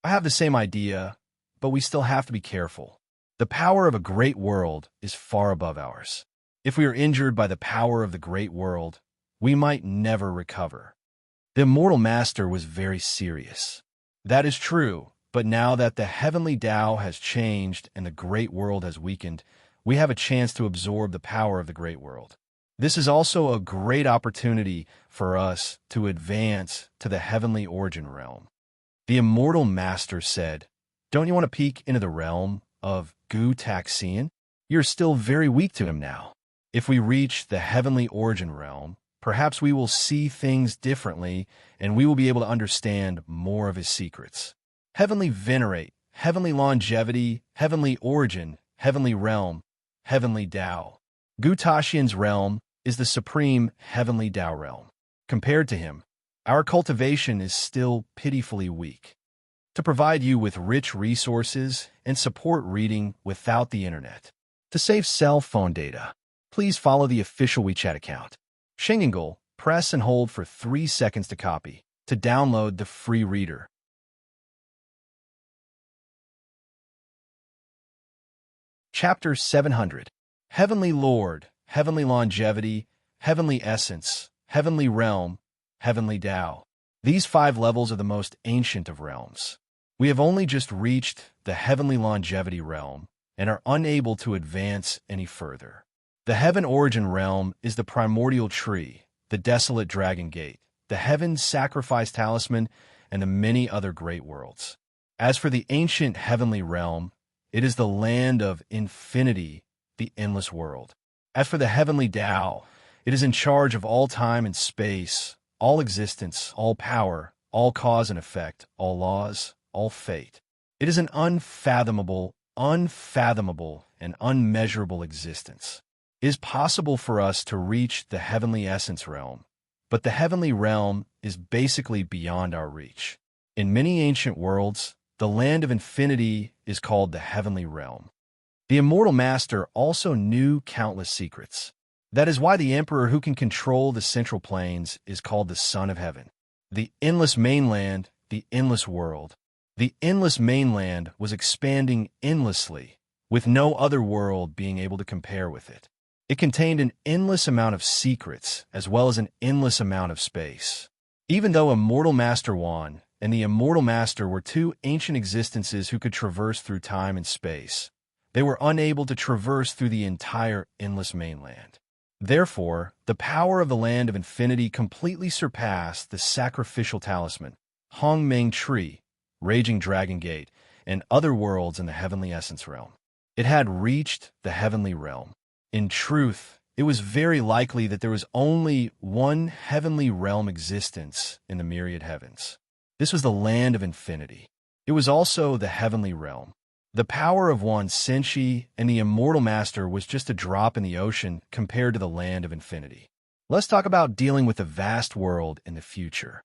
I have the same idea, but we still have to be careful. The power of a great world is far above ours. If we are injured by the power of the great world, we might never recover. The Immortal Master was very serious. That is true, but now that the heavenly Tao has changed and the great world has weakened, we have a chance to absorb the power of the great world. This is also a great opportunity for us to advance to the heavenly origin realm. The Immortal Master said, "Don't you want to peek into the realm of Gu Taxian? You're still very weak to him now. If we reach the heavenly origin realm, perhaps we will see things differently and we will be able to understand more of his secrets. Heavenly venerate, heavenly longevity, heavenly origin, heavenly realm, heavenly Tao. Gu Taxian's realm is the supreme heavenly Tao realm. Compared to him, our cultivation is still pitifully weak. To provide you with rich resources and support reading without the internet. To save cell phone data, please follow the official WeChat account. Shengengle, press and hold for 3 seconds to copy. To download the free reader. Chapter 700. Heavenly Lord, Heavenly Longevity, Heavenly Essence, Heavenly Realm, Heavenly Tao. These 5 levels are the most ancient of realms. We have only just reached the Heavenly Longevity realm and are unable to advance any further. The Heaven Origin realm is the primordial tree, the desolate dragon gate, the heavens sacrifice talisman, and the many other great worlds. As for the ancient heavenly realm, it is the land of infinity, the endless world. As for the heavenly Tao, it is in charge of all time and space, all existence, all power, all cause and effect, all laws, all fate. It is an unfathomable, and unmeasurable existence. It is possible for us to reach the heavenly essence realm, but the heavenly realm is basically beyond our reach. In many ancient worlds, the land of infinity is called the heavenly realm. The immortal master also knew countless secrets. That is why the emperor who can control the central planes is called the Son of Heaven. The endless mainland, the endless world. The endless mainland was expanding endlessly, with no other world being able to compare with it. It contained an endless amount of secrets, as well as an endless amount of space. Even though Immortal Master Wan and the Immortal Master were two ancient existences who could traverse through time and space, they were unable to traverse through the entire endless mainland. Therefore, the power of the Land of Infinity completely surpassed the sacrificial talisman, Hong Meng Tree, Raging Dragon Gate, and other worlds in the heavenly essence realm. It had reached the heavenly realm. In truth, it was very likely that there was only one heavenly realm existence in the myriad heavens. This was the Land of Infinity. It was also the heavenly realm. The power of Wan Senshi and the Immortal Master was just a drop in the ocean compared to the Land of Infinity. Let's talk about dealing with the vast world in the future.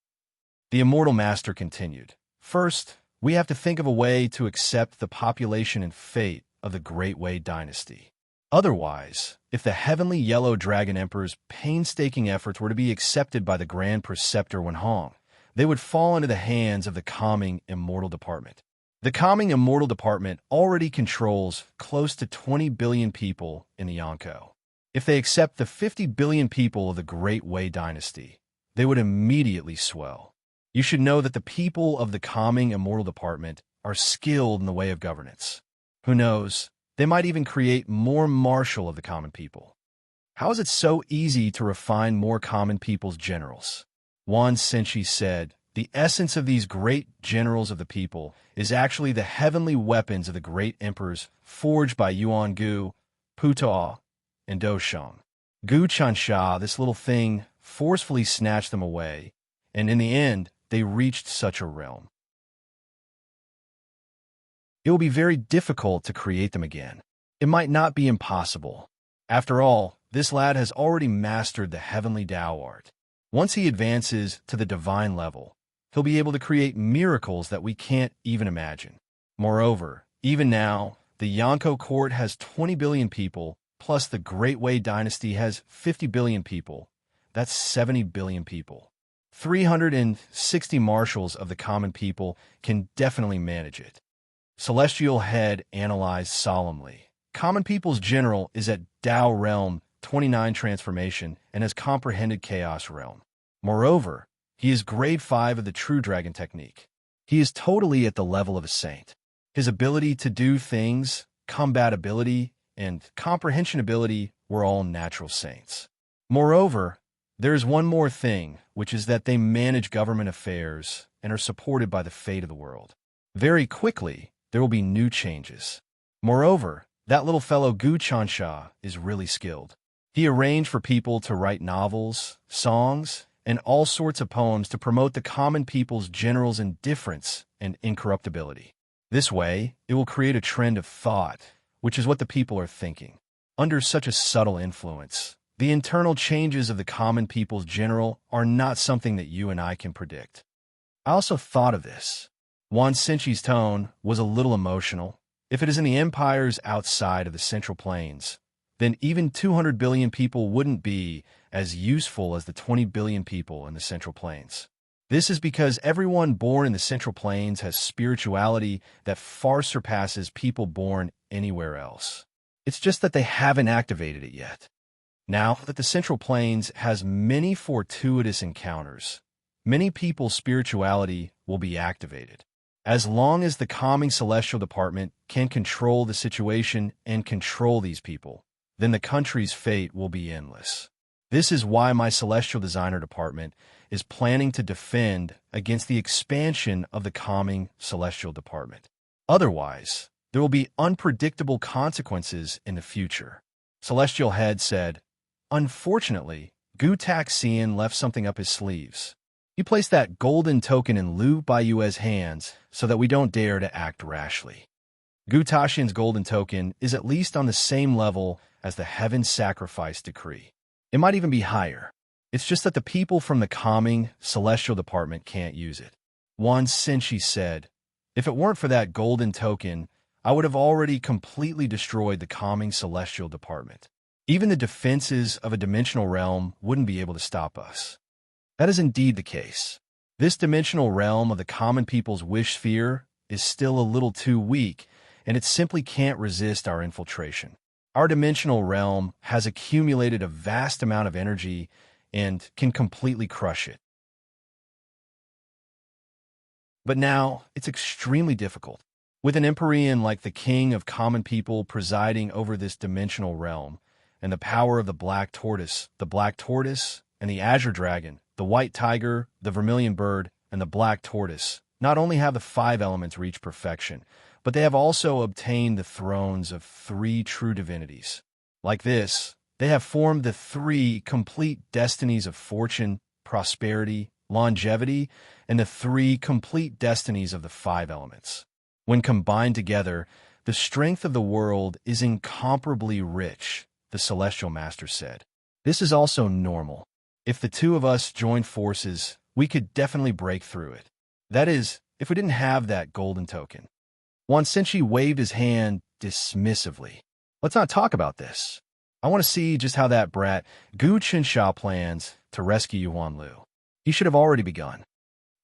The Immortal Master continued. First, we have to think of a way to accept the population and fate of the Great Wei dynasty. Otherwise, if the heavenly Yellow Dragon Emperor's painstaking efforts were to be accepted by the Grand Preceptor Wenhong, they would fall into the hands of the Calming Immortal Department. The Calming Immortal Department already controls close to 20 billion people in the Yonko. If they accept the 50 billion people of the Great Wei dynasty, they would immediately swell. You should know that the people of the Calming Immortal Department are skilled in the way of governance. Who knows, they might even create more marshal of the common people. How is it so easy to refine more common people's generals? Wan Senshi said, the essence of these great generals of the people is actually the heavenly weapons of the great emperors forged by Yuan Gu, Puta, and Do Shang. Gu Chansha, this little thing, forcefully snatched them away, and in the end, they reached such a realm. It will be very difficult to create them again. It might not be impossible. After all, this lad has already mastered the heavenly Tao art. Once he advances to the divine level, he'll be able to create miracles that we can't even imagine. Moreover, even now, the Yonko court has 20 billion people, plus the Great Wei dynasty has 50 billion people. That's 70 billion people. 360 marshals of the common people can definitely manage it. Celestial Head analyzed solemnly. Common people's general is at Tao Realm 29 transformation and has comprehended Chaos Realm. Moreover, he is grade 5 of the True Dragon technique. He is totally at the level of a saint. His ability to do things, combat ability, and comprehension ability were all natural saints. Moreover, there is one more thing, which is that they manage government affairs and are supported by the fate of the world. Very quickly, there will be new changes. Moreover, that little fellow Gu Chansha is really skilled. He arranged for people to write novels, songs, and all sorts of poems to promote the common people's generals' indifference and incorruptibility. This way, it will create a trend of thought, which is what the people are thinking. Under such a subtle influence, the internal changes of the common people's general are not something that you and I can predict. I also thought of this. Wan Senshi's tone was a little emotional. If it is in the empires outside of the Central Plains, then even 200 billion people wouldn't be as useful as the 20 billion people in the Central Plains. This is because everyone born in the Central Plains has spirituality that far surpasses people born anywhere else. It's just that they haven't activated it yet. Now that the Central Plains has many fortuitous encounters, many people's spirituality will be activated. As long as the Calming Celestial Department can control the situation and control these people, then the country's fate will be endless. This is why my celestial designer department is planning to defend against the expansion of the calming celestial department. Otherwise, there will be unpredictable consequences in the future. Celestial Head said, "Unfortunately, Gu Taxian left something up his sleeves. He placed that golden token in Liu Baiyue's hands so that we don't dare to act rashly. Gu Taxian's golden token is at least on the same level as the Heaven Sacrifice Decree. It might even be higher. It's just that the people from the calming celestial department can't use it." Wan Senshi said, "If it weren't for that golden token, I would have already completely destroyed the calming celestial department. Even the defenses of a dimensional realm wouldn't be able to stop us." That is indeed the case. This dimensional realm of the common people's wish sphere is still a little too weak, and it simply can't resist our infiltration. Our dimensional realm has accumulated a vast amount of energy and can completely crush it. But now, it's extremely difficult. With an Empyrean like the King of Common People presiding over this dimensional realm, and the power of the Black Tortoise, and the Azure Dragon, the White Tiger, the Vermilion Bird, and the Black Tortoise, not only have the 5 elements reached perfection, but they have also obtained the thrones of 3 true divinities. Like this, they have formed the 3 complete destinies of fortune, prosperity, longevity, and the 3 complete destinies of the 5 elements. When combined together, the strength of the world is incomparably rich, the Celestial Master said. This is also normal. If the 2 of us join forces, we could definitely break through it. That is, if we didn't have that golden token. Wan Senshi waved his hand dismissively. "Let's not talk about this. I want to see just how that brat Gu Qinsha plans to rescue Yuan Lu. He should have already begun."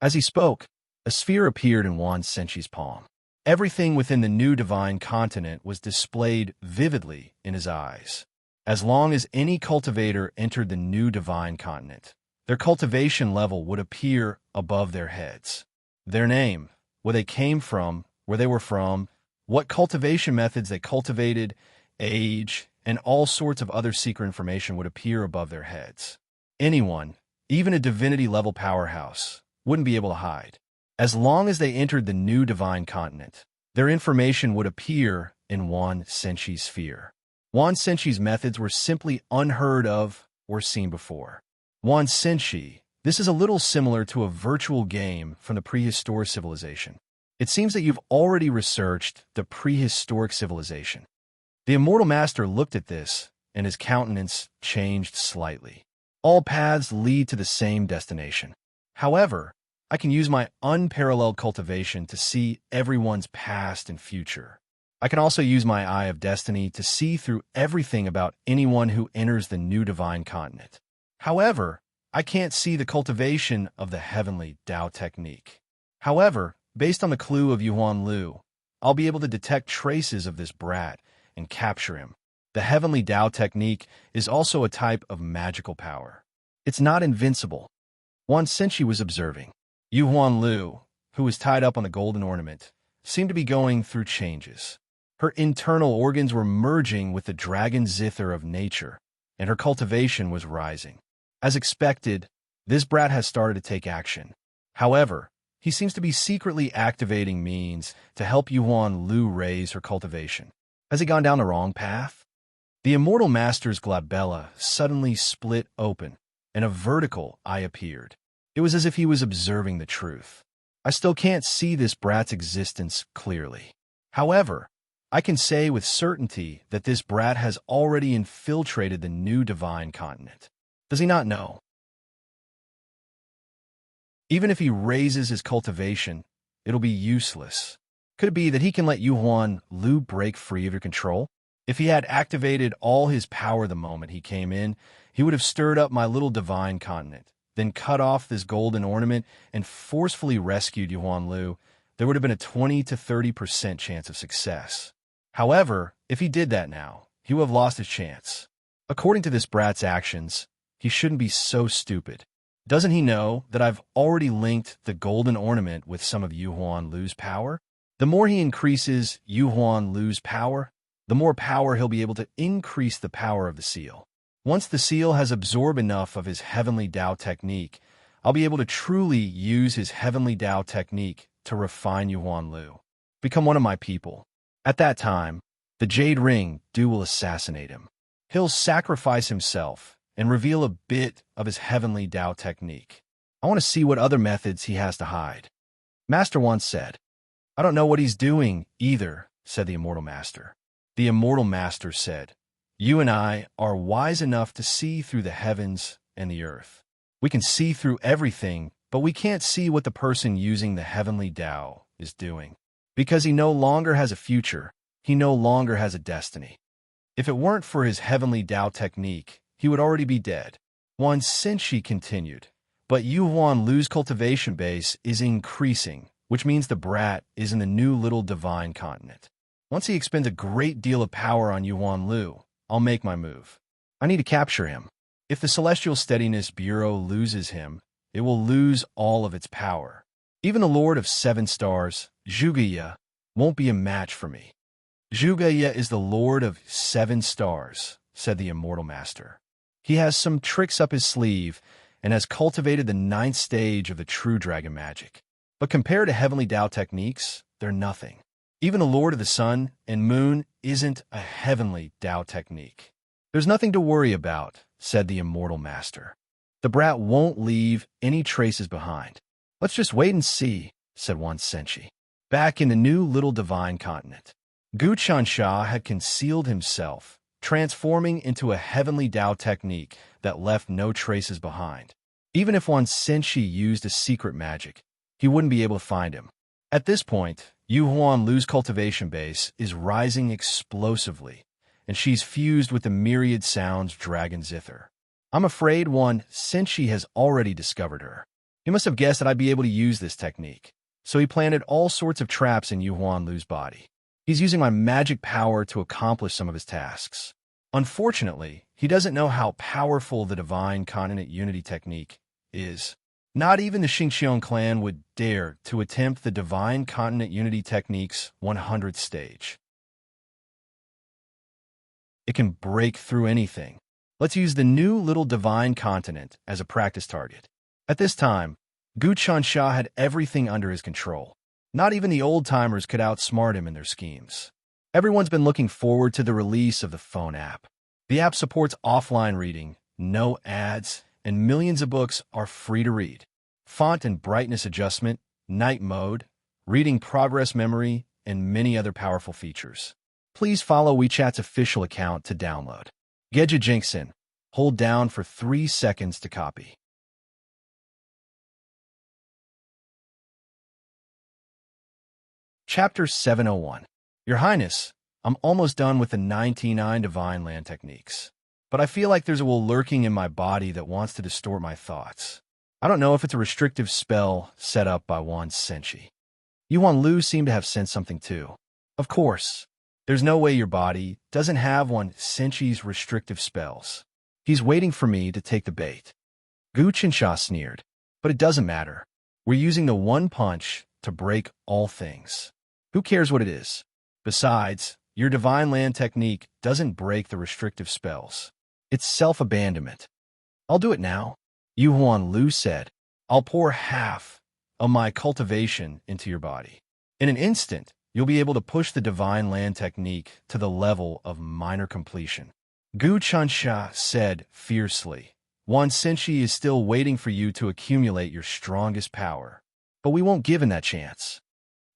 As he spoke, a sphere appeared in Wan Senshi's palm. Everything within the new divine continent was displayed vividly in his eyes. As long as any cultivator entered the new divine continent, their cultivation level would appear above their heads. Their name, where they came from, where they were from, what cultivation methods they cultivated, age, and all sorts of other secret information would appear above their heads. Anyone, even a divinity-level powerhouse, wouldn't be able to hide. As long as they entered the new divine continent, their information would appear in Wan Senshi's sphere. Wan Senshi's methods were simply unheard of or seen before. Wan Senshi, this is a little similar to a virtual game from the prehistoric civilization. It seems that you've already researched the prehistoric civilization. The Immortal Master looked at this, and his countenance changed slightly. All paths lead to the same destination. However, I can use my unparalleled cultivation to see everyone's past and future. I can also use my Eye of Destiny to see through everything about anyone who enters the new divine continent. However, I can't see the cultivation of the heavenly Tao technique. However, based on the clue of Yuan Lu, I'll be able to detect traces of this brat and capture him. The heavenly Tao technique is also a type of magical power. It's not invincible. Wan Senshi was observing. Yuan Lu, who was tied up on the golden ornament, seemed to be going through changes. Her internal organs were merging with the dragon zither of nature, and her cultivation was rising. As expected, this brat has started to take action. However, he seems to be secretly activating means to help Yuan Lu raise her cultivation. Has he gone down the wrong path? The Immortal Master's glabella suddenly split open, and a vertical eye appeared. It was as if he was observing the truth. I still can't see this brat's existence clearly. However, I can say with certainty that this brat has already infiltrated the new divine continent. Does he not know? Even if he raises his cultivation, it'll be useless. Could it be that he can let Yuan Lu break free of your control? If he had activated all his power the moment he came in, he would have stirred up my little divine continent, then cut off this golden ornament and forcefully rescued Yuan Lu. There would have been a 20 to 30% chance of success. However, if he did that now, he would have lost his chance. According to this brat's actions, he shouldn't be so stupid. Doesn't he know that I've already linked the golden ornament with some of Yuan Lu's power? The more he increases Yuan Lu's power, the more power he'll be able to increase the power of the seal. Once the seal has absorbed enough of his heavenly Tao technique, I'll be able to truly use his heavenly Tao technique to refine Yuan Lu. Become one of my people. At that time, the Jade Ring will assassinate him. He'll sacrifice himself and reveal a bit of his heavenly Tao technique. I want to see what other methods he has to hide. Master once said, "I don't know what he's doing either," said the Immortal Master. The Immortal Master said, "You and I are wise enough to see through the heavens and the earth. We can see through everything, but we can't see what the person using the heavenly Tao is doing. Because he no longer has a future, he no longer has a destiny. If it weren't for his heavenly Tao technique, he would already be dead." Wan Xinchi continued, "But Yuan Lu's cultivation base is increasing, which means the brat is in the new little divine continent. Once he expends a great deal of power on Yuan Lu, I'll make my move. I need to capture him. If the Celestial Steadiness Bureau loses him, it will lose all of its power. Even the Lord of 7 Stars, Zhuge won't be a match for me." "Zhuge is the Lord of 7 Stars," said the Immortal Master. "He has some tricks up his sleeve and has cultivated the 9th stage of the true dragon magic. But compared to heavenly Tao techniques, they're nothing. Even the Lord of the Sun and Moon isn't a heavenly Tao technique." "There's nothing to worry about," said the Immortal Master. "The brat won't leave any traces behind. Let's just wait and see," said Wan Xinchi. Back in the new little divine continent, Gu Chansha had concealed himself, transforming into a heavenly Tao technique that left no traces behind. Even if Wan Xinchi used a secret magic, he wouldn't be able to find him. At this point, Yuan Lu's cultivation base is rising explosively, and she's fused with the myriad sounds dragon zither. I'm afraid Wan Xinchi has already discovered her. He must have guessed that I'd be able to use this technique, so he planted all sorts of traps in Yuan Lu's body. He's using my magic power to accomplish some of his tasks. Unfortunately, he doesn't know how powerful the Divine Continent Unity technique is. Not even the Xingqiang clan would dare to attempt the Divine Continent Unity technique's 100th stage. It can break through anything. Let's use the new little Divine Continent as a practice target. At this time, Gu Chansha had everything under his control. Not even the old-timers could outsmart him in their schemes. Everyone's been looking forward to the release of the phone app. The app supports offline reading, no ads, and millions of books are free to read. Font and brightness adjustment, night mode, reading progress memory, and many other powerful features. Please follow WeChat's official account to download. Geja Jinkson. Hold down for 3 seconds to copy. Chapter 701. Your Highness, I'm almost done with the 99 Divine Land techniques, but I feel like there's a will lurking in my body that wants to distort my thoughts. I don't know if it's a restrictive spell set up by Wan Xinchi. Yuan Lu seemed to have sensed something too. Of course, there's no way your body doesn't have Wan Xinchi's restrictive spells. He's waiting for me to take the bait. Gu Qinsha sneered, but it doesn't matter. We're using the one punch to break all things. Who cares what it is? Besides, your Divine Land technique doesn't break the restrictive spells. It's self-abandonment. I'll do it now. Yuan Lu said, I'll pour half of my cultivation into your body. In an instant, you'll be able to push the Divine Land technique to the level of minor completion. Gu Chansha said fiercely, Wan Xinchi is still waiting for you to accumulate your strongest power, but we won't give him that chance.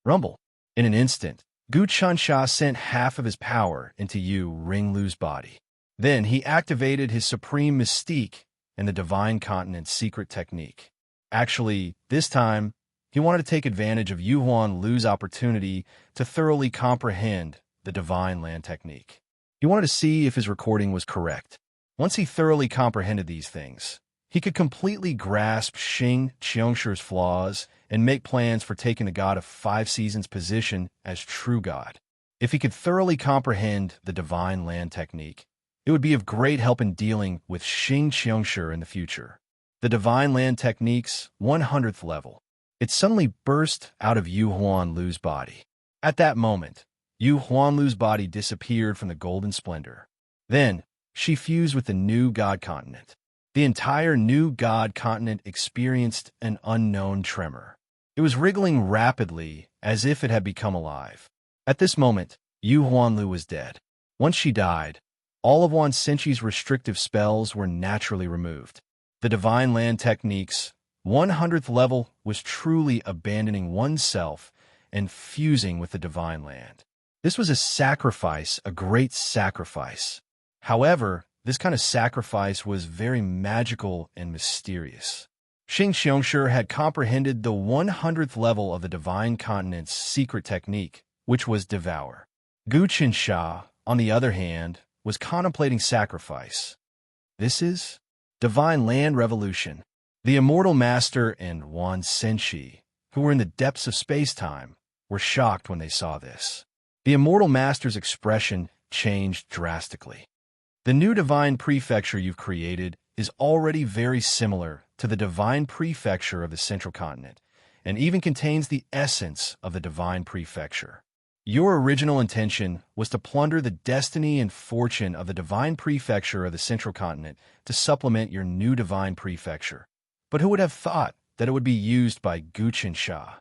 Rumble. In an instant, Gu Chansha sent half of his power into Yu Ringlu's body. Then he activated his supreme mystique and the Divine Continent's secret technique. Actually, this time, he wanted to take advantage of Yuan Lu's opportunity to thoroughly comprehend the Divine Land technique. He wanted to see if his recording was correct. Once he thoroughly comprehended these things, he could completely grasp Xing Qiangshi's flaws and make plans for taking the God of 5 Seasons' position as true God. If he could thoroughly comprehend the Divine Land technique, it would be of great help in dealing with Xing Qiangshi in the future. The Divine Land technique's 100th level. It suddenly burst out of Yuan Lu's body. At that moment, Yuan Lu's body disappeared from the golden splendor. Then, she fused with the new God continent. The entire new God continent experienced an unknown tremor. It was wriggling rapidly as if it had become alive. At this moment, Yu Huanlu was dead. Once she died, all of Wan Senchi's restrictive spells were naturally removed. The Divine Land techniques, 100th level, was truly abandoning oneself and fusing with the Divine Land. This was a sacrifice, a great sacrifice. However, this kind of sacrifice was very magical and mysterious. Xing Xiongshi had comprehended the 100th level of the Divine Continent's secret technique, which was Devour. Gu Qinsha, on the other hand, was contemplating sacrifice. This is Divine Land Revolution. The Immortal Master and Wan Senchi, who were in the depths of space-time, were shocked when they saw this. The Immortal Master's expression changed drastically. The new Divine Prefecture you've created is already very similar to the Divine Prefecture of the Central Continent, and even contains the essence of the Divine Prefecture. Your original intention was to plunder the destiny and fortune of the Divine Prefecture of the Central Continent to supplement your new Divine Prefecture. But who would have thought that it would be used by Gu Qinsha?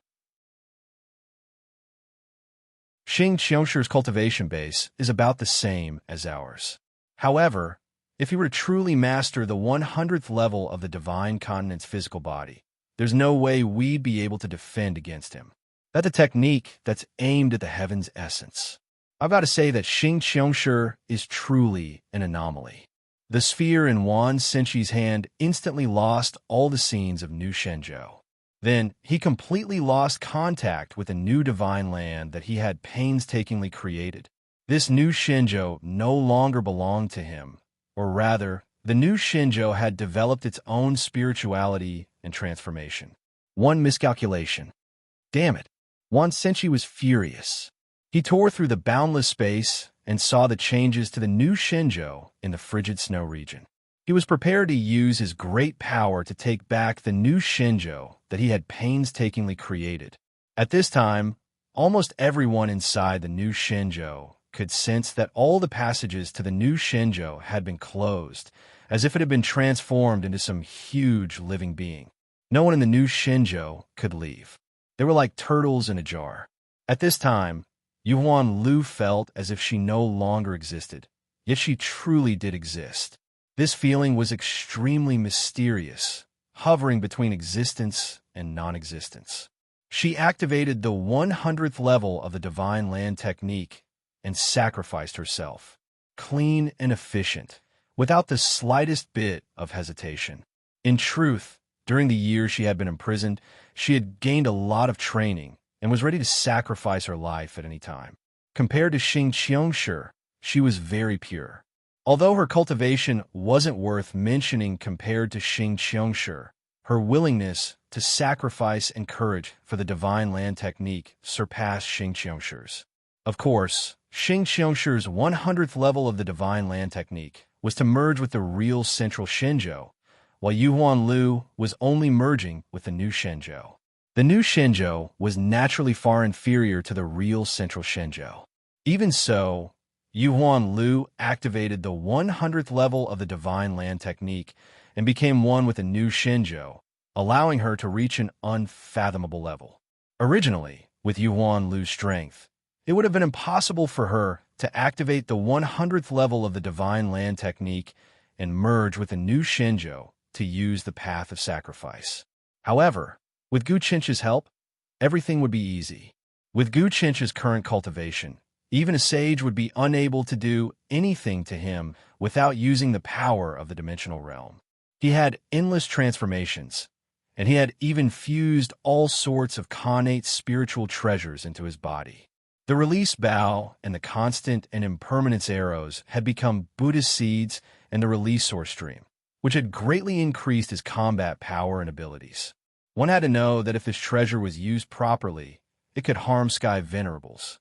Xing Qingshi's cultivation base is about the same as ours. However, if he were to truly master the 100th level of the Divine Continent's physical body, there's no way we'd be able to defend against him. That's a technique that's aimed at the heaven's essence. I've got to say that Xing Qiongshi is truly an anomaly. The sphere in Wan Senchi's hand instantly lost all the scenes of New Shenzhou. Then, he completely lost contact with the new Divine Land that he had painstakingly created. This new Shenzhou no longer belonged to him, or rather, the new Shenzhou had developed its own spirituality and transformation. One miscalculation. Damn it. Wan Senchi was furious. He tore through the boundless space and saw the changes to the new Shenzhou in the frigid snow region. He was prepared to use his great power to take back the new Shenzhou that he had painstakingly created. At this time, almost everyone inside the new Shenzhou could sense that all the passages to the new Shenzhou had been closed, as if it had been transformed into some huge living being. No one in the new Shenzhou could leave. They were like turtles in a jar. At this time, Yu Huanlu felt as if she no longer existed, yet she truly did exist. This feeling was extremely mysterious, hovering between existence and non-existence. She activated the 100th level of the Divine Land technique and sacrificed herself, clean and efficient, without the slightest bit of hesitation. In truth, during the years she had been imprisoned, she had gained a lot of training and was ready to sacrifice her life at any time. Compared to Xing Qiongshi, she was very pure. Although her cultivation wasn't worth mentioning compared to Xing Qiongshi, her willingness to sacrifice and courage for the Divine Land technique surpassed Xing Qiangshi's. Of course, Xing Qiangshi's 100th level of the Divine Land technique was to merge with the real Central Shenzhou, while Yu Huanlu was only merging with the new Shenzhou. The new Shenzhou was naturally far inferior to the real Central Shenzhou. Even so, Yu Huanlu activated the 100th level of the Divine Land technique and became one with the new Shenzhou, allowing her to reach an unfathomable level. Originally, with Yu Huanlu's strength, it would have been impossible for her to activate the 100th level of the Divine Land technique and merge with the new Shenzhou to use the path of sacrifice. However, with Gu Qinshi's help, everything would be easy. With Gu Qinshi's current cultivation, even a sage would be unable to do anything to him without using the power of the dimensional realm. He had endless transformations, and he had even fused all sorts of connate spiritual treasures into his body. The release bow and the constant and impermanence arrows had become Buddhist seeds and the release source stream, which had greatly increased his combat power and abilities. One had to know that if this treasure was used properly, it could harm Sky Venerables.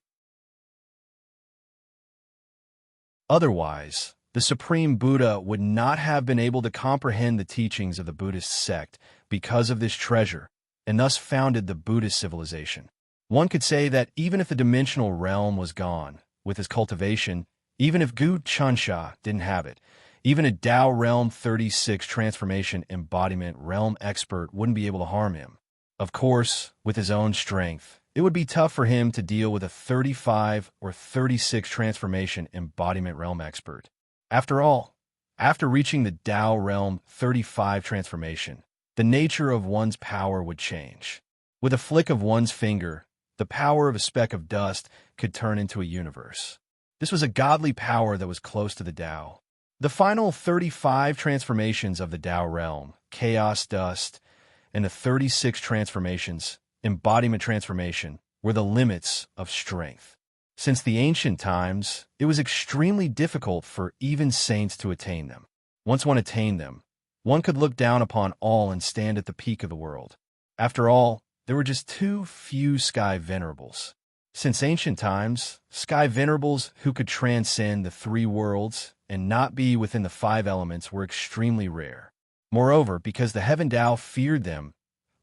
Otherwise, the Supreme Buddha would not have been able to comprehend the teachings of the Buddhist sect because of this treasure, and thus founded the Buddhist civilization. One could say that even if the dimensional realm was gone, with his cultivation, even if Gu Qinsha didn't have it, Even a Tao Realm 36 transformation embodiment realm expert wouldn't be able to harm him. Of course, with his own strength, it would be tough for him to deal with a 35 or 36 transformation embodiment realm expert. After all, after reaching the Tao Realm 35 transformation, the nature of one's power would change. With a flick of one's finger, the power of a speck of dust could turn into a universe. This was a godly power that was close to the Tao. The final 35 transformations of the Tao Realm, Chaos Dust, and the 36 transformations, Embodiment Transformation, were the limits of strength. Since the ancient times, it was extremely difficult for even saints to attain them. Once one attained them, one could look down upon all and stand at the peak of the world. After all, there were just too few Sky Venerables. Since ancient times, Sky Venerables who could transcend the three worlds and not be within the five elements were extremely rare. Moreover, because the Heaven Tao feared them,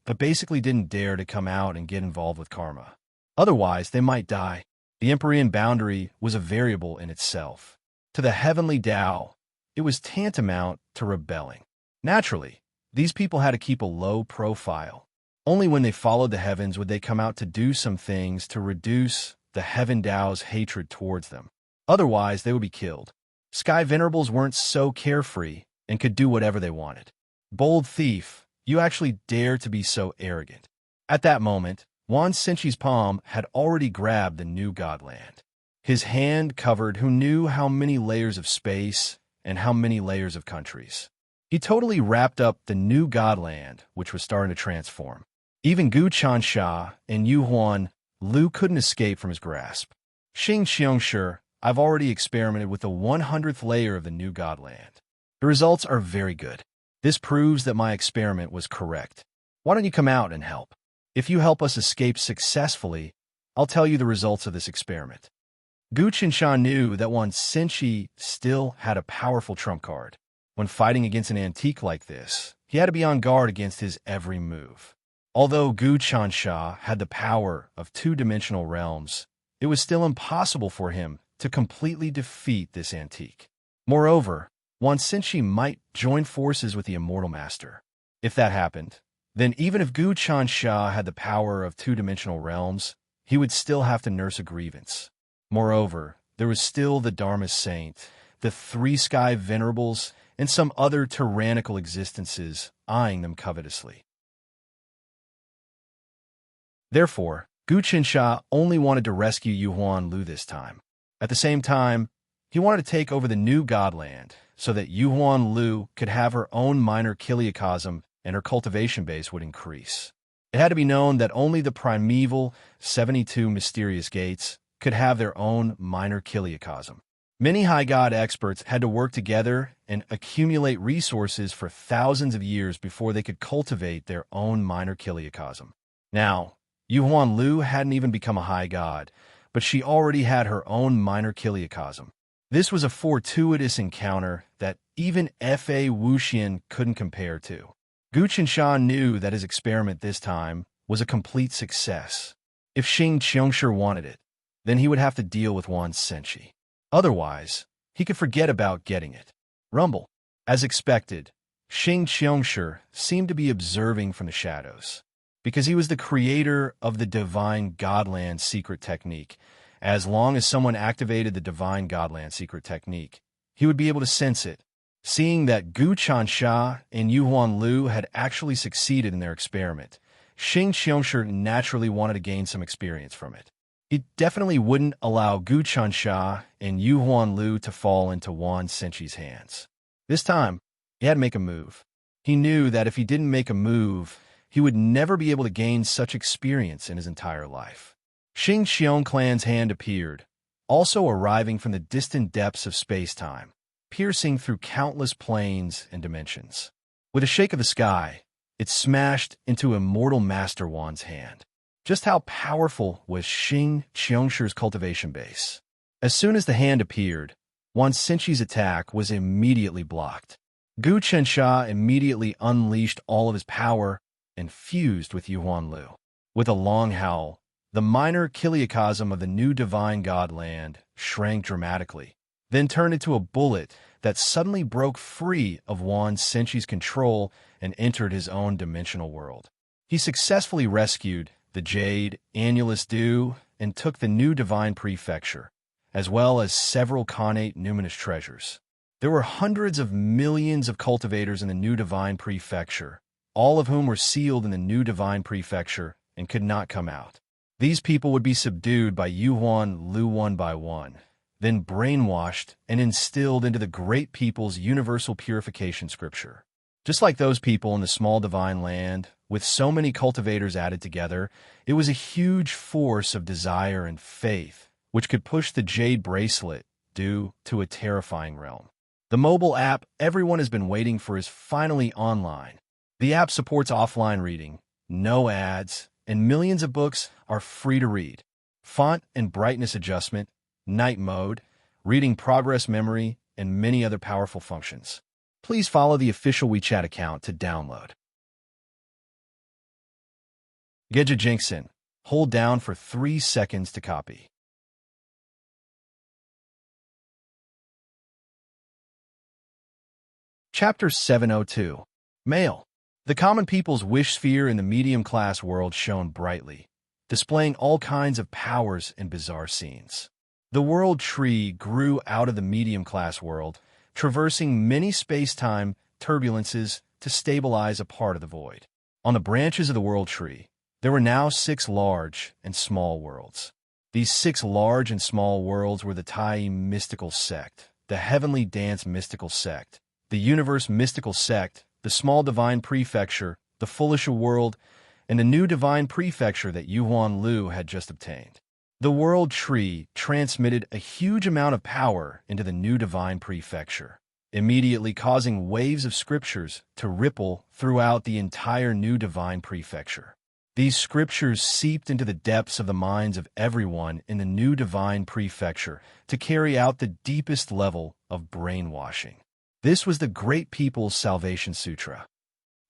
but basically didn't dare to come out and get involved with karma. Otherwise, they might die. The Empyrean boundary was a variable in itself. To the Heavenly Tao, it was tantamount to rebelling. Naturally, these people had to keep a low profile. Only when they followed the heavens would they come out to do some things to reduce the Heaven Tao's hatred towards them. Otherwise, they would be killed. Sky Venerables weren't so carefree and could do whatever they wanted. Bold thief, you actually dare to be so arrogant. At that moment, Wan Senchi's palm had already grabbed the new Godland. His hand covered who knew how many layers of space and how many layers of countries. He totally wrapped up the new Godland, which was starting to transform. Even Gu Chansha and Yu Huan Lu couldn't escape from his grasp. Xing Xiongshi, I've already experimented with the 100th layer of the new Godland. The results are very good. This proves that my experiment was correct. Why don't you come out and help? If you help us escape successfully, I'll tell you the results of this experiment. Gu Qinsha knew that Wan Senchi still had a powerful trump card. When fighting against an antique like this, he had to be on guard against his every move. Although Gu Chansha had the power of two-dimensional realms, it was still impossible for him to completely defeat this antique. Moreover, Wan Senchi might join forces with the Immortal Master. If that happened, then even if Gu Chansha had the power of two-dimensional realms, he would still have to nurse a grievance. Moreover, there was still the Dharma Saint, the three Sky Venerables, and some other tyrannical existences eyeing them covetously. Therefore, Gu Qinsha only wanted to rescue Yu Huan Lu this time. At the same time, he wanted to take over the new Godland so that Yu Huan Lu could have her own minor kiliacosm and her cultivation base would increase. It had to be known that only the primeval 72 mysterious gates could have their own minor kiliacosm. Many high god experts had to work together and accumulate resources for thousands of years before they could cultivate their own minor kiliacosm. Now, Yu Huan Lu hadn't even become a high god, but she already had her own minor kiliacosm. This was a fortuitous encounter that even F.A. Wuxian couldn't compare to. Gu Qinshan knew that his experiment this time was a complete success. If Xing Qiongshi wanted it, then he would have to deal with Wan Senchi. Otherwise, he could forget about getting it. Rumble. As expected, Xing Qiongshi seemed to be observing from the shadows. Because he was the creator of the Divine Godland secret technique, as long as someone activated the Divine Godland secret technique, he would be able to sense it. Seeing that Gu Chansha and Yu Huan Lu had actually succeeded in their experiment, Xing Qiongshi naturally wanted to gain some experience from it. He definitely wouldn't allow Gu Chansha and Yu Huan Lu to fall into Wan Senchi's hands. This time, he had to make a move. He knew that if he didn't make a move, he would never be able to gain such experience in his entire life. Xing Xiong Clan's hand appeared, also arriving from the distant depths of space-time, piercing through countless planes and dimensions. With a shake of the sky, it smashed into Immortal Master Wan's hand. Just how powerful was Xing Qiongshi's cultivation base? As soon as the hand appeared, Wan Senchi's attack was immediately blocked. Gu Qinsha immediately unleashed all of his power and fused with Yu Huan Lu. With a long howl, the minor kiliacosm of the new Divine Godland shrank dramatically, then turned into a bullet that suddenly broke free of Yuan Senchi's control and entered his own dimensional world. He successfully rescued the Jade, Annulus Dew, and took the new divine prefecture, as well as several connate numinous treasures. There were hundreds of millions of cultivators in the new divine prefecture, all of whom were sealed in the new divine prefecture and could not come out. These people would be subdued by Yuan Lu one by one, then brainwashed and instilled into the great people's universal purification scripture. Just like those people in the small divine land, with so many cultivators added together, it was a huge force of desire and faith, which could push the Jade Bracelet due to a terrifying realm. The mobile app everyone has been waiting for is finally online. The app supports offline reading, no ads, and millions of books are free to read. Font and brightness adjustment, night mode, reading progress memory, and many other powerful functions. Please follow the official WeChat account to download. Geja Jinkson. Hold down for 3 seconds to copy. Chapter 702. Mail. The common people's wish sphere in the medium-class world shone brightly, displaying all kinds of powers and bizarre scenes. The world tree grew out of the medium-class world, traversing many space-time turbulences to stabilize a part of the void. On the branches of the world tree, there were now 6 large and small worlds. These 6 large and small worlds were the Tai mystical sect, the heavenly dance mystical sect, the universe mystical sect, the small divine prefecture, the Fulisha world, and the new divine prefecture that Yuan Lu had just obtained. The world tree transmitted a huge amount of power into the new divine prefecture, immediately causing waves of scriptures to ripple throughout the entire new divine prefecture. These scriptures seeped into the depths of the minds of everyone in the new divine prefecture to carry out the deepest level of brainwashing. This was the Great People's Salvation Sutra.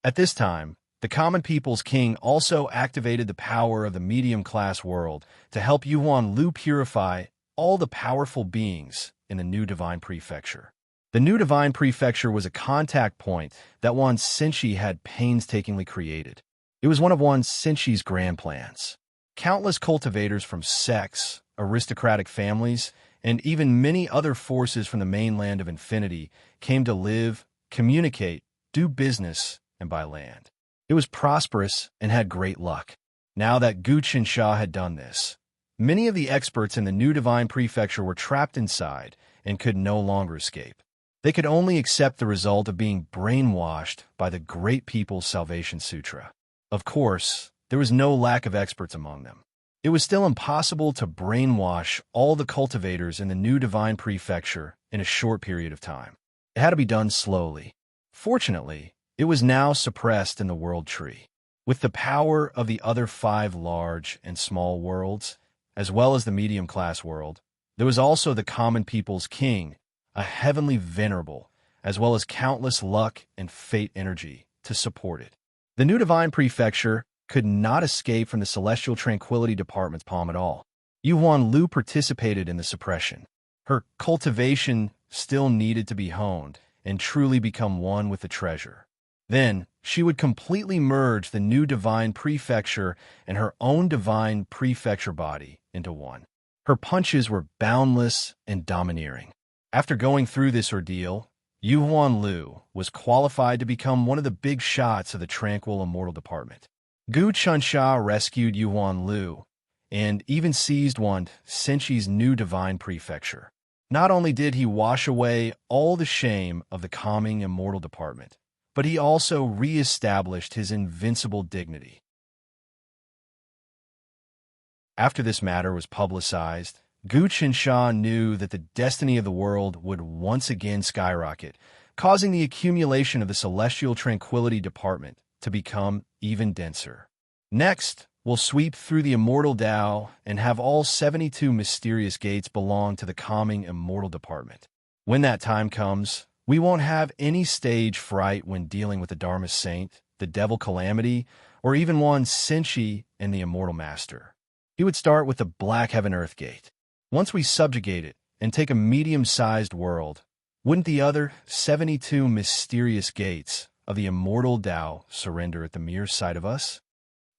At this time, the Common People's King also activated the power of the medium-class world to help Yuan Lu purify all the powerful beings in the new divine prefecture. The new divine prefecture was a contact point that Yuan Senchi had painstakingly created. It was one of Yuan Senchi's grand plans. Countless cultivators from sects, aristocratic families, and even many other forces from the mainland of infinity came to live, communicate, do business, and buy land. It was prosperous and had great luck. Now that Gu Qinsha had done this, many of the experts in the new divine prefecture were trapped inside and could no longer escape. They could only accept the result of being brainwashed by the Great People's Salvation Sutra. Of course, there was no lack of experts among them. It was still impossible to brainwash all the cultivators in the new divine prefecture in a short period of time. It had to be done slowly. Fortunately, it was now suppressed in the world tree. With the power of the other 5 large and small worlds, as well as the medium-class world, there was also the Common People's King, a heavenly venerable, as well as countless luck and fate energy to support it. The new divine prefecture could not escape from the Celestial Tranquility Department's palm at all. Yuan Lu participated in the suppression. Her cultivation still needed to be honed and truly become one with the treasure. Then, she would completely merge the new divine prefecture and her own divine prefecture body into one. Her punches were boundless and domineering. After going through this ordeal, Yuan Lu was qualified to become one of the big shots of the Tranquil Immortal Department. Gu Qinsha rescued Yuan Lu and even seized Yuan Senchi's new divine prefecture. Not only did he wash away all the shame of the calming Immortal Department, but he also re-established his invincible dignity. After this matter was publicized, Gu Qinsha knew that the destiny of the world would once again skyrocket, causing the accumulation of the Celestial Tranquility Department to become even denser. Next, we'll sweep through the Immortal Tao and have all 72 mysterious gates belong to the calming Immortal Department. When that time comes, we won't have any stage fright when dealing with the Dharma Saint, the Devil Calamity, or even Yuan Senchi and the Immortal Master. He would start with the Black Heaven Earth Gate. Once we subjugate it and take a medium-sized world, Wouldn't the other 72 mysterious gates of the immortal Tao surrender at the mere sight of us?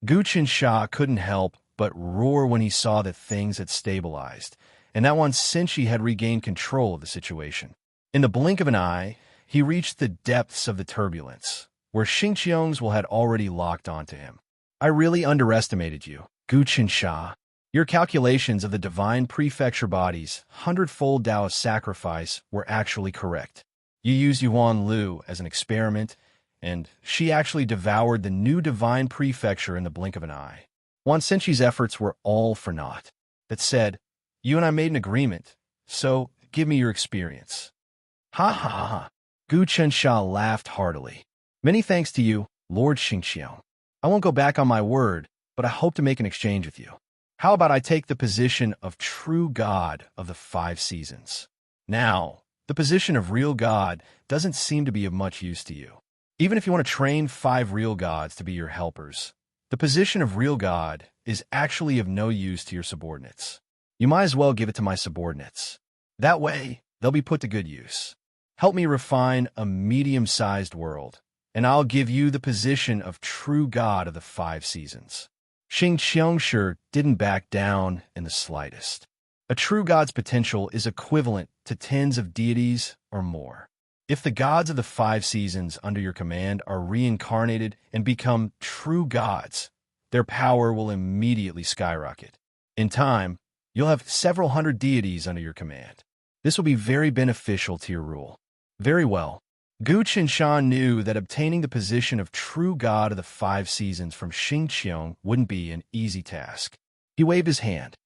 Gu Qinsha couldn't help but roar when he saw that things had stabilized, and that once Senshi had regained control of the situation. In the blink of an eye, he reached the depths of the turbulence, where Xingqiang's will had already locked onto him. I really underestimated you, Gu Qinsha. Your calculations of the divine prefecture body's 100-fold Taoist sacrifice were actually correct. You used Yuan Lu as an experiment, and she actually devoured the new divine prefecture in the blink of an eye. Wan Senshi's efforts were all for naught. That said, you and I made an agreement, so give me your experience. Ha ha ha. Gu Qinsha laughed heartily. Many thanks to you, Lord Xingqiang. I won't go back on my word, but I hope to make an exchange with you. How about I take the position of true God of the 5 seasons? Now, the position of real God doesn't seem to be of much use to you. Even if you want to train 5 real gods to be your helpers, the position of real God is actually of no use to your subordinates. You might as well give it to my subordinates. That way, they'll be put to good use. Help me refine a medium-sized world, and I'll give you the position of true God of the 5 seasons. Xingqiang didn't back down in the slightest. A true god's potential is equivalent to tens of deities or more. If the gods of the 5 seasons under your command are reincarnated and become true gods, their power will immediately skyrocket. In time, you'll have several hundred deities under your command. This will be very beneficial to your rule. Very well. Gu Qinsha knew that obtaining the position of true god of the 5 seasons from Xingqiang wouldn't be an easy task. He waved his hand.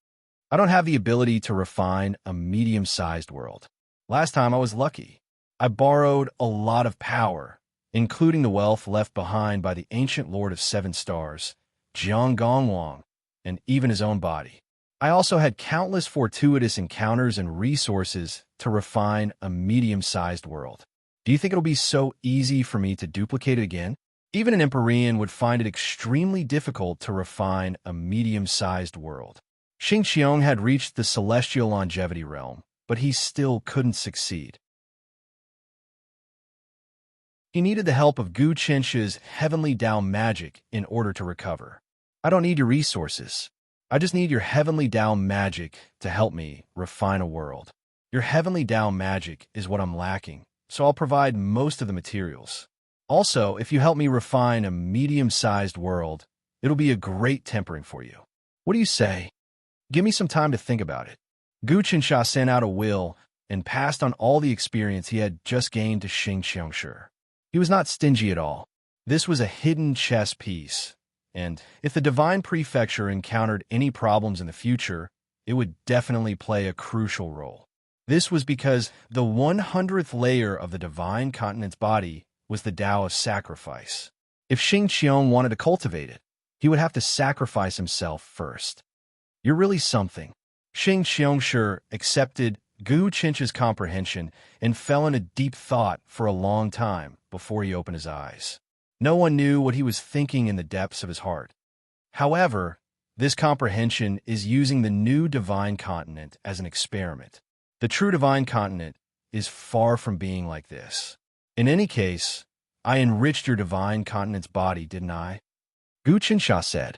I don't have the ability to refine a medium-sized world. Last time I was lucky. I borrowed a lot of power, including the wealth left behind by the ancient Lord of 7 Stars, Jiang Gongwang, and even his own body. I also had countless fortuitous encounters and resources to refine a medium-sized world. Do you think it'll be so easy for me to duplicate it again? Even an Empyrean would find it extremely difficult to refine a medium-sized world. Xingqiang had reached the celestial longevity realm, but he still couldn't succeed. He needed the help of Gu Qinsha's heavenly Tao magic in order to recover. I don't need your resources. I just need your heavenly Tao magic to help me refine a world. Your heavenly Tao magic is what I'm lacking, so I'll provide most of the materials. Also, if you help me refine a medium-sized world, it'll be a great tempering for you. What do you say? Give me some time to think about it. Gu Qinsha sent out a will and passed on all the experience he had just gained to Xingqiang. He was not stingy at all. This was a hidden chess piece, and if the divine prefecture encountered any problems in the future, it would definitely play a crucial role. This was because the 100th layer of the divine continent's body was the Tao of sacrifice. If Xingqiang wanted to cultivate it, he would have to sacrifice himself first. You're really something. Xingqiang accepted Gu Qinsha's comprehension and fell into deep thought for a long time before he opened his eyes. No one knew what he was thinking in the depths of his heart. However, this comprehension is using the new divine continent as an experiment. The true divine continent is far from being like this. In any case, I enriched your divine continent's body, didn't I? Gu Qinsha said.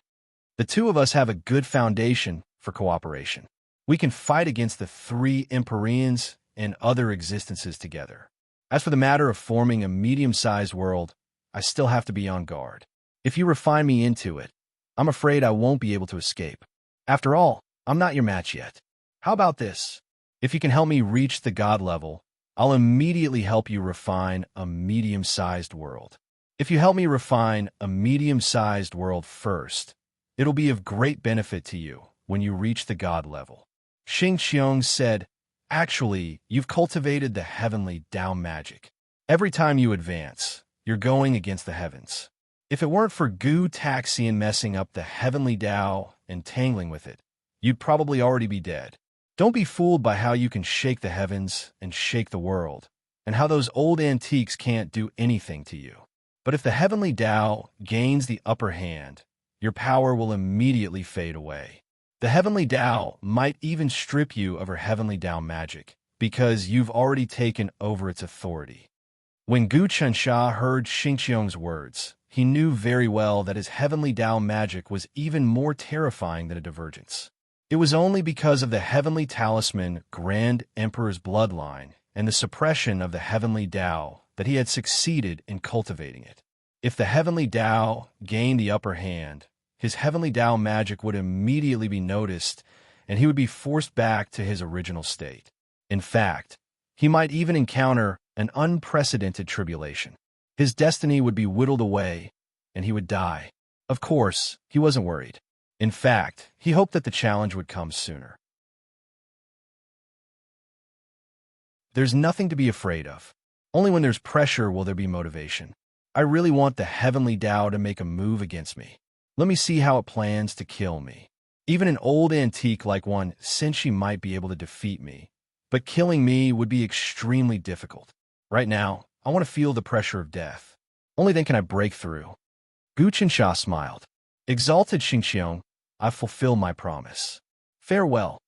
The two of us have a good foundation for cooperation. We can fight against the 3 Empyreans and other existences together. As for the matter of forming a medium-sized world, I still have to be on guard. If you refine me into it, I'm afraid I won't be able to escape. After all, I'm not your match yet. How about this? If you can help me reach the God level, I'll immediately help you refine a medium-sized world. If you help me refine a medium-sized world first, it'll be of great benefit to you when you reach the God level. Xingqiang said, actually, you've cultivated the heavenly Tao magic. Every time you advance, you're going against the heavens. If it weren't for Gu Taxian messing up the heavenly Tao and tangling with it, you'd probably already be dead. Don't be fooled by how you can shake the heavens and shake the world, and how those old antiques can't do anything to you. But if the heavenly Tao gains the upper hand, your power will immediately fade away. The heavenly Tao might even strip you of her heavenly Tao magic, because you've already taken over its authority. When Gu Chensha heard Xingqiong's words, he knew very well that his heavenly Tao magic was even more terrifying than a divergence. It was only because of the heavenly talisman Grand Emperor's bloodline and the suppression of the heavenly Tao that he had succeeded in cultivating it. If the heavenly Tao gained the upper hand, his heavenly Tao magic would immediately be noticed and he would be forced back to his original state. In fact, he might even encounter an unprecedented tribulation. His destiny would be whittled away, and he would die. Of course, he wasn't worried. In fact, he hoped that the challenge would come sooner. There's nothing to be afraid of. Only when there's pressure will there be motivation. I really want the heavenly Tao to make a move against me. Let me see how it plans to kill me. Even an old antique like one Senshi might be able to defeat me, but killing me would be extremely difficult. Right now, I want to feel the pressure of death. Only then can I break through. Gu Chensha smiled. Exalted Xingqiong, I fulfill my promise. Farewell.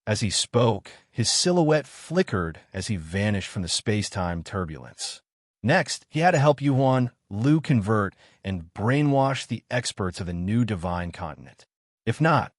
As he spoke, his silhouette flickered as he vanished from the space-time turbulence. Next, he had to help Yuan Lu convert and brainwash the experts of the new divine continent. If not,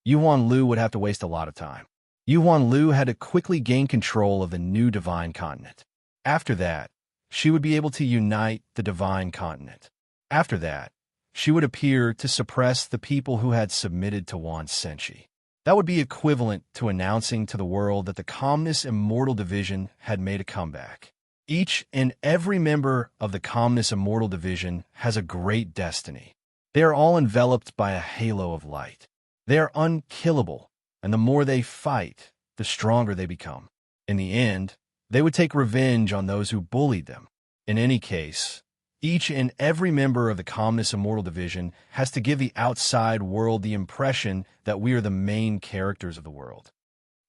Yuan Lu would have to waste a lot of time. Yuan Lu had to quickly gain control of the new divine continent. After that, she would be able to unite the divine continent. After that, she would appear to suppress the people who had submitted to Wan Senshi. That would be equivalent to announcing to the world that the Calmness Immortal Division had made a comeback. Each and every member of the Calmness Immortal Division has a great destiny. They are all enveloped by a halo of light. They are unkillable, and the more they fight, the stronger they become. In the end, they would take revenge on those who bullied them. In any case, each and every member of the Calmness Immortal Division has to give the outside world the impression that we are the main characters of the world.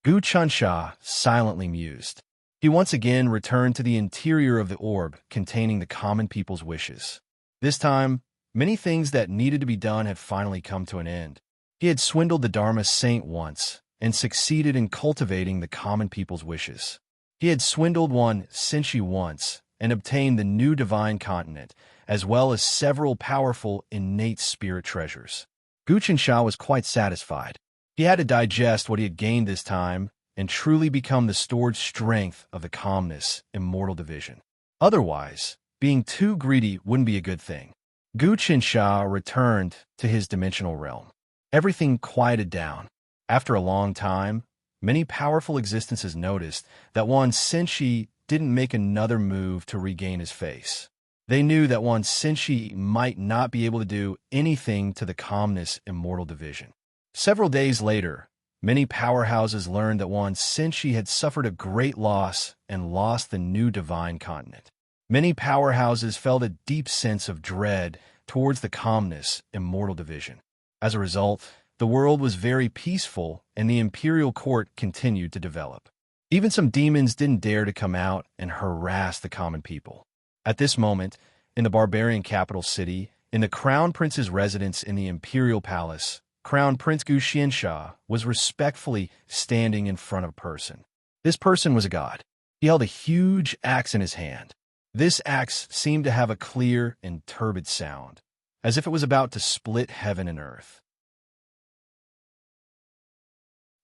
Gu Chensha silently mused. He once again returned to the interior of the orb containing the common people's wishes. This time, many things that needed to be done had finally come to an end. He had swindled the Dharma saint once and succeeded in cultivating the common people's wishes. He had swindled one Senshi once and obtained the new divine continent, as well as several powerful innate spirit treasures. Gu Chensha was quite satisfied. He had to digest what he had gained this time and truly become the stored strength of the Calmness Immortal Division. Otherwise, being too greedy wouldn't be a good thing. Gu Chensha returned to his dimensional realm. Everything quieted down. After a long time, many powerful existences noticed that Wan Senshi didn't make another move to regain his face. They knew that Wan Senshi might not be able to do anything to the Calmness Immortal Division. Several days later, many powerhouses learned that Wan Senshi had suffered a great loss and lost the new divine continent. Many powerhouses felt a deep sense of dread towards the Calmness Immortal Division. As a result, the world was very peaceful and the imperial court continued to develop. Even some demons didn't dare to come out and harass the common people. At this moment, in the barbarian capital city, in the Crown Prince's residence in the Imperial Palace, Crown Prince Gu Xiansha was respectfully standing in front of a person. This person was a god. He held a huge axe in his hand. This axe seemed to have a clear and turbid sound, as if it was about to split heaven and earth.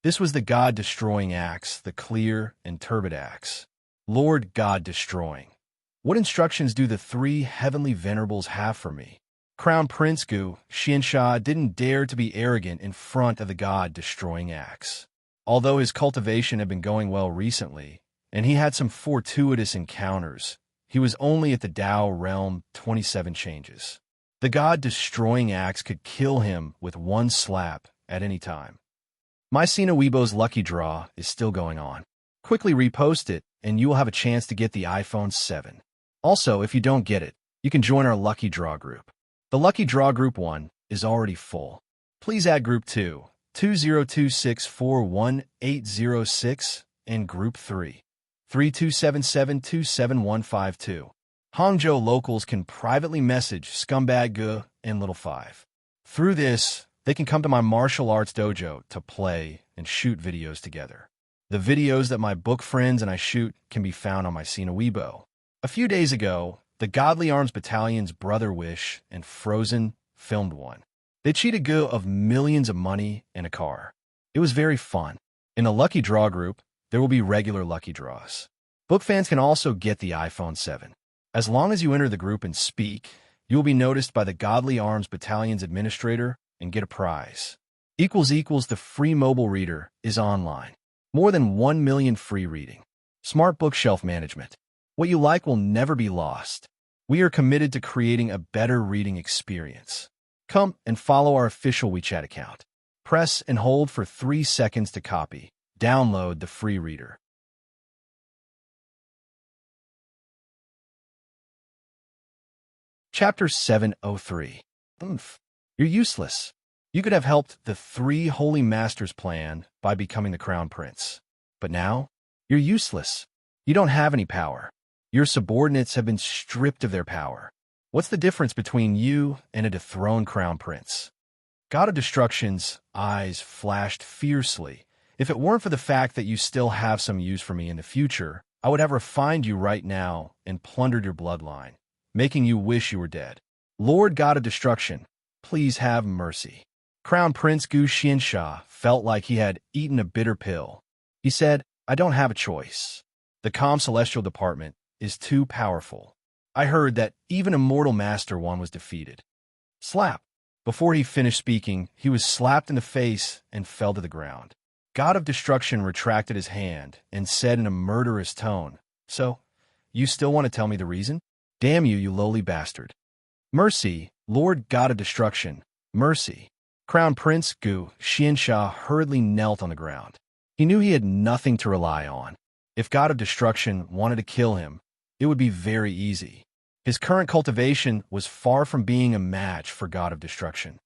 This was the God-destroying axe, the clear and turbid axe. Lord God-destroying. What instructions do the three heavenly venerables have for me? Crown Prince Gu Xiansha didn't dare to be arrogant in front of the God-destroying axe. Although his cultivation had been going well recently, and he had some fortuitous encounters, he was only at the Tao realm 27 changes. The God-destroying axe could kill him with one slap at any time. My Sina Weibo's lucky draw is still going on. Quickly repost it, and you will have a chance to get the iPhone 7. Also, if you don't get it, you can join our lucky draw group. The lucky draw group 1 is already full. Please add group 2, 2026418806, and group 3, 3277275152. Hangzhou locals can privately message Scumbag Gu and Little 5. Through this, they can come to my martial arts dojo to play and shoot videos together. The videos that my book friends and I shoot can be found on my Weibo. A few days ago, the Godly Arms Battalion's Brother Wish and Frozen filmed one. They cheated Gu of millions of money and a car. It was very fun. In the Lucky Draw group, there will be regular lucky draws. Book fans can also get the iPhone 7. As long as you enter the group and speak, you will be noticed by the Godly Arms Battalion's administrator and get a prize. The free mobile reader is online. More than 1 million free reading. Smart bookshelf management. What you like will never be lost. We are committed to creating a better reading experience. Come and follow our official WeChat account. Press and hold for 3 seconds to copy. Download the free reader. Chapter 703. You're useless. You could have helped the 3 Holy Masters plan by becoming the Crown Prince. But now, you're useless. You don't have any power. Your subordinates have been stripped of their power. What's the difference between you and a dethroned Crown Prince? God of Destruction's eyes flashed fiercely. If it weren't for the fact that you still have some use for me in the future, I would have refined you right now and plundered your bloodline, making you wish you were dead. Lord God of Destruction, please have mercy. Crown Prince Gu Xiansha felt like he had eaten a bitter pill. He said, I don't have a choice. The Calm Celestial Department is too powerful. I heard that even Immortal Master 1 was defeated. Slap. Before he finished speaking, he was slapped in the face and fell to the ground. God of Destruction retracted his hand and said in a murderous tone, So, you still want to tell me the reason? Damn you, you lowly bastard. Mercy, Lord God of Destruction, mercy. Crown Prince Gu Xiansha hurriedly knelt on the ground. He knew he had nothing to rely on. If God of Destruction wanted to kill him, it would be very easy. His current cultivation was far from being a match for God of Destruction.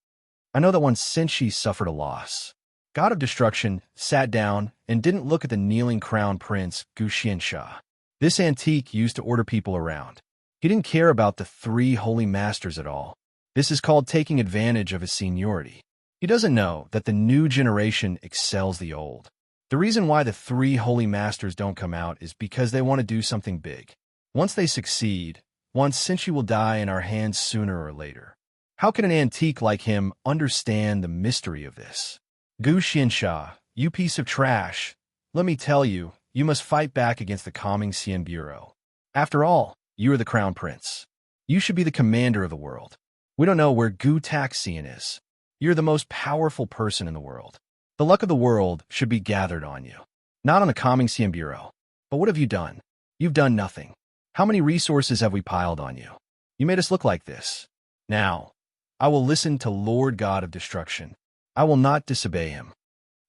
I know that once Senshi suffered a loss. God of Destruction sat down and didn't look at the kneeling Crown Prince Gu Xiansha. This antique used to order people around. He didn't care about the 3 Holy Masters at all. This is called taking advantage of his seniority. He doesn't know that the new generation excels the old. The reason why the 3 Holy Masters don't come out is because they want to do something big. Once they succeed, Senshi will die in our hands sooner or later. How can an antique like him understand the mystery of this? Gu Xiansha, you piece of trash. Let me tell you, you must fight back against the Calming Xian Bureau. After all, you are the Crown Prince. You should be the commander of the world. We don't know where Gu Taxian is. You're the most powerful person in the world. The luck of the world should be gathered on you. Not on the Calming Xian Bureau. But what have you done? You've done nothing. How many resources have we piled on you? You made us look like this. Now, I will listen to Lord God of Destruction. I will not disobey him.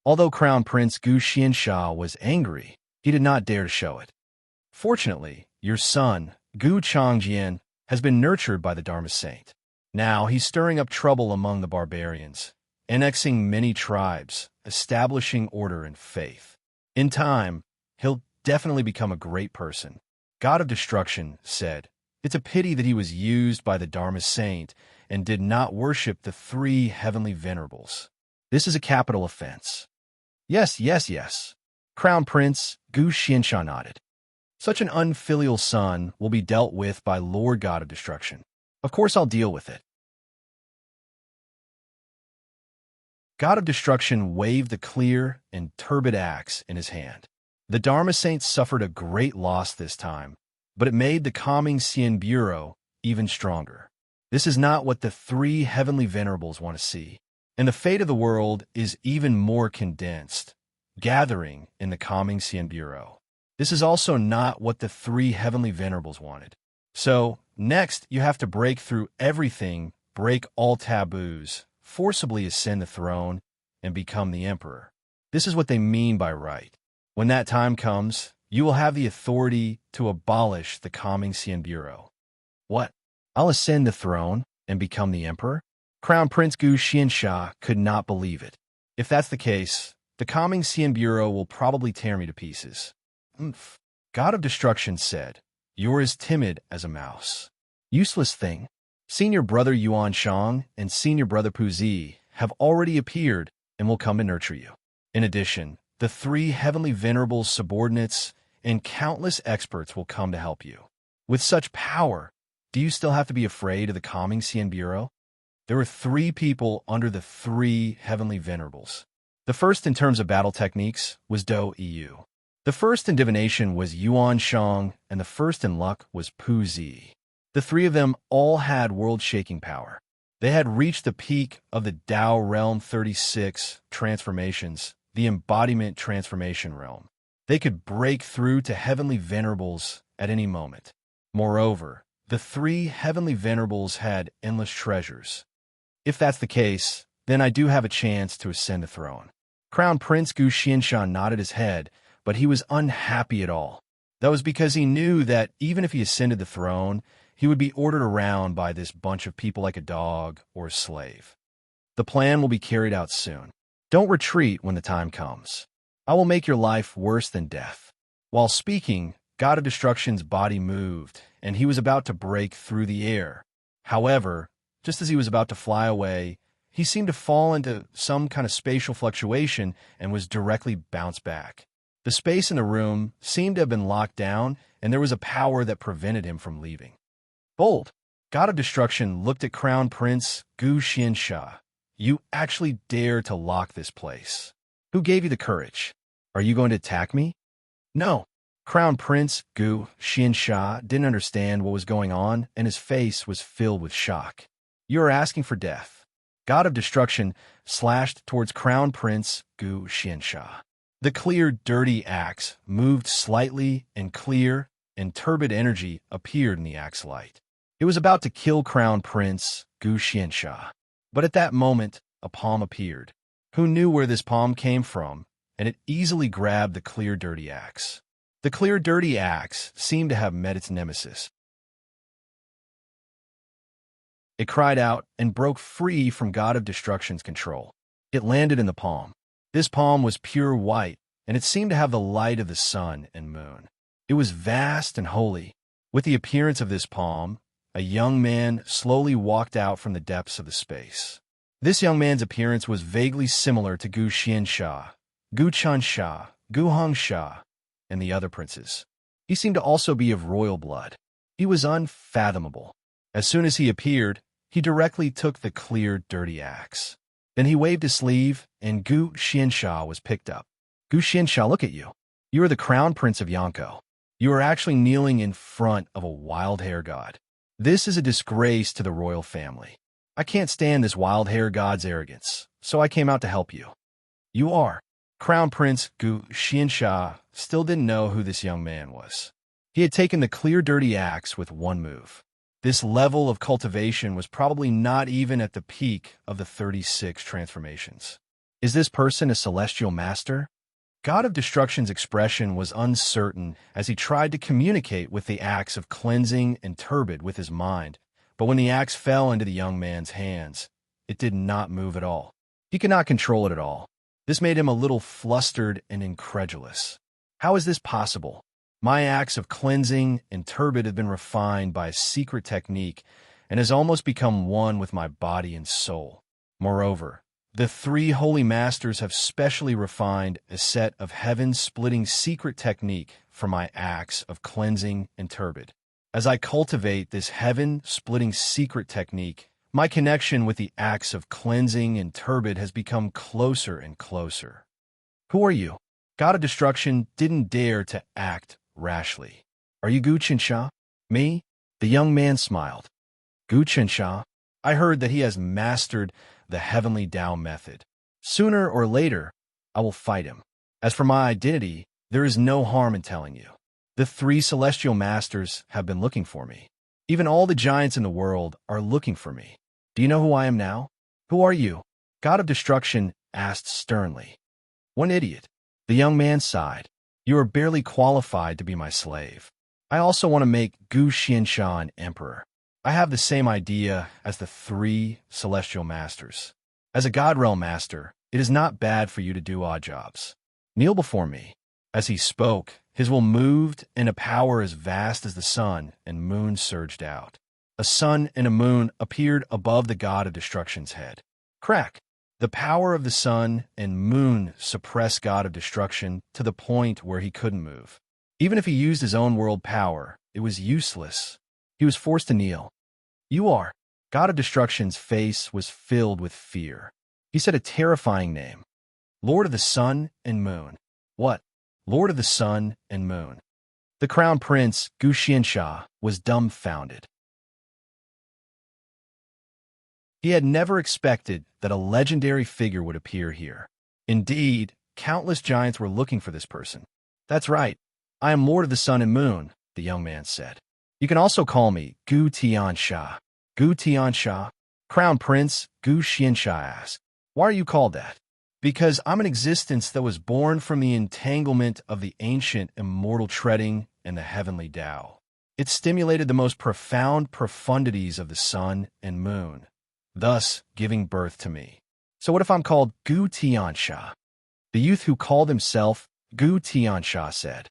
Although Crown Prince Gu Xiansha was angry, he did not dare to show it. Fortunately, your son, Gu Changjian, has been nurtured by the Dharma Saint. Now he's stirring up trouble among the barbarians, annexing many tribes, establishing order and faith. In time, he'll definitely become a great person. God of Destruction said, It's a pity that he was used by the Dharma Saint and did not worship the 3 heavenly venerables. This is a capital offense. Yes. Crown Prince Gu Xiansha nodded. Such an unfilial son will be dealt with by Lord God of Destruction. Of course I'll deal with it. God of Destruction waved the clear and turbid axe in his hand. The Dharma Saint suffered a great loss this time, but it made the Calming Xian Bureau even stronger. This is not what the 3 heavenly venerables want to see. And the fate of the world is even more condensed, gathering in the Calming Xian Bureau. This is also not what the 3 heavenly venerables wanted. So, next, you have to break through everything, break all taboos, forcibly ascend the throne, and become the emperor. This is what they mean by right. When that time comes, you will have the authority to abolish the Calming Xian Bureau. What? I'll ascend the throne and become the emperor? Crown Prince Gu Xiansha could not believe it. If that's the case, the Calming Xian Bureau will probably tear me to pieces. God of Destruction said, You're as timid as a mouse. Useless thing. Senior brother Yuan Shang and senior brother Pu Zi have already appeared and will come to nurture you. In addition, the three heavenly venerables, subordinates, and countless experts will come to help you. With such power, do you still have to be afraid of the calming Cien Bureau? There were three people under the three heavenly venerables. The first in terms of battle techniques was Do Yu. The first in divination was Yuan Shang, and the first in luck was Pu Zi. The three of them all had world-shaking power. They had reached the peak of the Tao Realm 36 transformations, the embodiment transformation realm. They could break through to heavenly venerables at any moment. Moreover, the three heavenly venerables had endless treasures. If that's the case, then I do have a chance to ascend the throne. Crown Prince Gu Xianshan nodded his head, but he was unhappy at all. That was because he knew that even if he ascended the throne, he would be ordered around by this bunch of people like a dog or a slave. The plan will be carried out soon. Don't retreat when the time comes. I will make your life worse than death. While speaking, God of Destruction's body moved, and he was about to break through the air. However, just as he was about to fly away, he seemed to fall into some kind of spatial fluctuation and was directly bounced back. The space in the room seemed to have been locked down, and there was a power that prevented him from leaving. Bold, God of Destruction looked at Crown Prince Gu Xiansha. You actually dare to lock this place. Who gave you the courage? Are you going to attack me? No. Crown Prince Gu Xiansha didn't understand what was going on, and his face was filled with shock. You are asking for death. God of Destruction slashed towards Crown Prince Gu Xiansha. The clear, dirty axe moved slightly, and clear and turbid energy appeared in the axe light. It was about to kill Crown Prince Gu Xiansha. But at that moment, a palm appeared. Who knew where this palm came from, and it easily grabbed the clear, dirty axe. The clear, dirty axe seemed to have met its nemesis. It cried out and broke free from God of Destruction's control. It landed in the palm. This palm was pure white, and it seemed to have the light of the sun and moon. It was vast and holy. With the appearance of this palm, a young man slowly walked out from the depths of the space. This young man's appearance was vaguely similar to Gu Xiansha, Gu Chansha, Gu Hongsha, and the other princes. He seemed to also be of royal blood. He was unfathomable. As soon as he appeared, he directly took the clear, dirty axe. Then he waved his sleeve, and Gu Xiansha was picked up. Gu Xiansha, look at you. You are the crown prince of Yanko. You are actually kneeling in front of a wild hair god. This is a disgrace to the royal family. I can't stand this wild hair god's arrogance, so I came out to help you. You are. Crown Prince Gu Xiansha still didn't know who this young man was. He had taken the clear, dirty axe with one move. This level of cultivation was probably not even at the peak of the 36 transformations. Is this person a celestial master? God of Destruction's expression was uncertain as he tried to communicate with the axe of cleansing and turbid with his mind, but when the axe fell into the young man's hands, it did not move at all. He could not control it at all. This made him a little flustered and incredulous. How is this possible? My axe of cleansing and turbid have been refined by a secret technique and has almost become one with my body and soul. Moreover, the three holy masters have specially refined a set of heaven-splitting secret technique for my axe of cleansing and turbid. As I cultivate this heaven-splitting secret technique, my connection with the axe of cleansing and turbid has become closer and closer. Who are you? God of Destruction didn't dare to act rashly. Are you Gu Qinsha? Me? The young man smiled. Gu Qinsha? I heard that he has mastered the heavenly Tao method. Sooner or later, I will fight him. As for my identity, there is no harm in telling you. The three celestial masters have been looking for me. Even all the giants in the world are looking for me. Do you know who I am now? Who are you? God of Destruction asked sternly. One idiot. The young man sighed. You are barely qualified to be my slave. I also want to make Gu Xiansha an emperor. I have the same idea as the three celestial masters. As a God Realm master, it is not bad for you to do odd jobs. Kneel before me. As he spoke, his will moved, and a power as vast as the sun and moon surged out. A sun and a moon appeared above the God of Destruction's head. Crack! The power of the sun and moon suppressed God of Destruction to the point where he couldn't move. Even if he used his own world power, it was useless. He was forced to kneel. "You are." God of Destruction's face was filled with fear. He said a terrifying name. "Lord of the sun and moon." "What?" "Lord of the sun and moon." The crown prince, Gu Xianxia, was dumbfounded. He had never expected that a legendary figure would appear here. Indeed, countless giants were looking for this person. "That's right. I am Lord of the Sun and Moon," the young man said. "You can also call me Gu Tianxia." "Gu Tianxia?" Crown Prince Gu Xianxia asked. "Why are you called that?" "Because I'm an existence that was born from the entanglement of the ancient immortal treading and the heavenly Tao. It stimulated the most profound profundities of the sun and moon, thus giving birth to me. So what if I'm called Gu Tianxia?" The youth who called himself Gu Tianxia said,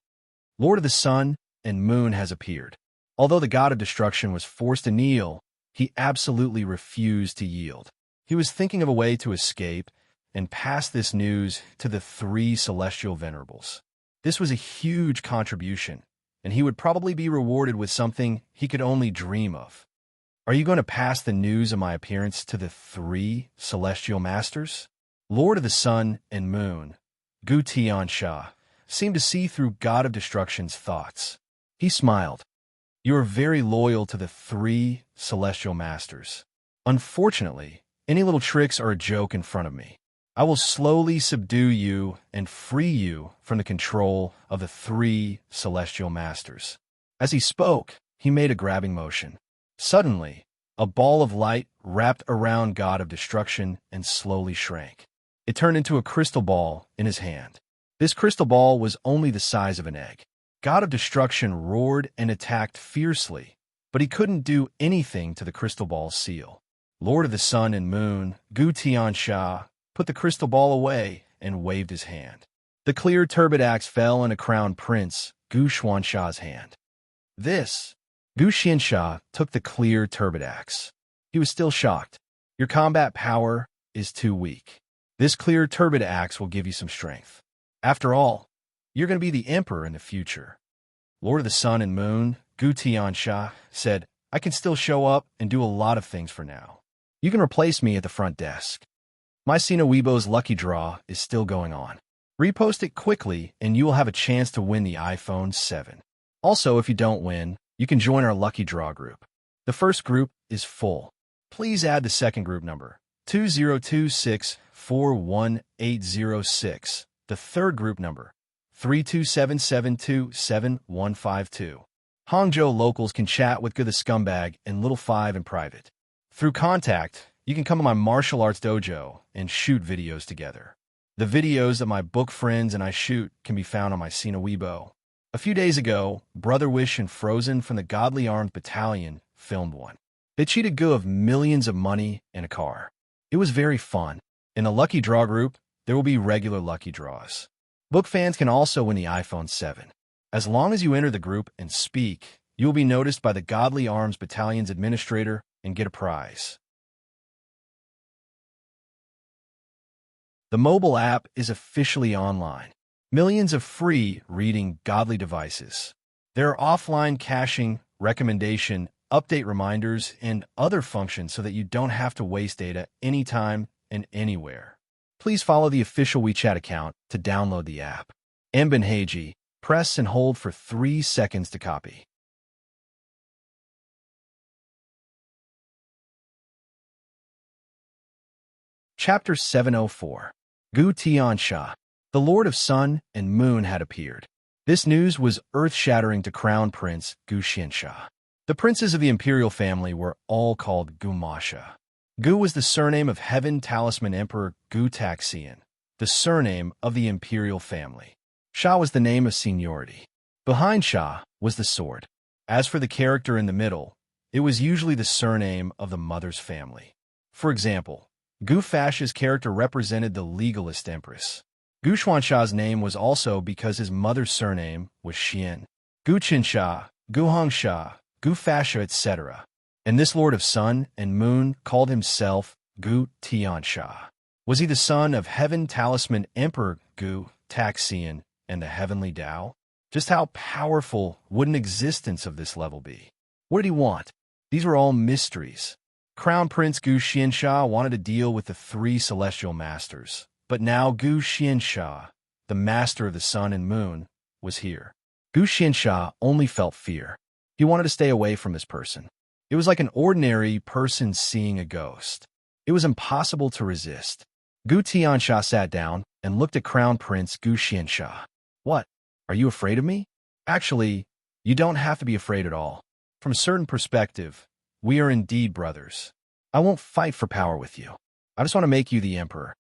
"Lord of the sun and moon has appeared." Although the god of destruction was forced to kneel, he absolutely refused to yield. He was thinking of a way to escape and pass this news to the three celestial venerables. This was a huge contribution, and he would probably be rewarded with something he could only dream of. "Are you going to pass the news of my appearance to the three celestial masters?" Lord of the sun and moon, Gu Tianxia, seemed to see through God of Destruction's thoughts. He smiled. "You are very loyal to the three celestial masters. Unfortunately, any little tricks are a joke in front of me. I will slowly subdue you and free you from the control of the three celestial masters." As he spoke, he made a grabbing motion. Suddenly, a ball of light wrapped around God of Destruction and slowly shrank. It turned into a crystal ball in his hand. This crystal ball was only the size of an egg. God of Destruction roared and attacked fiercely, but he couldn't do anything to the crystal ball's seal. Lord of the sun and moon, Gu Tianxia, put the crystal ball away and waved his hand. The clear turbid axe fell in a crown prince, Gu Xuanxia's hand. "This." Gu Xianxia took the clear turbid axe. He was still shocked. "Your combat power is too weak. This clear turbid axe will give you some strength. After all, you're going to be the emperor in the future." Lord of the sun and moon, Gu Tianxia, said, "I can still show up and do a lot of things for now. You can replace me at the front desk. My Sina Weibo's lucky draw is still going on. Repost it quickly and you will have a chance to win the iPhone 7. Also, if you don't win, you can join our lucky draw group. The first group is full. Please add the second group number, 2026418806. The third group number, 327727152. Hangzhou locals can chat with Good the Scumbag and Little Five in private. Through contact, you can come to my martial arts dojo and shoot videos together. The videos that my book friends and I shoot can be found on my Sina Weibo. A few days ago, Brother Wish and Frozen from the Godly Armed Battalion filmed one. They cheated Gu of millions of money and a car. It was very fun. In the Lucky Draw group, there will be regular lucky draws. Book fans can also win the iPhone 7. As long as you enter the group and speak, you will be noticed by the Godly Arms Battalion's administrator and get a prize. The mobile app is officially online. Millions of free reading godly devices. There are offline caching, recommendation, update reminders, and other functions so that you don't have to waste data anytime and anywhere. Please follow the official WeChat account to download the app. Mbenheji, press and hold for 3 seconds to copy. Chapter 704. Gu Tianxia. The Lord of Sun and Moon had appeared. This news was earth-shattering to Crown Prince Gu Xianxia. The princes of the imperial family were all called Gu Masha. Gu was the surname of Heaven Talisman Emperor Gu Taxian, the surname of the imperial family. Sha was the name of seniority. Behind Sha was the sword. As for the character in the middle, it was usually the surname of the mother's family. For example, Gu Fasha's character represented the legalist empress. Gu Xuanxia's name was also because his mother's surname was Xian. Gu Qinsha, Gu Hongsha, Gu Fasha, etc. And this Lord of Sun and Moon called himself Gu Tianxia. Was he the son of Heaven Talisman Emperor Gu Taxian and the Heavenly Tao? Just how powerful would an existence of this level be? What did he want? These were all mysteries. Crown Prince Gu Xiansha wanted to deal with the three celestial masters, but now Gu Xiansha, the master of the sun and moon, was here. Gu Xiansha only felt fear. He wanted to stay away from this person. It was like an ordinary person seeing a ghost. It was impossible to resist. Gu Tiansha sat down and looked at Crown Prince Gu Xiansha. What? Are you afraid of me? Actually, you don't have to be afraid at all. From a certain perspective, we are indeed brothers. I won't fight for power with you. I just want to make you the emperor.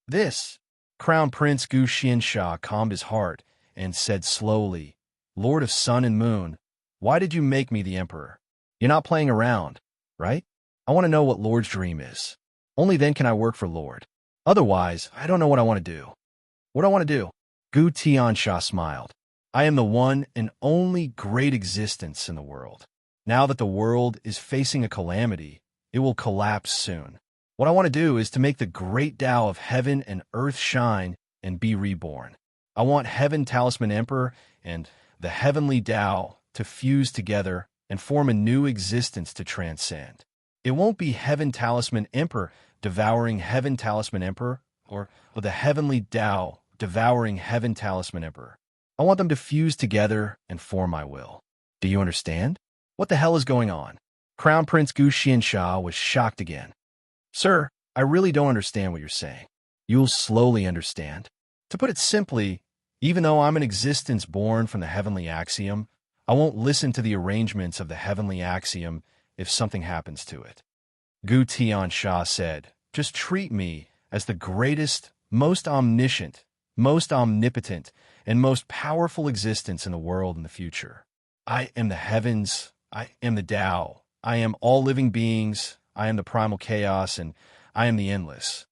This, Crown Prince Gu Xiansha calmed his heart and said slowly, Lord of Sun and Moon, why did you make me the emperor? You're not playing around, right? I want to know what Lord's dream is. Only then can I work for Lord. Otherwise, I don't know what I want to do. What do I want to do? Gu Tiansha smiled. I am the one and only great existence in the world. Now that the world is facing a calamity, it will collapse soon. What I want to do is to make the great Tao of heaven and earth shine and be reborn. I want Heaven Talisman Emperor and the Heavenly Tao to fuse together and form a new existence to transcend. It won't be Heaven Talisman Emperor devouring Heaven Talisman Emperor or the Heavenly Tao devouring Heaven Talisman Emperor. I want them to fuse together and form my will. Do you understand? What the hell is going on? Crown Prince Gu Xiansha was shocked again. Sir, I really don't understand what you're saying. You'll slowly understand. To put it simply, even though I'm an existence born from the heavenly axiom, I won't listen to the arrangements of the heavenly axiom if something happens to it. Gu Tiansha said, just treat me as the greatest, most omniscient, most omnipotent, and most powerful existence in the world in the future. I am the heavens, I am the Tao, I am all living beings, I am the primal chaos, and I am the endless.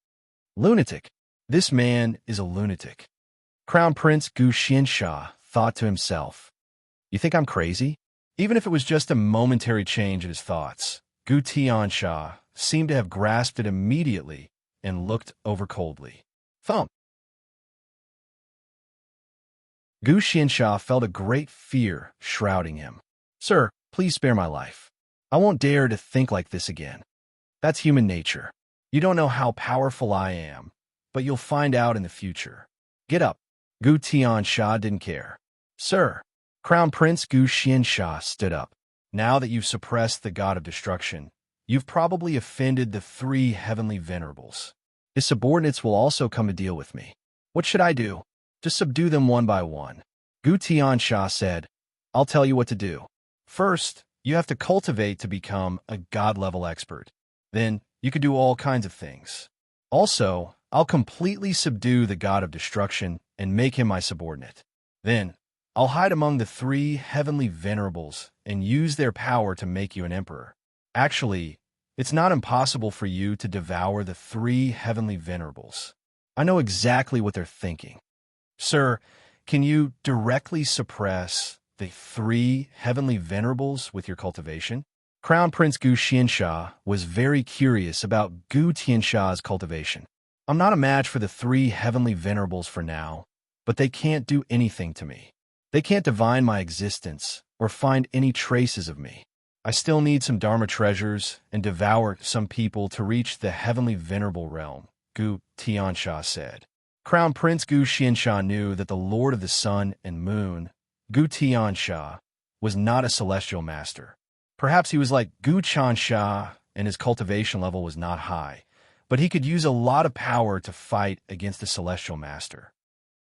Lunatic. This man is a lunatic. Crown Prince Gu Xiansha thought to himself, you think I'm crazy? Even if it was just a momentary change in his thoughts, Gu Tiansha seemed to have grasped it immediately and looked over coldly. Thump. Gu Xiansha felt a great fear shrouding him. Sir, please spare my life. I won't dare to think like this again. That's human nature. You don't know how powerful I am, but you'll find out in the future. Get up. Gu Tiansha didn't care. Sir, Crown Prince Gu Xiansha stood up. Now that you've suppressed the god of destruction, you've probably offended the three heavenly venerables. His subordinates will also come to deal with me. What should I do? Just subdue them one by one. Gu Tiansha said, I'll tell you what to do. First, you have to cultivate to become a god-level expert. Then, you could do all kinds of things. Also, I'll completely subdue the god of destruction and make him my subordinate. Then, I'll hide among the three heavenly venerables and use their power to make you an emperor. Actually, it's not impossible for you to devour the three heavenly venerables. I know exactly what they're thinking. Sir, can you directly suppress the three heavenly venerables with your cultivation? Crown Prince Gu Xiansha was very curious about Gu Tiansha's cultivation. I'm not a match for the three heavenly venerables for now, but they can't do anything to me. They can't divine my existence or find any traces of me. I still need some Dharma treasures and devour some people to reach the heavenly venerable realm, Gu Tiansha said. Crown Prince Gu Xiansha knew that the Lord of the Sun and Moon, Gu Tiansha, was not a celestial master. Perhaps he was like Gu Tiansha and his cultivation level was not high, but he could use a lot of power to fight against the celestial master.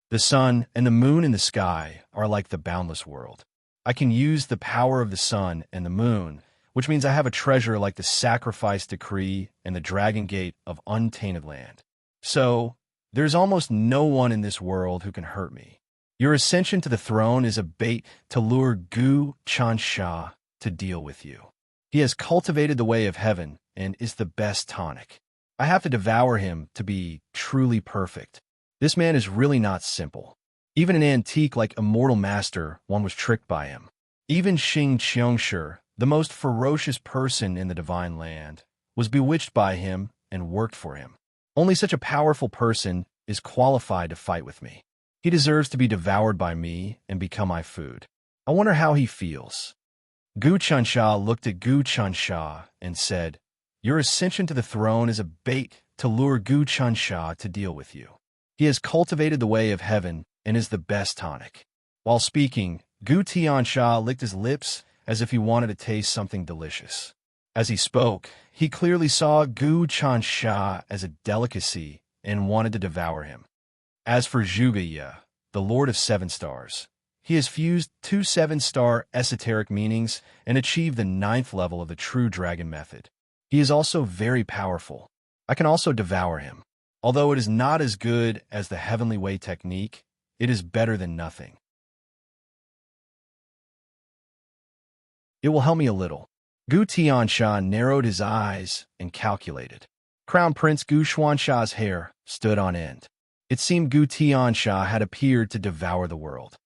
The sun and the moon in the sky are like the boundless world. I can use the power of the sun and the moon, which means I have a treasure like the sacrifice decree and the dragon gate of untainted land. So, there's almost no one in this world who can hurt me. Your ascension to the throne is a bait to lure Gu Tiansha to deal with you. He has cultivated the way of heaven and is the best tonic. I have to devour him to be truly perfect. This man is really not simple. Even an antique like Immortal Master, one was tricked by him. Even Xing Qiongshi, the most ferocious person in the divine land, was bewitched by him and worked for him. Only such a powerful person is qualified to fight with me. He deserves to be devoured by me and become my food. I wonder how he feels. Gu Chansha looked at Gu Chansha and said, "Your ascension to the throne is a bait to lure Gu Chansha to deal with you. He has cultivated the way of heaven and is the best tonic." While speaking, Gu Tiansha licked his lips as if he wanted to taste something delicious. As he spoke, he clearly saw Gu Chansha as a delicacy and wanted to devour him. As for Zhugaya, the Lord of 7 stars, he has fused 2 7-star esoteric meanings and achieved the 9th level of the true dragon method. He is also very powerful. I can also devour him. Although it is not as good as the Heavenly Way technique, it is better than nothing. It will help me a little. Gu Tiansha narrowed his eyes and calculated. Crown Prince Gu Xuansha's hair stood on end. It seemed Gu Tiansha had appeared to devour the world.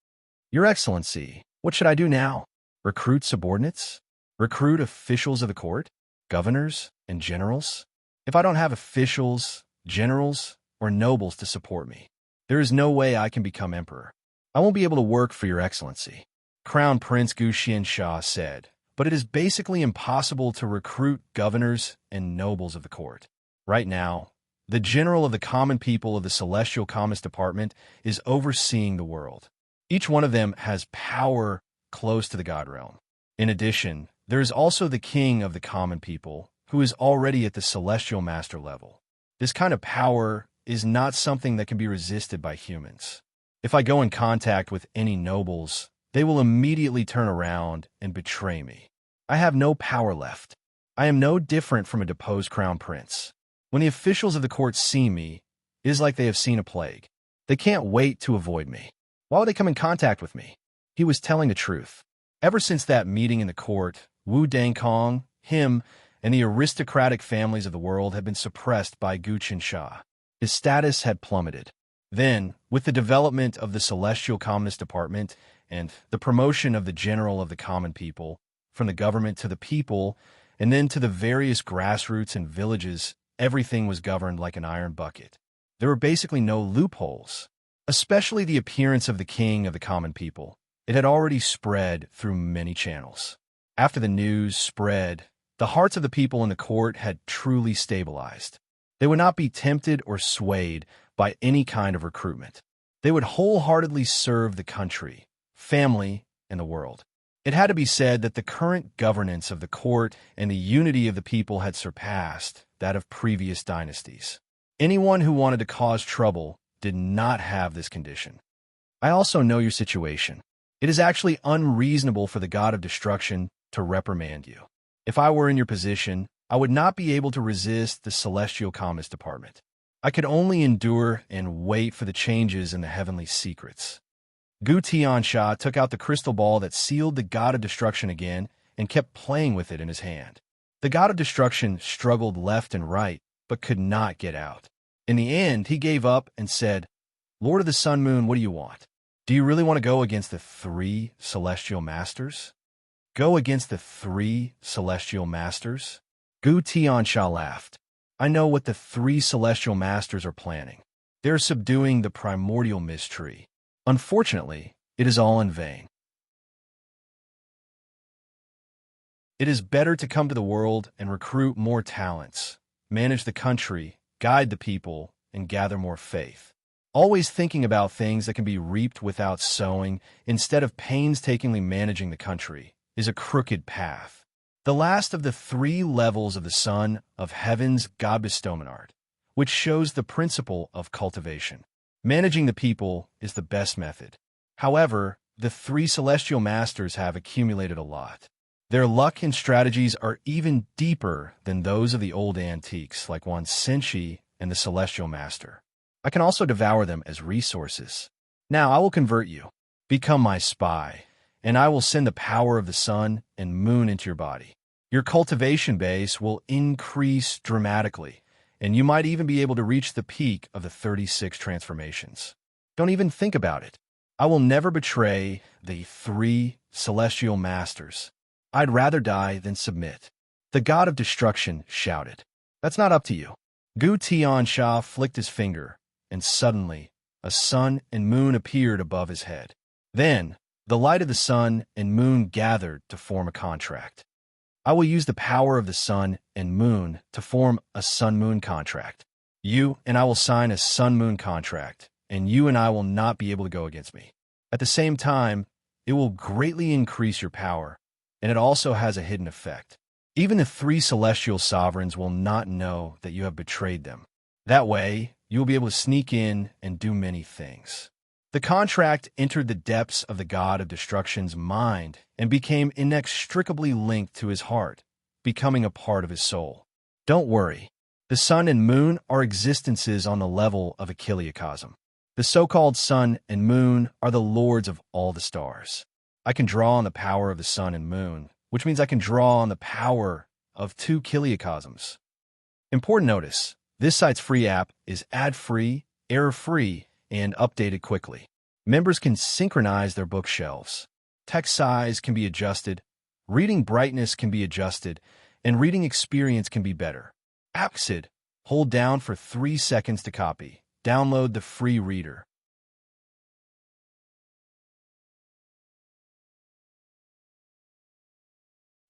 "Your Excellency, what should I do now? Recruit subordinates? Recruit officials of the court? Governors and generals? If I don't have officials, generals, or nobles to support me, there is no way I can become emperor. I won't be able to work for your Excellency," Crown Prince Gu Xiansha said, "but it is basically impossible to recruit governors and nobles of the court. Right now, the general of the common people of the Celestial Commerce Department is overseeing the world. Each one of them has power close to the God realm. In addition, there is also the king of the common people, who is already at the Celestial Master level. This kind of power is not something that can be resisted by humans. If I go in contact with any nobles, they will immediately turn around and betray me. I have no power left. I am no different from a deposed crown prince. When the officials of the court see me, it is like they have seen a plague. They can't wait to avoid me. Why would they come in contact with me?" He was telling the truth. Ever since that meeting in the court, Wu Dangkong, him, and the aristocratic families of the world had been suppressed by Gu Qinsha. His status had plummeted. Then, with the development of the Celestial Communist Department and the promotion of the general of the common people, from the government to the people, and then to the various grassroots and villages, everything was governed like an iron bucket. There were basically no loopholes. Especially the appearance of the king of the common people. It had already spread through many channels. After the news spread, the hearts of the people in the court had truly stabilized. They would not be tempted or swayed by any kind of recruitment. They would wholeheartedly serve the country, family, and the world. It had to be said that the current governance of the court and the unity of the people had surpassed that of previous dynasties. Anyone who wanted to cause trouble did not have this condition. I also know your situation. It is actually unreasonable for the God of Destruction to reprimand you. If I were in your position, I would not be able to resist the Celestial Commerce Department. I could only endure and wait for the changes in the heavenly secrets. Gu Tiansha took out the crystal ball that sealed the God of Destruction again and kept playing with it in his hand. The God of Destruction struggled left and right, but could not get out. In the end, he gave up and said, "Lord of the Sun Moon, what do you want? Do you really want to go against the 3 Celestial Masters?" "Go against the 3 Celestial Masters?" Gu Tiansha laughed. "I know what the 3 Celestial Masters are planning. They're subduing the primordial mystery. Unfortunately, it is all in vain. It is better to come to the world and recruit more talents, manage the country, guide the people, and gather more faith. Always thinking about things that can be reaped without sowing instead of painstakingly managing the country is a crooked path. The last of the 3 levels of the Sun of Heaven's God bestowment art, which shows the principle of cultivation. Managing the people is the best method. However, the 3 Celestial Masters have accumulated a lot. Their luck and strategies are even deeper than those of the old antiques like Wan Senshi and the Celestial Master. I can also devour them as resources. Now I will convert you. Become my spy, and I will send the power of the sun and moon into your body. Your cultivation base will increase dramatically, and you might even be able to reach the peak of the 36 transformations. Don't even think about it. I will never betray the 3 Celestial Masters. I'd rather die than submit." The God of Destruction shouted. "That's not up to you." Gu Tian flicked his finger, and suddenly, a sun and moon appeared above his head. Then, the light of the sun and moon gathered to form a contract. I will use the power of the sun and moon to form a sun-moon contract. You and I will sign a sun-moon contract, and you and I will not be able to go against me. At the same time, it will greatly increase your power, and it also has a hidden effect. Even the three celestial sovereigns will not know that you have betrayed them. That way, you will be able to sneak in and do many things. The contract entered the depths of the god of destruction's mind and became inextricably linked to his heart, becoming a part of his soul. Don't worry. The sun and moon are existences on the level of a kiliacosm. The so-called sun and moon are the lords of all the stars. I can draw on the power of the sun and moon, which means I can draw on the power of two kiliacosms. Important notice, this site's free app is ad-free, error-free, and updated quickly. Members can synchronize their bookshelves. Text size can be adjusted, reading brightness can be adjusted, and reading experience can be better. Exit. Hold down for 3 seconds to copy. Download the free reader.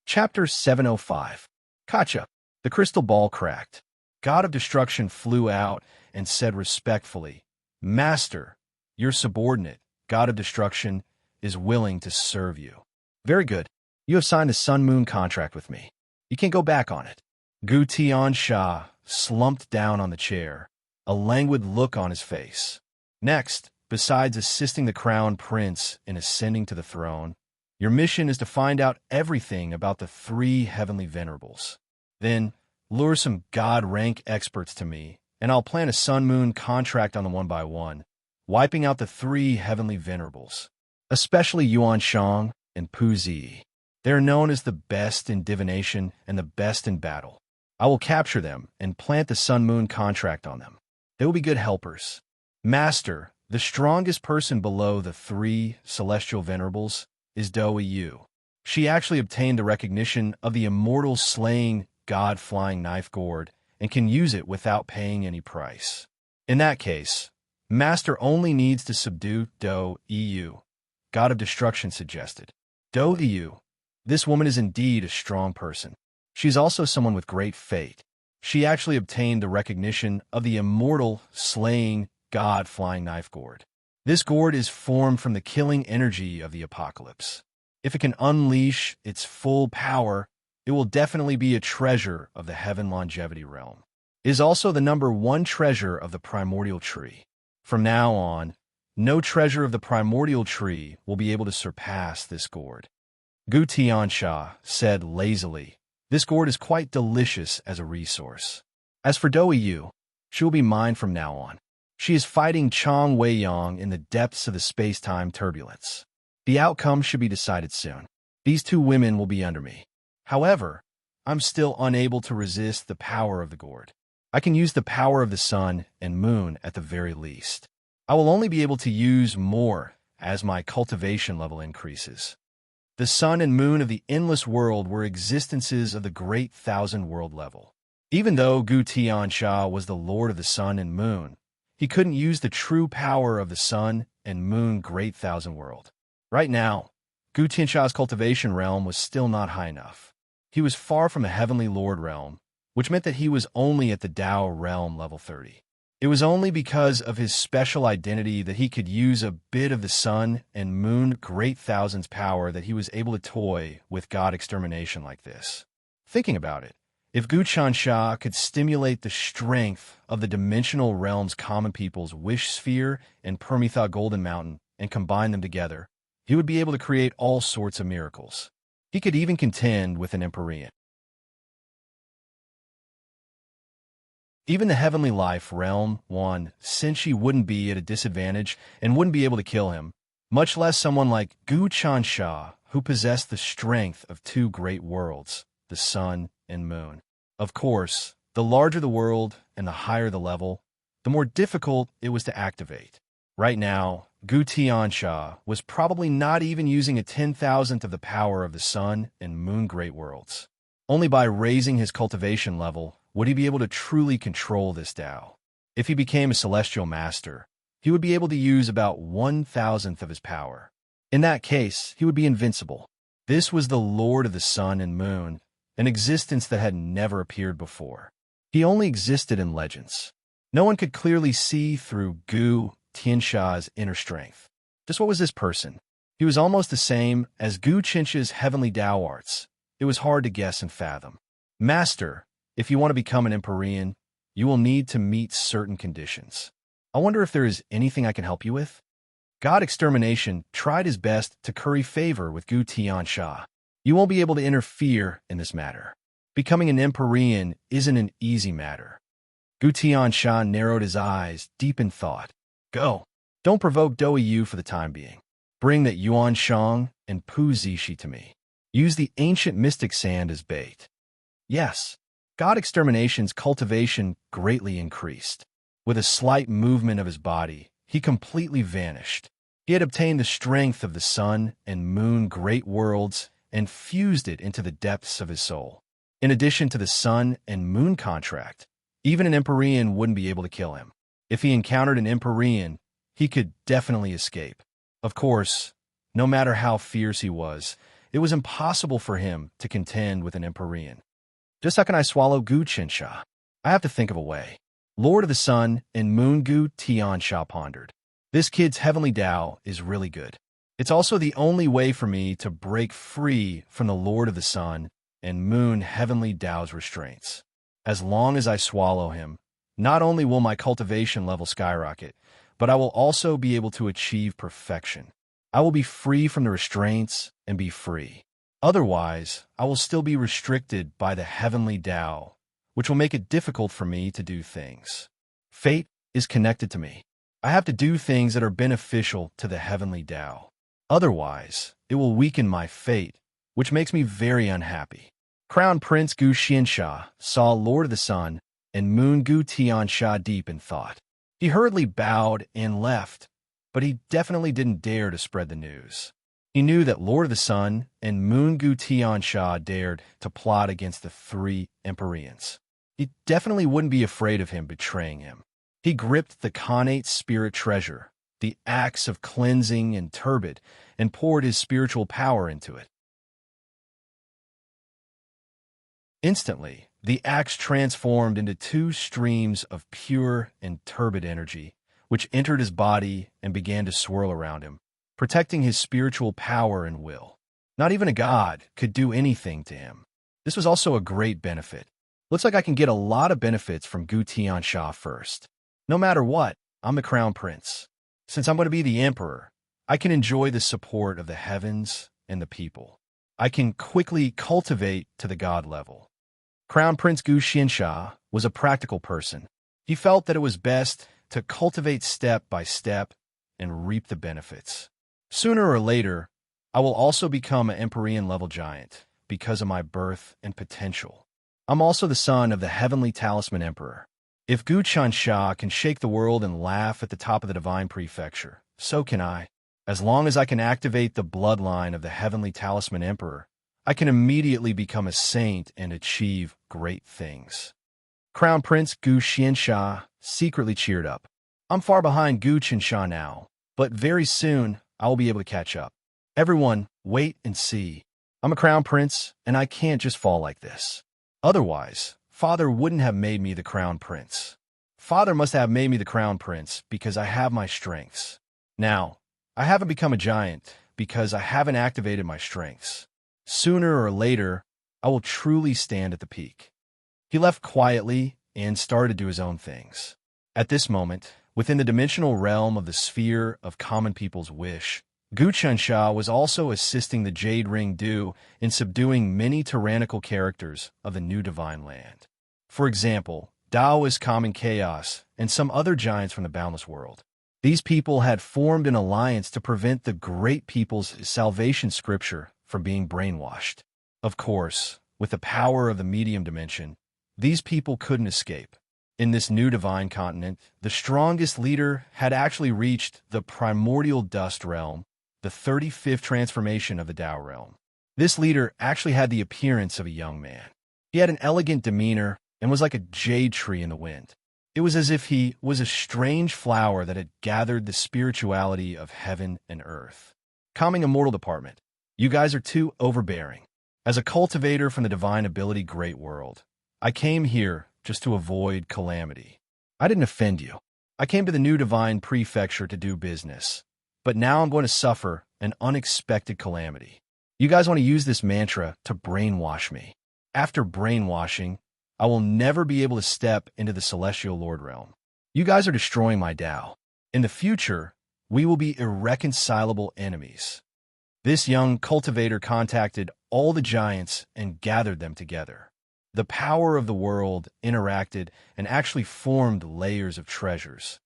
Chapter 705. Kacha. The crystal ball cracked. God of Destruction flew out and said respectfully, "Master, your subordinate, God of Destruction, is willing to serve you." "Very good. You have signed a sun-moon contract with me. You can't go back on it." Gu Tian slumped down on the chair, a languid look on his face. "Next, besides assisting the crown prince in ascending to the throne, your mission is to find out everything about the 3 heavenly venerables. Then, lure some god-rank experts to me, and I'll plan a sun-moon contract on them one by one, wiping out the 3 heavenly venerables, especially Yuan Shang and Pu Zi. They are known as the best in divination and the best in battle. I will capture them and plant the sun-moon contract on them. They will be good helpers. Master, the strongest person below the 3 celestial venerables is Dou Yu. She actually obtained the recognition of the immortal slaying god flying knife gourd and can use it without paying any price. In that case, Master only needs to subdue Dou Yu, God of Destruction suggested. Dou Yu. This woman is indeed a strong person. She is also someone with great fate. She actually obtained the recognition of the immortal slaying god flying knife gourd. This gourd is formed from the killing energy of the apocalypse. If it can unleash its full power, it will definitely be a treasure of the Heaven Longevity realm. It is also the #1 treasure of the primordial tree. From now on, no treasure of the primordial tree will be able to surpass this gourd. Gu Tian said lazily, "This gourd is quite delicious as a resource. As for Dou Yu, she will be mine from now on. She is fighting Chang Weiyang in the depths of the space-time turbulence. The outcome should be decided soon. These 2 women will be under me. However, I'm still unable to resist the power of the gourd. I can use the power of the sun and moon at the very least. I will only be able to use more as my cultivation level increases. The sun and moon of the endless world were existences of the great thousand-world level. Even though Gu Tian was the lord of the sun and moon, he couldn't use the true power of the sun and moon great thousand world. Right now, Gu Tian's cultivation realm was still not high enough. He was far from a heavenly lord realm, which meant that he was only at the Tao realm level 30. It was only because of his special identity that he could use a bit of the sun and moon great thousands power that he was able to toy with god extermination like this. Thinking about it, if Gu Tian could stimulate the strength of the dimensional realm's common people's wish sphere and Permitha Golden Mountain and combine them together, he would be able to create all sorts of miracles. He could even contend with an Empyrean. Even the heavenly life realm one, Senshi wouldn't be at a disadvantage and wouldn't be able to kill him, much less someone like Gu Tian who possessed the strength of 2 great worlds, the sun and moon. Of course, the larger the world and the higher the level, the more difficult it was to activate. Right now, Gu Tian was probably not even using a 10,000th of the power of the sun and moon great worlds. Only by raising his cultivation level would he be able to truly control this Tao? If he became a celestial master, he would be able to use about 1,000th of his power. In that case, he would be invincible. This was the Lord of the Sun and Moon, an existence that had never appeared before. He only existed in legends. No one could clearly see through Gu Tianxa's inner strength. Just what was this person? He was almost the same as Gu Tianxa's heavenly Tao arts. It was hard to guess and fathom. Master, if you want to become an Empyrean, you will need to meet certain conditions. I wonder if there is anything I can help you with? God Extermination tried his best to curry favor with Gu Tianxia. You won't be able to interfere in this matter. Becoming an Empyrean isn't an easy matter. Gu Tianxia narrowed his eyes, deep in thought. Go. Don't provoke Dou Yu for the time being. Bring that Yuan Shang and Pu Zixi to me. Use the ancient mystic sand as bait. Yes. God Extermination's cultivation greatly increased. With a slight movement of his body, he completely vanished. He had obtained the strength of the sun and moon great worlds and fused it into the depths of his soul. In addition to the sun and moon contract, even an Empyrean wouldn't be able to kill him. If he encountered an Empyrean, he could definitely escape. Of course, no matter how fierce he was, it was impossible for him to contend with an Empyrean. Just how can I swallow Gu Tianxia? I have to think of a way. Lord of the Sun and Moon Gu Tianxia pondered. This kid's heavenly Tao is really good. It's also the only way for me to break free from the Lord of the Sun and Moon heavenly Tao's restraints. As long as I swallow him, not only will my cultivation level skyrocket, but I will also be able to achieve perfection. I will be free from the restraints and be free. Otherwise, I will still be restricted by the heavenly Tao, which will make it difficult for me to do things. Fate is connected to me. I have to do things that are beneficial to the heavenly Tao. Otherwise, it will weaken my fate, which makes me very unhappy. Crown Prince Gu Xianxia saw Lord of the Sun and Moon Gu Tianxia deep in thought. He hurriedly bowed and left, but he definitely didn't dare to spread the news. He knew that Lord of the Sun and Moon Gu Tianxia dared to plot against the three Empyreans. He definitely wouldn't be afraid of him betraying him. He gripped the Khanate spirit treasure, the axe of cleansing and turbid, and poured his spiritual power into it. Instantly, the axe transformed into two streams of pure and turbid energy, which entered his body and began to swirl around him, protecting his spiritual power and will. Not even a god could do anything to him. This was also a great benefit. Looks like I can get a lot of benefits from Gu Tianxia first. No matter what, I'm the Crown Prince. Since I'm going to be the Emperor, I can enjoy the support of the heavens and the people. I can quickly cultivate to the god level. Crown Prince Gu Xianxia was a practical person. He felt that it was best to cultivate step by step and reap the benefits. Sooner or later, I will also become an Empyrean level giant because of my birth and potential. I'm also the son of the heavenly talisman emperor. If Gu Tianxia can shake the world and laugh at the top of the divine prefecture, so can I. As long as I can activate the bloodline of the heavenly talisman emperor, I can immediately become a saint and achieve great things. Crown Prince Gu Xianxia secretly cheered up. I'm far behind Gu Tianxia now, but very soon I will be able to catch up. Everyone, wait and see. I'm a crown prince, and I can't just fall like this. Otherwise, Father wouldn't have made me the crown prince. Father must have made me the crown prince because I have my strengths. Now, I haven't become a giant because I haven't activated my strengths. Sooner or later, I will truly stand at the peak. He left quietly and started to do his own things. At this moment, within the dimensional realm of the sphere of common people's wish, Gu Tianxia was also assisting the Jade Ring Du in subduing many tyrannical characters of the new divine land. For example, Daoist Common Chaos and some other giants from the boundless world. These people had formed an alliance to prevent the great people's salvation scripture from being brainwashed. Of course, with the power of the medium dimension, these people couldn't escape. In this new divine continent, the strongest leader had actually reached the primordial dust realm, the 35th transformation of the Tao realm. This leader actually had the appearance of a young man. He had an elegant demeanor, and was like a jade tree in the wind. It was as if he was a strange flower that had gathered the spirituality of heaven and earth. Calming Immortal Department. You guys are too overbearing. As a cultivator from the Divine Ability Great World, I came here just to avoid calamity. I didn't offend you. I came to the new Divine Prefecture to do business. But now I'm going to suffer an unexpected calamity. You guys want to use this mantra to brainwash me. After brainwashing, I will never be able to step into the Celestial Lord realm. You guys are destroying my Tao. In the future, we will be irreconcilable enemies. This young cultivator contacted all the giants and gathered them together. The power of the world interacted and actually formed layers of treasures.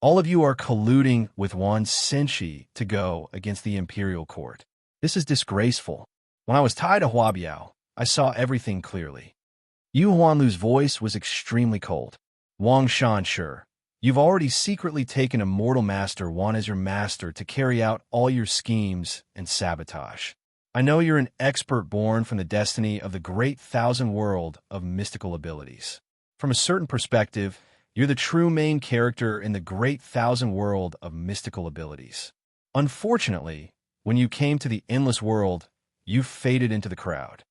All of you are colluding with Wan Senshi to go against the Imperial Court. This is disgraceful. When I was tied to Huabiao, I saw everything clearly. Yu Huanlu's voice was extremely cold. Wang Shanshi, you've already secretly taken Immortal Master Wan as your master to carry out all your schemes and sabotage. I know you're an expert born from the destiny of the great thousand world of mystical abilities. From a certain perspective, you're the true main character in the great thousand world of mystical abilities. Unfortunately, when you came to the endless world, you faded into the crowd.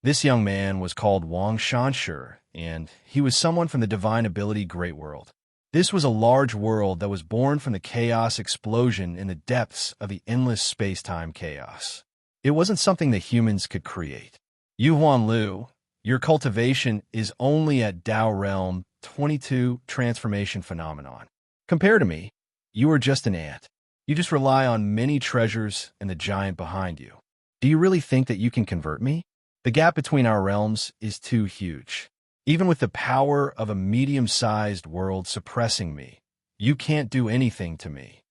This young man was called Wang Shanshi, and he was someone from the Divine Ability Great World. This was a large world that was born from the chaos explosion in the depths of the endless space-time chaos. It wasn't something that humans could create. Yu Huanlu, your cultivation is only at Tao Realm 22 transformation phenomenon. Compared to me, you are just an ant. You just rely on many treasures and the giant behind you. Do you really think that you can convert me? The gap between our realms is too huge. Even with the power of a medium-sized world suppressing me, you can't do anything to me.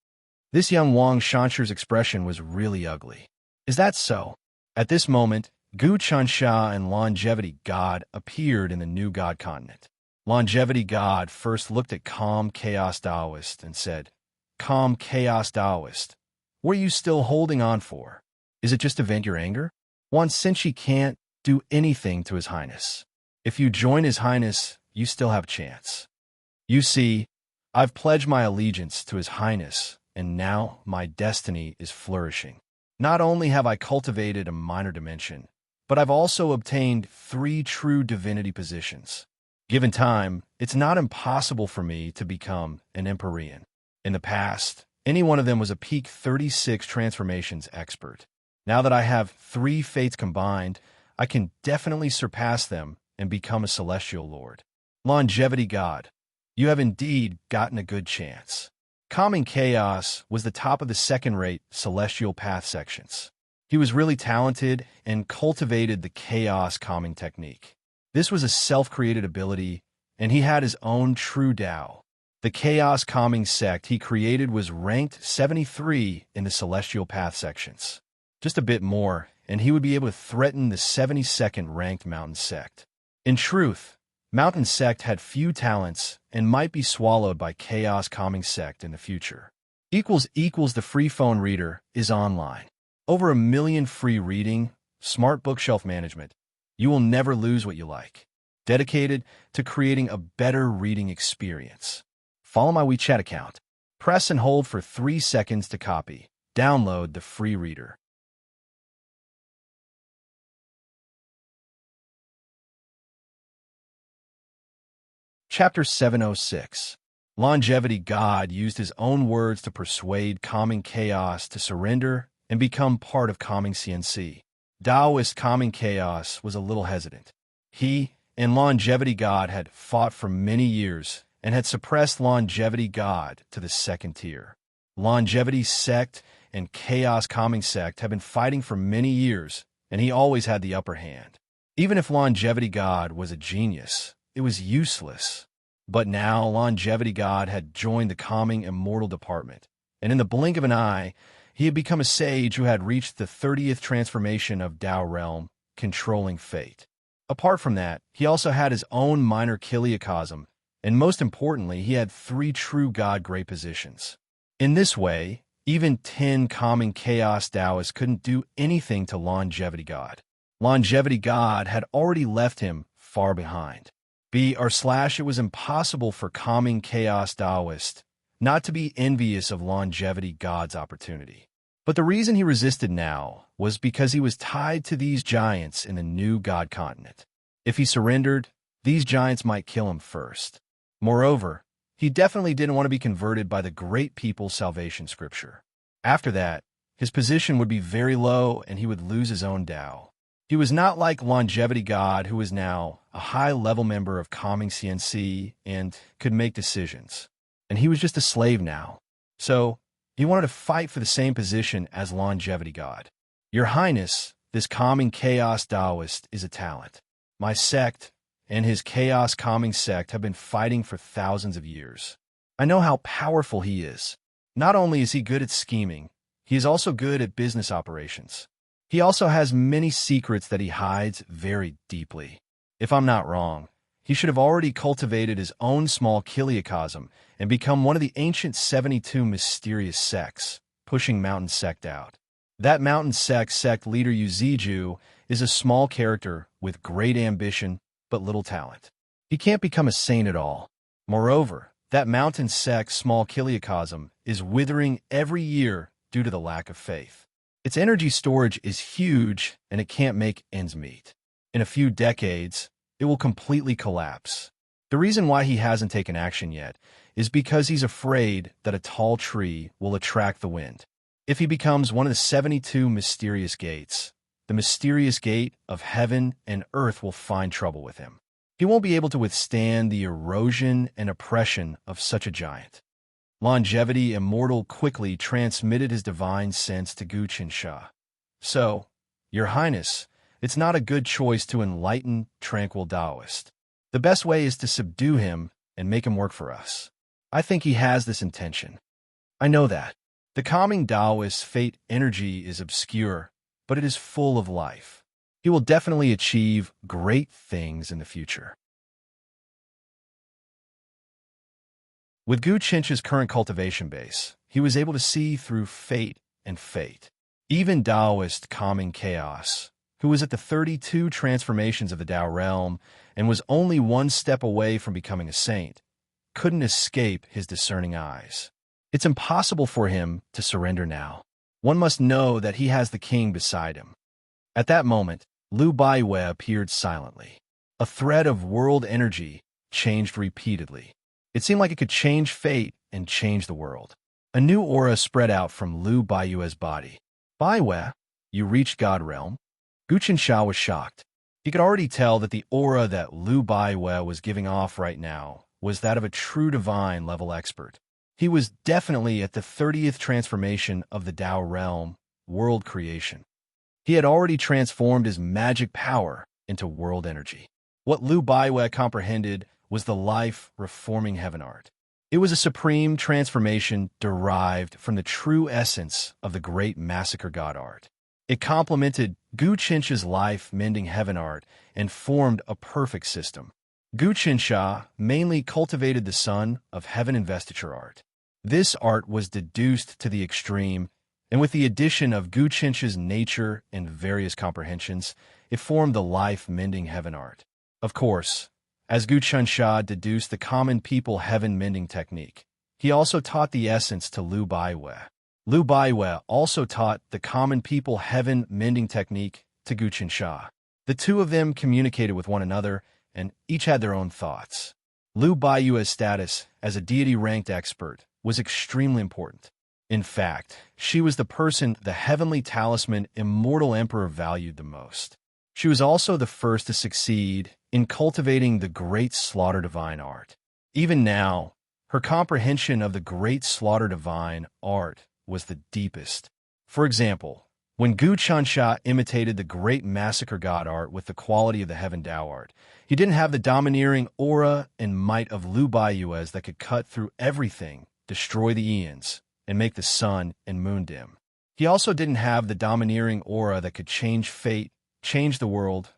This young Wang Shanshi's expression was really ugly. Is that so? At this moment, Gu Chansha and Longevity God appeared in the new God continent. Longevity God first looked at Calm Chaos Taoist and said, Calm Chaos Taoist, what are you still holding on for? Is it just to vent your anger? Wan Senshi can't do anything to His Highness. If you join His Highness, you still have a chance. You see, I've pledged my allegiance to His Highness, and now my destiny is flourishing. Not only have I cultivated a minor dimension, but I've also obtained 3 true divinity positions. Given time, it's not impossible for me to become an Empyrean. In the past, any one of them was a peak 36 transformations expert. Now that I have 3 fates combined, I can definitely surpass them and become a Celestial Lord. Longevity God, you have indeed gotten a good chance. Calming Chaos was the top of the second-rate Celestial Path sections. He was really talented and cultivated the Chaos Calming technique. This was a self-created ability, and he had his own true Tao. The Chaos Calming sect he created was ranked 73 in the Celestial Path sections. Just a bit more, and he would be able to threaten the 72nd ranked Mountain Sect. In truth, Mountain Sect had few talents and might be swallowed by Chaos Calming Sect in the future. The free phone reader is online. Over 1 million free reading, smart bookshelf management. You will never lose what you like. Dedicated to creating a better reading experience. Follow my WeChat account. Press and hold for 3 seconds to copy. Download the free reader. Chapter 706. Longevity God used his own words to persuade Calming Chaos to surrender and become part of Calming CNC. Taoist Calming Chaos was a little hesitant. He and Longevity God had fought for many years and had suppressed Longevity God to the 2nd tier. Longevity Sect and Chaos Calming Sect have been fighting for many years, and he always had the upper hand. Even if Longevity God was a genius, it was useless. But now Longevity God had joined the Calming Immortal Department, and in the blink of an eye, he had become a sage who had reached the 30th transformation of Tao Realm, controlling fate. Apart from that, he also had his own minor chiliocosm, and most importantly, he had 3 true God great positions. In this way, even 10 Calming Chaos Taoists couldn't do anything to Longevity God. Longevity God had already left him far behind. It was impossible for calming chaos Taoist not to be envious of longevity God's opportunity. But the reason he resisted now was because he was tied to these giants in the new God continent. If he surrendered, these giants might kill him first. Moreover, he definitely didn't want to be converted by the great people's salvation scripture. After that, his position would be very low and he would lose his own Tao. He was not like Longevity God, who was now a high-level member of Calming CNC and could make decisions. And he was just a slave now. So, he wanted to fight for the same position as Longevity God. Your Highness, this calming chaos Taoist is a talent. My sect and his chaos calming sect have been fighting for thousands of years. I know how powerful he is. Not only is he good at scheming, he is also good at business operations. He also has many secrets that he hides very deeply. If I'm not wrong, he should have already cultivated his own small kiliacosm and become one of the ancient 72 mysterious sects, pushing Mountain Sect out. That Mountain Sect leader Yuziju is a small character with great ambition but little talent. He can't become a saint at all. Moreover, that Mountain Sect small kiliacosm is withering every year due to the lack of faith. Its energy storage is huge and it can't make ends meet. In a few decades, it will completely collapse. The reason why he hasn't taken action yet is because he's afraid that a tall tree will attract the wind. If he becomes one of the 72 mysterious gates, the mysterious gate of heaven and earth will find trouble with him. He won't be able to withstand the erosion and oppression of such a giant. Longevity Immortal quickly transmitted his divine sense to Gu Qinsha. So, Your Highness, it's not a good choice to enlighten tranquil Taoist. The best way is to subdue him and make him work for us. I think he has this intention. I know that. The calming Taoist fate energy is obscure, but it is full of life. He will definitely achieve great things in the future. With Gu Qinsha's current cultivation base, he was able to see through fate and fate. Even Taoist calming chaos, who was at the 32 transformations of the Tao realm and was only one step away from becoming a saint, couldn't escape his discerning eyes. It's impossible for him to surrender now. One must know that he has the king beside him. At that moment, Lu Baiwei appeared silently. A thread of world energy changed repeatedly. It seemed like it could change fate and change the world. A new aura spread out from Lu Baiwei's body. Baiwei, you reached God realm? Gu Qinsha was shocked. He could already tell that the aura that Lu Baiwei was giving off right now was that of a true divine level expert. He was definitely at the 30th transformation of the Tao realm, world creation. He had already transformed his magic power into world energy. What Lu Baiwei comprehended was the life-reforming heaven art. It was a supreme transformation derived from the true essence of the great massacre god art. It complemented Gu Qinsha's life-mending heaven art and formed a perfect system. Gu Qinsha mainly cultivated the sun of heaven investiture art. This art was deduced to the extreme, and with the addition of Gu Qinsha's nature and various comprehensions, it formed the life-mending heaven art. Of course, as Gu Qinsha deduced the common people heaven-mending technique, he also taught the essence to Lu Baiwei. Lu Baiwei also taught the common people heaven-mending technique to Gu Qinsha. The two of them communicated with one another, and each had their own thoughts. Lu Baiwei's status as a deity-ranked expert was extremely important. In fact, she was the person the heavenly talisman Immortal Emperor valued the most. She was also the first to succeed in cultivating the Great Slaughter Divine art. Even now, her comprehension of the Great Slaughter Divine art was the deepest. For example, when Gu Qinsha imitated the Great Massacre God art with the quality of the Heaven Tao art, he didn't have the domineering aura and might of Lu Baiwei's that could cut through everything, destroy the eons, and make the sun and moon dim. He also didn't have the domineering aura that could change fate, change the world,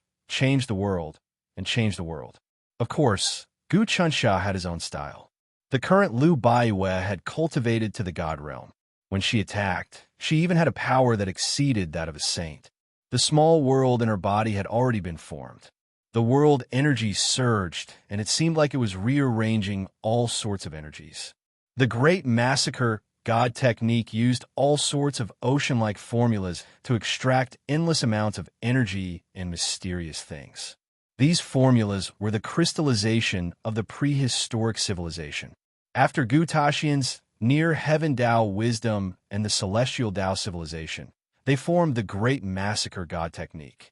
and change the world. Of course, Gu Qinsha had his own style. The current Lu Baiwei had cultivated to the God realm. When she attacked, she even had a power that exceeded that of a saint. The small world in her body had already been formed. The world energy surged, and it seemed like it was rearranging all sorts of energies. The Great Massacre God technique used all sorts of ocean-like formulas to extract endless amounts of energy and mysterious things. These formulas were the crystallization of the prehistoric civilization. After Gutashian's near-heaven Tao wisdom and the celestial Tao civilization, they formed the Great Massacre God technique.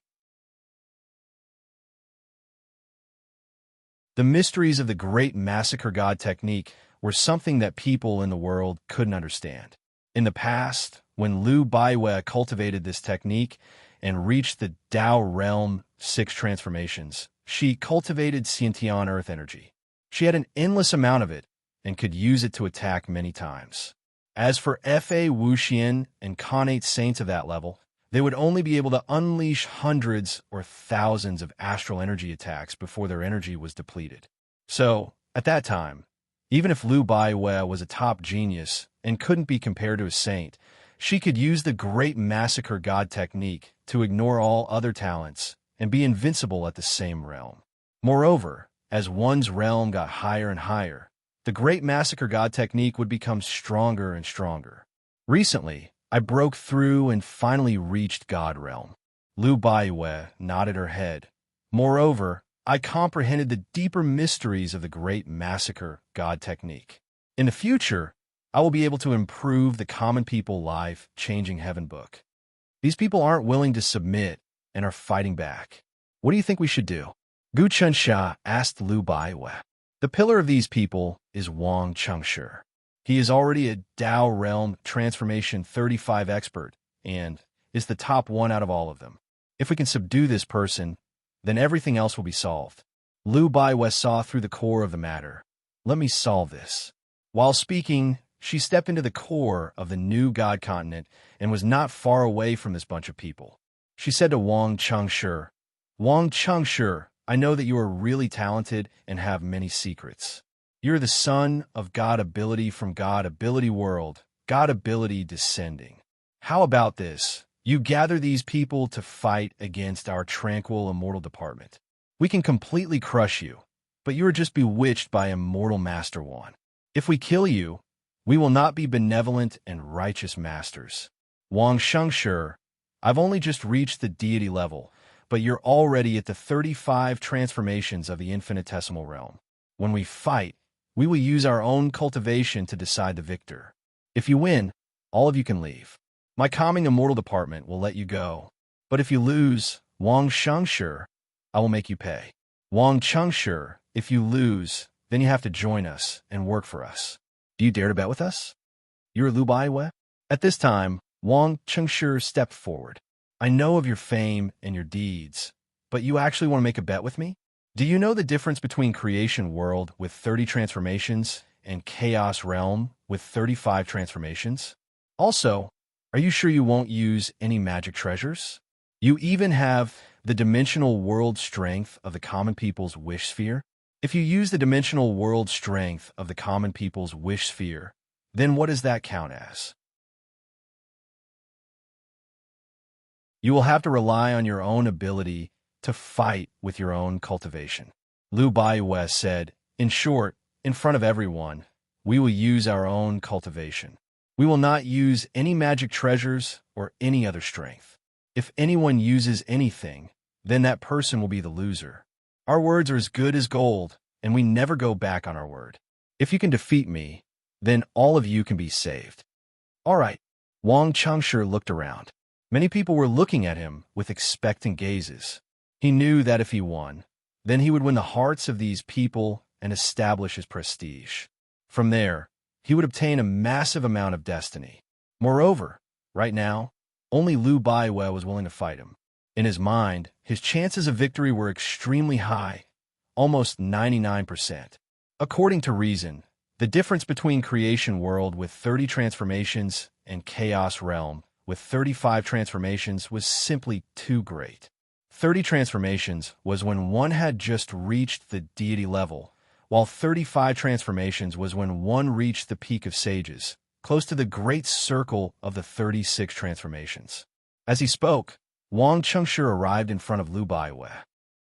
The mysteries of the Great Massacre God technique were something that people in the world couldn't understand. In the past, when Lu Baiwe cultivated this technique and reached the Tao realm 6 transformations, she cultivated Xiantian earth energy. She had an endless amount of it and could use it to attack many times. As for Fa Wuxian and Khanate saints of that level, they would only be able to unleash hundreds or thousands of astral energy attacks before their energy was depleted. So, at that time, even if Lu Baiwe was a top genius and couldn't be compared to a saint, she could use the Great Massacre God technique to ignore all other talents and be invincible at the same realm. Moreover, as one's realm got higher and higher, the Great Massacre God technique would become stronger and stronger. Recently, I broke through and finally reached God realm. Lu Baiwe nodded her head. Moreover, I comprehended the deeper mysteries of the Great Massacre God technique. In the future, I will be able to improve the common people life-changing heaven book. These people aren't willing to submit and are fighting back. What do you think we should do? Gu Chunsha asked Lu Baiwe. The pillar of these people is Wang Chengshi. He is already a Tao Realm Transformation 35 expert and is the top one out of all of them. If we can subdue this person, then everything else will be solved. Lu Baiwe saw through the core of the matter. Let me solve this. While speaking, she stepped into the core of the new God continent and was not far away from this bunch of people. She said to Wang Chengshi, Wang Chengshi, I know that you are really talented and have many secrets. You're the son of God ability from God ability world, God ability descending. How about this? You gather these people to fight against our tranquil immortal department. We can completely crush you, but you are just bewitched by immortal Master One. If we kill you, we will not be benevolent and righteous masters. Wang Shengshi, I've only just reached the deity level, but you're already at the 35 transformations of the infinitesimal realm. When we fight, we will use our own cultivation to decide the victor. If you win, all of you can leave. My calming immortal department will let you go. But if you lose, Wang Shengshi, I will make you pay. Wang Chengshi, if you lose, then you have to join us and work for us. Do you dare to bet with us? You're Lu Baiwe? At this time, Wang Chengshi stepped forward. I know of your fame and your deeds, but you actually want to make a bet with me? Do you know the difference between Creation World with 30 transformations and Chaos Realm with 35 transformations? Also, are you sure you won't use any magic treasures? You even have the dimensional world strength of the common people's wish sphere? If you use the dimensional world strength of the common people's wish sphere, then what does that count as? You will have to rely on your own ability to fight with your own cultivation. Lu Baiwe said, in short, in front of everyone, we will use our own cultivation. We will not use any magic treasures or any other strength. If anyone uses anything, then that person will be the loser. Our words are as good as gold, and we never go back on our word. If you can defeat me, then all of you can be saved. All right. Wang Chengshi looked around. Many people were looking at him with expectant gazes. He knew that if he won, then he would win the hearts of these people and establish his prestige. From there, he would obtain a massive amount of destiny. Moreover, right now, only Lu Baiwe was willing to fight him. In his mind, his chances of victory were extremely high, almost 99%. According to reason, the difference between Creation World with 30 transformations and Chaos Realm with 35 transformations was simply too great. 30 transformations was when one had just reached the deity level, while 35 transformations was when one reached the peak of sages, close to the great circle of the 36 transformations. As he spoke, Wang Chengshi arrived in front of Lu Baiwei.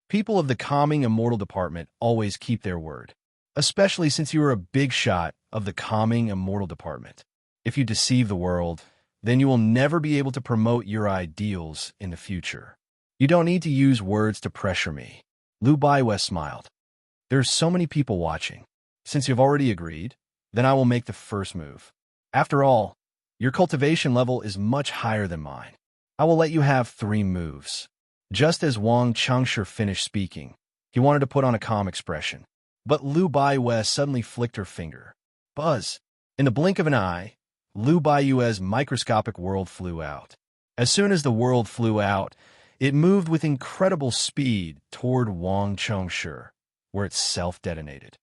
People of the Calming Immortal Department always keep their word, especially since you are a big shot of the Calming Immortal Department. If you deceive the world, then you will never be able to promote your ideals in the future. You don't need to use words to pressure me. Lu Baiwei smiled. There's so many people watching. Since you've already agreed, then I will make the first move. After all, your cultivation level is much higher than mine. I will let you have 3 moves. Just as Wang Chengshi finished speaking, he wanted to put on a calm expression. But Lu Baiwei suddenly flicked her finger. Buzz! In the blink of an eye, Lu Baiwei's microscopic world flew out. As soon as the world flew out, it moved with incredible speed toward Wang Chengshi, where it self-detonated.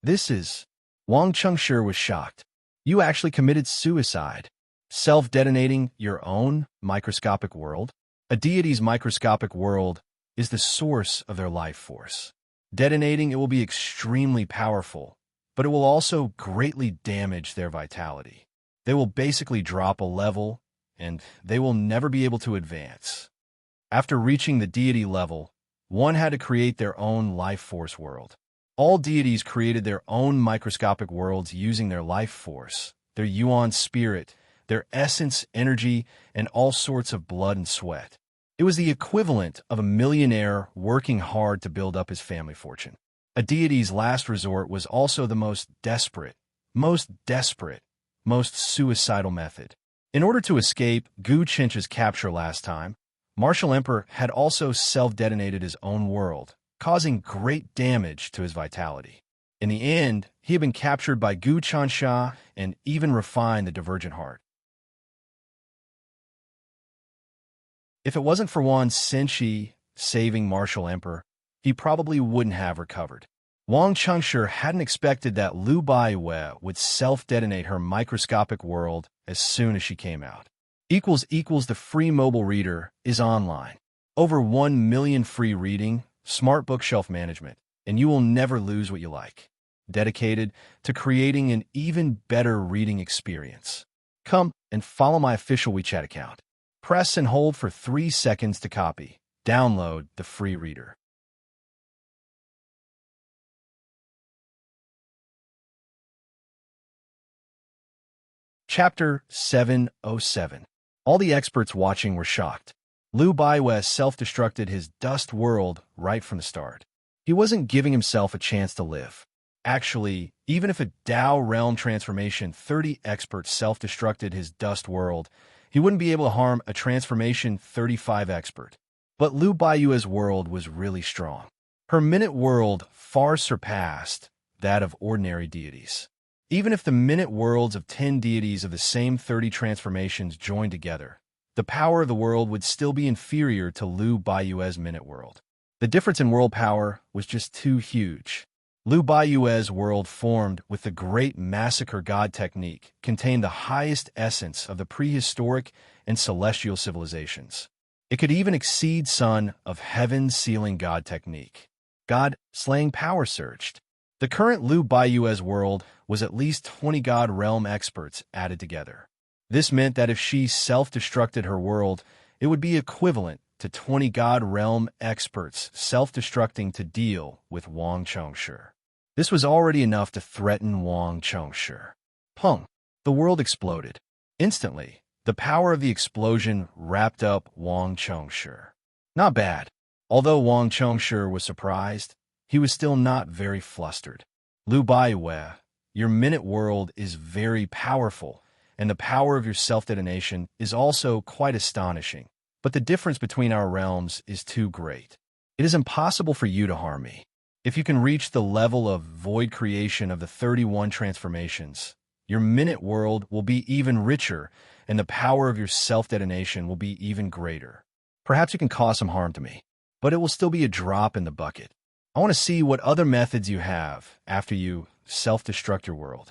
This is... Wang Chengshi was shocked. You actually committed suicide. Self-detonating your own microscopic world? A deity's microscopic world is the source of their life force. Detonating it will be extremely powerful, but it will also greatly damage their vitality. They will basically drop a level, and they will never be able to advance. After reaching the deity level, one had to create their own life force world. All deities created their own microscopic worlds using their life force, their yuan spirit, their essence, energy, and all sorts of blood and sweat. It was the equivalent of a millionaire working hard to build up his family fortune. A deity's last resort was also the most desperate, most suicidal method. In order to escape Gu Chench's capture last time, Martial Emperor had also self-detonated his own world, causing great damage to his vitality. In the end, he had been captured by Gu Chansha and even refined the Divergent Heart. If it wasn't for Wang Xinshi saving Martial Emperor, he probably wouldn't have recovered. Wang Chengshi hadn't expected that Lu Baiwei would self-detonate her microscopic world as soon as she came out. The free mobile reader is online. Over 1 million free reading, smart bookshelf management, and you will never lose what you like. Dedicated to creating an even better reading experience. Come and follow my official WeChat account. Press and hold for 3 seconds to copy. Download the free reader. Chapter 707. All the experts watching were shocked. Lu Baiwei self-destructed his dust world right from the start. He wasn't giving himself a chance to live. Actually, even if a Dao Realm Transformation 30 expert self-destructed his dust world, he wouldn't be able to harm a Transformation 35 expert. But Lu Baiwei's world was really strong. Her minute world far surpassed that of ordinary deities. Even if the minute worlds of 10 deities of the same 30 transformations joined together, the power of the world would still be inferior to Lu Baiwei's minute world. The difference in world power was just too huge. Lu Baiwei's world, formed with the Great Massacre God technique, contained the highest essence of the prehistoric and celestial civilizations. It could even exceed Son of Heaven Sealing God technique. God slaying power surged. The current Lu Baiwei's world was at least 20 God realm experts added together. This meant that if she self-destructed her world, it would be equivalent to 20 God realm experts self-destructing to deal with Wang Chengshi. This was already enough to threaten Wang Chengshi. Pung! The world exploded. Instantly, the power of the explosion wrapped up Wang Chengshi. Not bad. Although Wang Chengshi was surprised, he was still not very flustered. Lu Baiwei, your minute world is very powerful, and the power of your self-detonation is also quite astonishing. But the difference between our realms is too great. It is impossible for you to harm me. If you can reach the level of void creation of the 31 transformations, your minute world will be even richer, and the power of your self-detonation will be even greater. Perhaps you can cause some harm to me, but it will still be a drop in the bucket. I want to see what other methods you have after you self-destruct your world.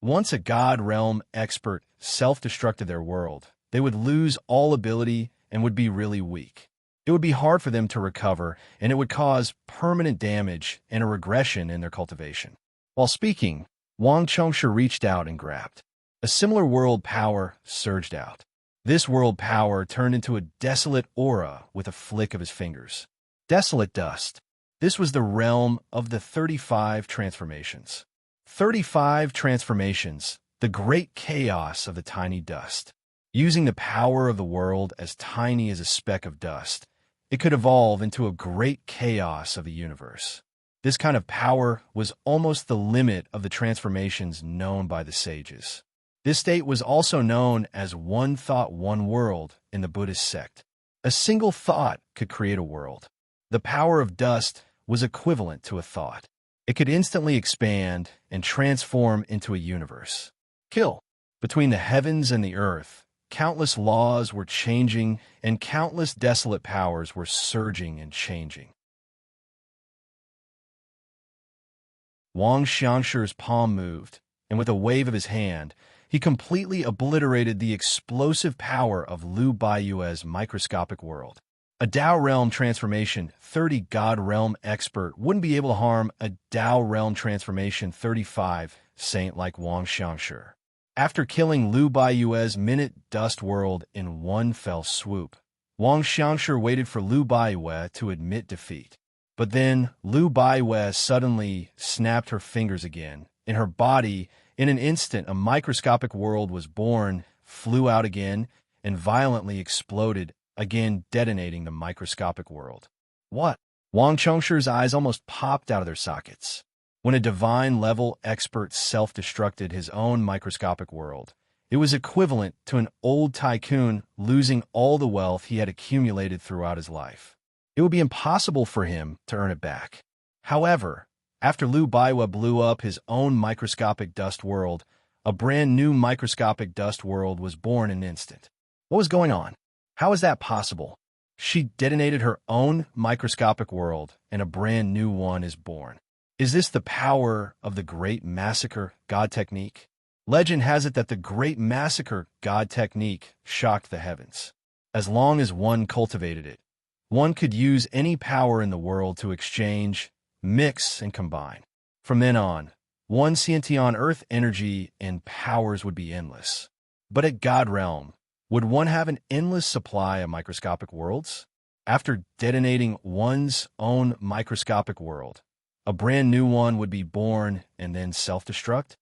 Once a God realm expert self-destructed their world, they would lose all ability and would be really weak. It would be hard for them to recover, and it would cause permanent damage and a regression in their cultivation. While speaking, Wang Chengshi reached out and grabbed. A similar world power surged out. This world power turned into a desolate aura with a flick of his fingers. Desolate dust. This was the realm of the 35 transformations. 35 transformations, the great chaos of the tiny dust. Using the power of the world as tiny as a speck of dust, it could evolve into a great chaos of the universe. This kind of power was almost the limit of the transformations known by the sages. This state was also known as one thought, one world in the Buddhist sect. A single thought could create a world. The power of dust was equivalent to a thought. It could instantly expand and transform into a universe. Kill. Between the heavens and the earth, countless laws were changing and countless desolate powers were surging and changing. Wang Xiangshi's palm moved, and with a wave of his hand, he completely obliterated the explosive power of Lu Baiyue's microscopic world. A Dao Realm Transformation 30 God Realm expert wouldn't be able to harm a Dao Realm Transformation 35 saint like Wang Xiangshi. After killing Lu Baiyue's Minute Dust World in one fell swoop, Wang Xiangshi waited for Lu Baiyue to admit defeat. But then Lu Baiyue suddenly snapped her fingers again. In her body, in an instant, a microscopic world was born, flew out again, and violently exploded, again detonating the microscopic world. What? Wang Xiangshi's eyes almost popped out of their sockets. When a divine-level expert self-destructed his own microscopic world, it was equivalent to an old tycoon losing all the wealth he had accumulated throughout his life. It would be impossible for him to earn it back. However, after Lu Baiyue blew up his own microscopic dust world, a brand new microscopic dust world was born in an instant. What was going on? How is that possible? She detonated her own microscopic world, and a brand new one is born. Is this the power of the Great Massacre God Technique? Legend has it that the Great Massacre God Technique shocked the heavens. As long as one cultivated it, one could use any power in the world to exchange, mix, and combine. From then on, one sentient earth energy and powers would be endless. But at God Realm, would one have an endless supply of microscopic worlds? After detonating one's own microscopic world, a brand new one would be born and then self-destruct?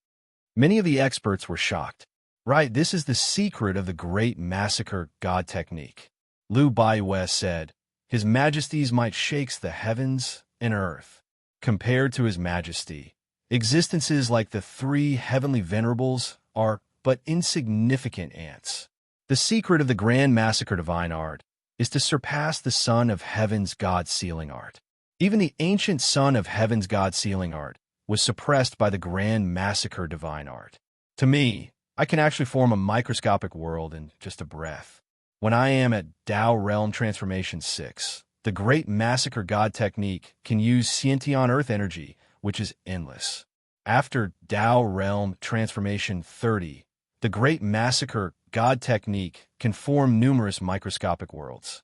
Many of the experts were shocked. Right, this is the secret of the Great Massacre God Technique. Lu Baiyue said, His Majesty's might shakes the heavens and earth. Compared to His Majesty, existences like the three heavenly venerables are but insignificant ants. The secret of the Grand Massacre Divine Art is to surpass the Son of Heaven's God Sealing Art. Even the ancient Son of Heaven's God Sealing Art was suppressed by the Grand Massacre Divine Art. To me, I can actually form a microscopic world in just a breath. When I am at Dao Realm Transformation 6, the Great Massacre God Technique can use sentient earth energy, which is endless. After Dao Realm Transformation 30, the Great Massacre God Technique can form numerous microscopic worlds.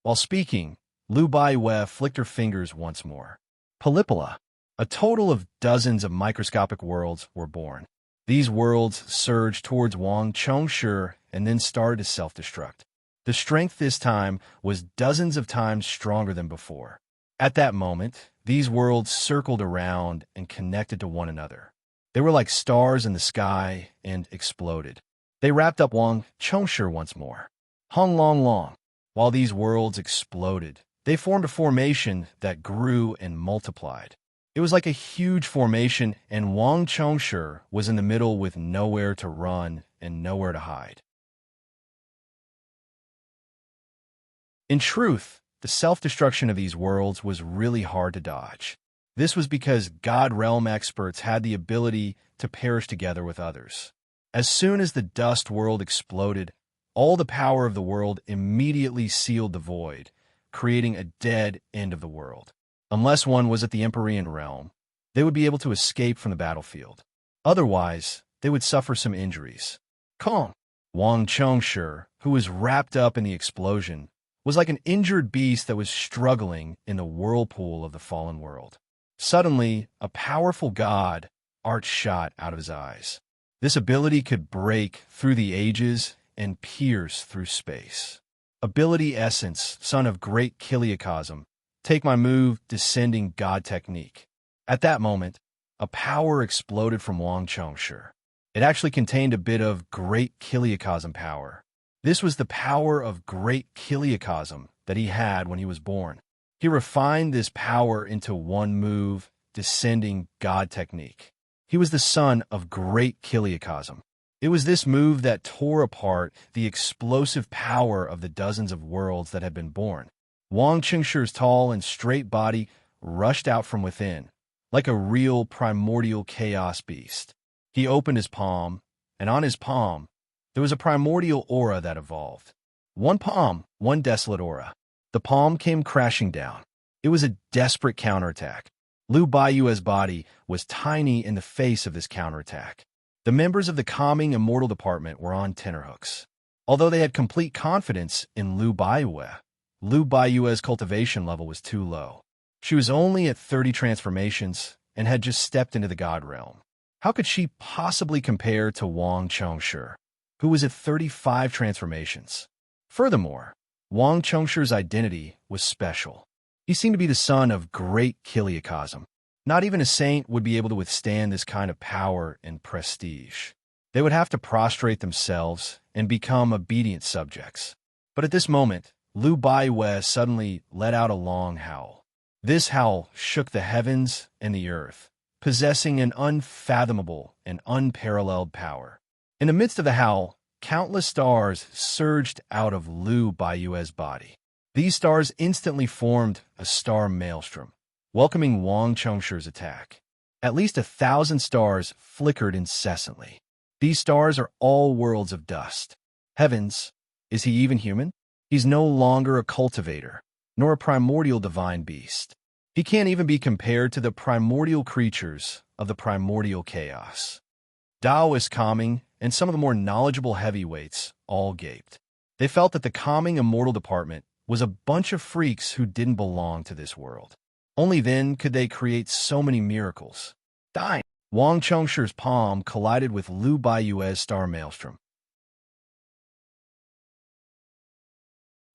While speaking, Lu Baiyue flicked her fingers once more. Palipala. A total of dozens of microscopic worlds were born. These worlds surged towards Wang Xiangshi and then started to self-destruct. The strength this time was dozens of times stronger than before. At that moment, these worlds circled around and connected to one another. They were like stars in the sky and exploded. They wrapped up Wang Xiangshi once more. Hung long long. While these worlds exploded, they formed a formation that grew and multiplied. It was like a huge formation, and Wang Xiangshi was in the middle with nowhere to run and nowhere to hide. In truth, the self-destruction of these worlds was really hard to dodge. This was because God Realm experts had the ability to perish together with others. As soon as the dust world exploded, all the power of the world immediately sealed the void, creating a dead end of the world. Unless one was at the Empyrean realm, they would be able to escape from the battlefield. Otherwise, they would suffer some injuries. Calm. Wang Xiangshi, who was wrapped up in the explosion, was like an injured beast that was struggling in the whirlpool of the fallen world. Suddenly, a powerful god art shot out of his eyes. This ability could break through the ages and pierce through space. Ability Essence, son of great Kiliakosm, take my move, descending God technique. At that moment, a power exploded from Wang Chongshi. It actually contained a bit of great Kiliakosm power. This was the power of great Kiliakosm that he had when he was born. He refined this power into one move, descending God technique. He was the son of great Kiliakosm. It was this move that tore apart the explosive power of the dozens of worlds that had been born. Wang Qingshi's tall and straight body rushed out from within, like a real primordial chaos beast. He opened his palm, and on his palm, there was a primordial aura that evolved. One palm, one desolate aura. The palm came crashing down. It was a desperate counterattack. Lu Baiyue's body was tiny in the face of this counterattack. The members of the Calming Immortal Department were on tenterhooks. Although they had complete confidence in Lu Baiyue's cultivation level was too low. She was only at 30 transformations and had just stepped into the God realm. How could she possibly compare to Wang Chongshi, who was at 35 transformations? Furthermore, Wang Chongshi's identity was special. He seemed to be the son of great Kiliakosm. Not even a saint would be able to withstand this kind of power and prestige. They would have to prostrate themselves and become obedient subjects. But at this moment, Lu Baiyue suddenly let out a long howl. This howl shook the heavens and the earth, possessing an unfathomable and unparalleled power. In the midst of the howl, countless stars surged out of Lu Baiyue's body. These stars instantly formed a star maelstrom, welcoming Wang Chongshi's attack. At least 1,000 stars flickered incessantly. These stars are all worlds of dust. Heavens, is he even human? He's no longer a cultivator, nor a primordial divine beast. He can't even be compared to the primordial creatures of the primordial chaos. Taoist Calming and some of the more knowledgeable heavyweights all gaped. They felt that the Calming Immortal Department was a bunch of freaks who didn't belong to this world. Only then could they create so many miracles. Dying. Wang Chongshi's palm collided with Lu Baiyue's star maelstrom.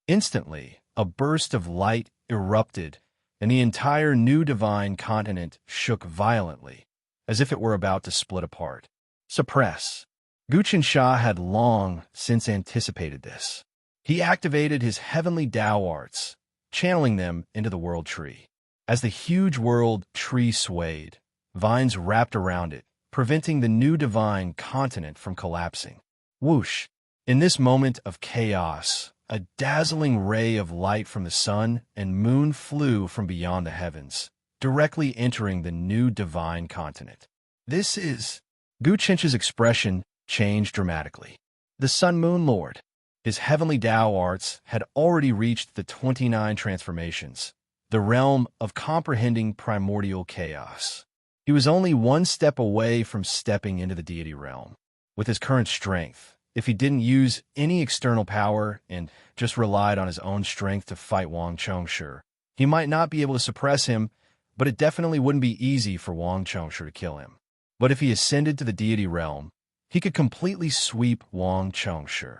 Instantly, a burst of light erupted, and the entire new divine continent shook violently, as if it were about to split apart. Suppress. Gu Qinsha had long since anticipated this. He activated his heavenly Tao arts, channeling them into the world tree. As the huge world tree swayed, vines wrapped around it, preventing the new divine continent from collapsing. Whoosh! In this moment of chaos, a dazzling ray of light from the sun and moon flew from beyond the heavens, directly entering the new divine continent. This is... Gu Qinsha's expression changed dramatically. The Sun Moon Lord. His heavenly Tao arts had already reached the 29 transformations, the realm of comprehending primordial chaos. He was only one step away from stepping into the deity realm. With his current strength, if he didn't use any external power and just relied on his own strength to fight Wang Chongshi, he might not be able to suppress him, but it definitely wouldn't be easy for Wang Chongshi to kill him. But if he ascended to the deity realm, he could completely sweep Wang Chongshi.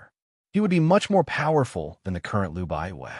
He would be much more powerful than the current Lu Baiyue.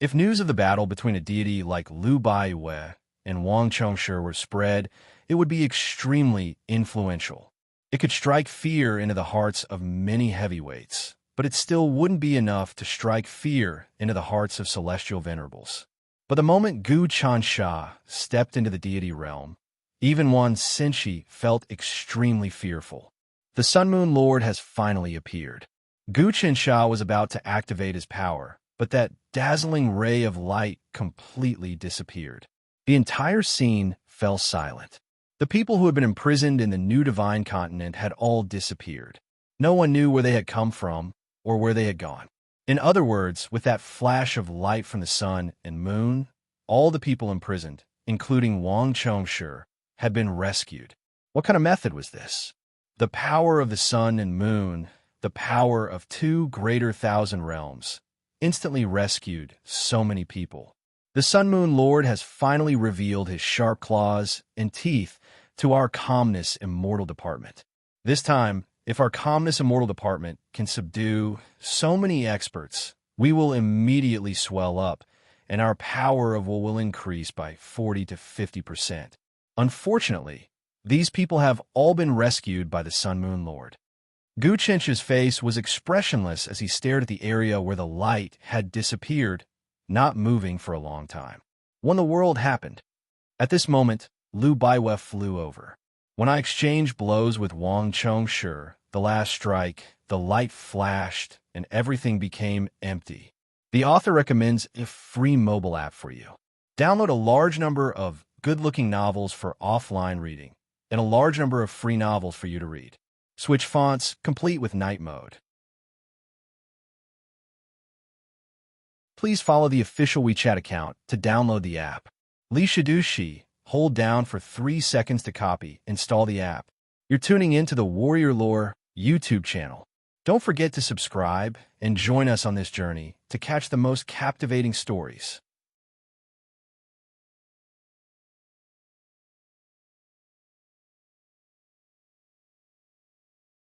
If news of the battle between a deity like Lu Baiyue and Wang Chongshi were spread, it would be extremely influential. It could strike fear into the hearts of many heavyweights, but it still wouldn't be enough to strike fear into the hearts of celestial venerables. But the moment Gu Qinsha stepped into the deity realm, even Wan Xinshi felt extremely fearful. The Sun Moon Lord has finally appeared. Gu Qinsha was about to activate his power, but that dazzling ray of light completely disappeared. The entire scene fell silent. The people who had been imprisoned in the new divine continent had all disappeared. No one knew where they had come from or where they had gone. In other words, with that flash of light from the sun and moon, all the people imprisoned, including Wang Chongshi, had been rescued. What kind of method was this? The power of the sun and moon, the power of 2 greater thousand realms, instantly rescued so many people. The Sun Moon Lord has finally revealed his sharp claws and teeth to our calmness immortal department. This time, If our calmness immortal department can subdue so many experts, we will immediately swell up, and our power of will increase by 40 to 50%. Unfortunately, these people have all been rescued by the Sun Moon Lord. Guchench's face was expressionless as he stared at the area where the light had disappeared, not moving for a long time. When the world happened. At this moment, Liu Baiwe flew over. When I exchanged blows with Wang Chongshi, the last strike, the light flashed, and everything became empty. The author recommends a free mobile app for you. Download a large number of good-looking novels for offline reading, and a large number of free novels for you to read. Switch fonts, complete with night mode. Please follow the official WeChat account to download the app. Li Shidushi, hold down for 3 seconds to copy, install the app. You're tuning into the Warrior Lore YouTube channel. Don't forget to subscribe and join us on this journey to catch the most captivating stories.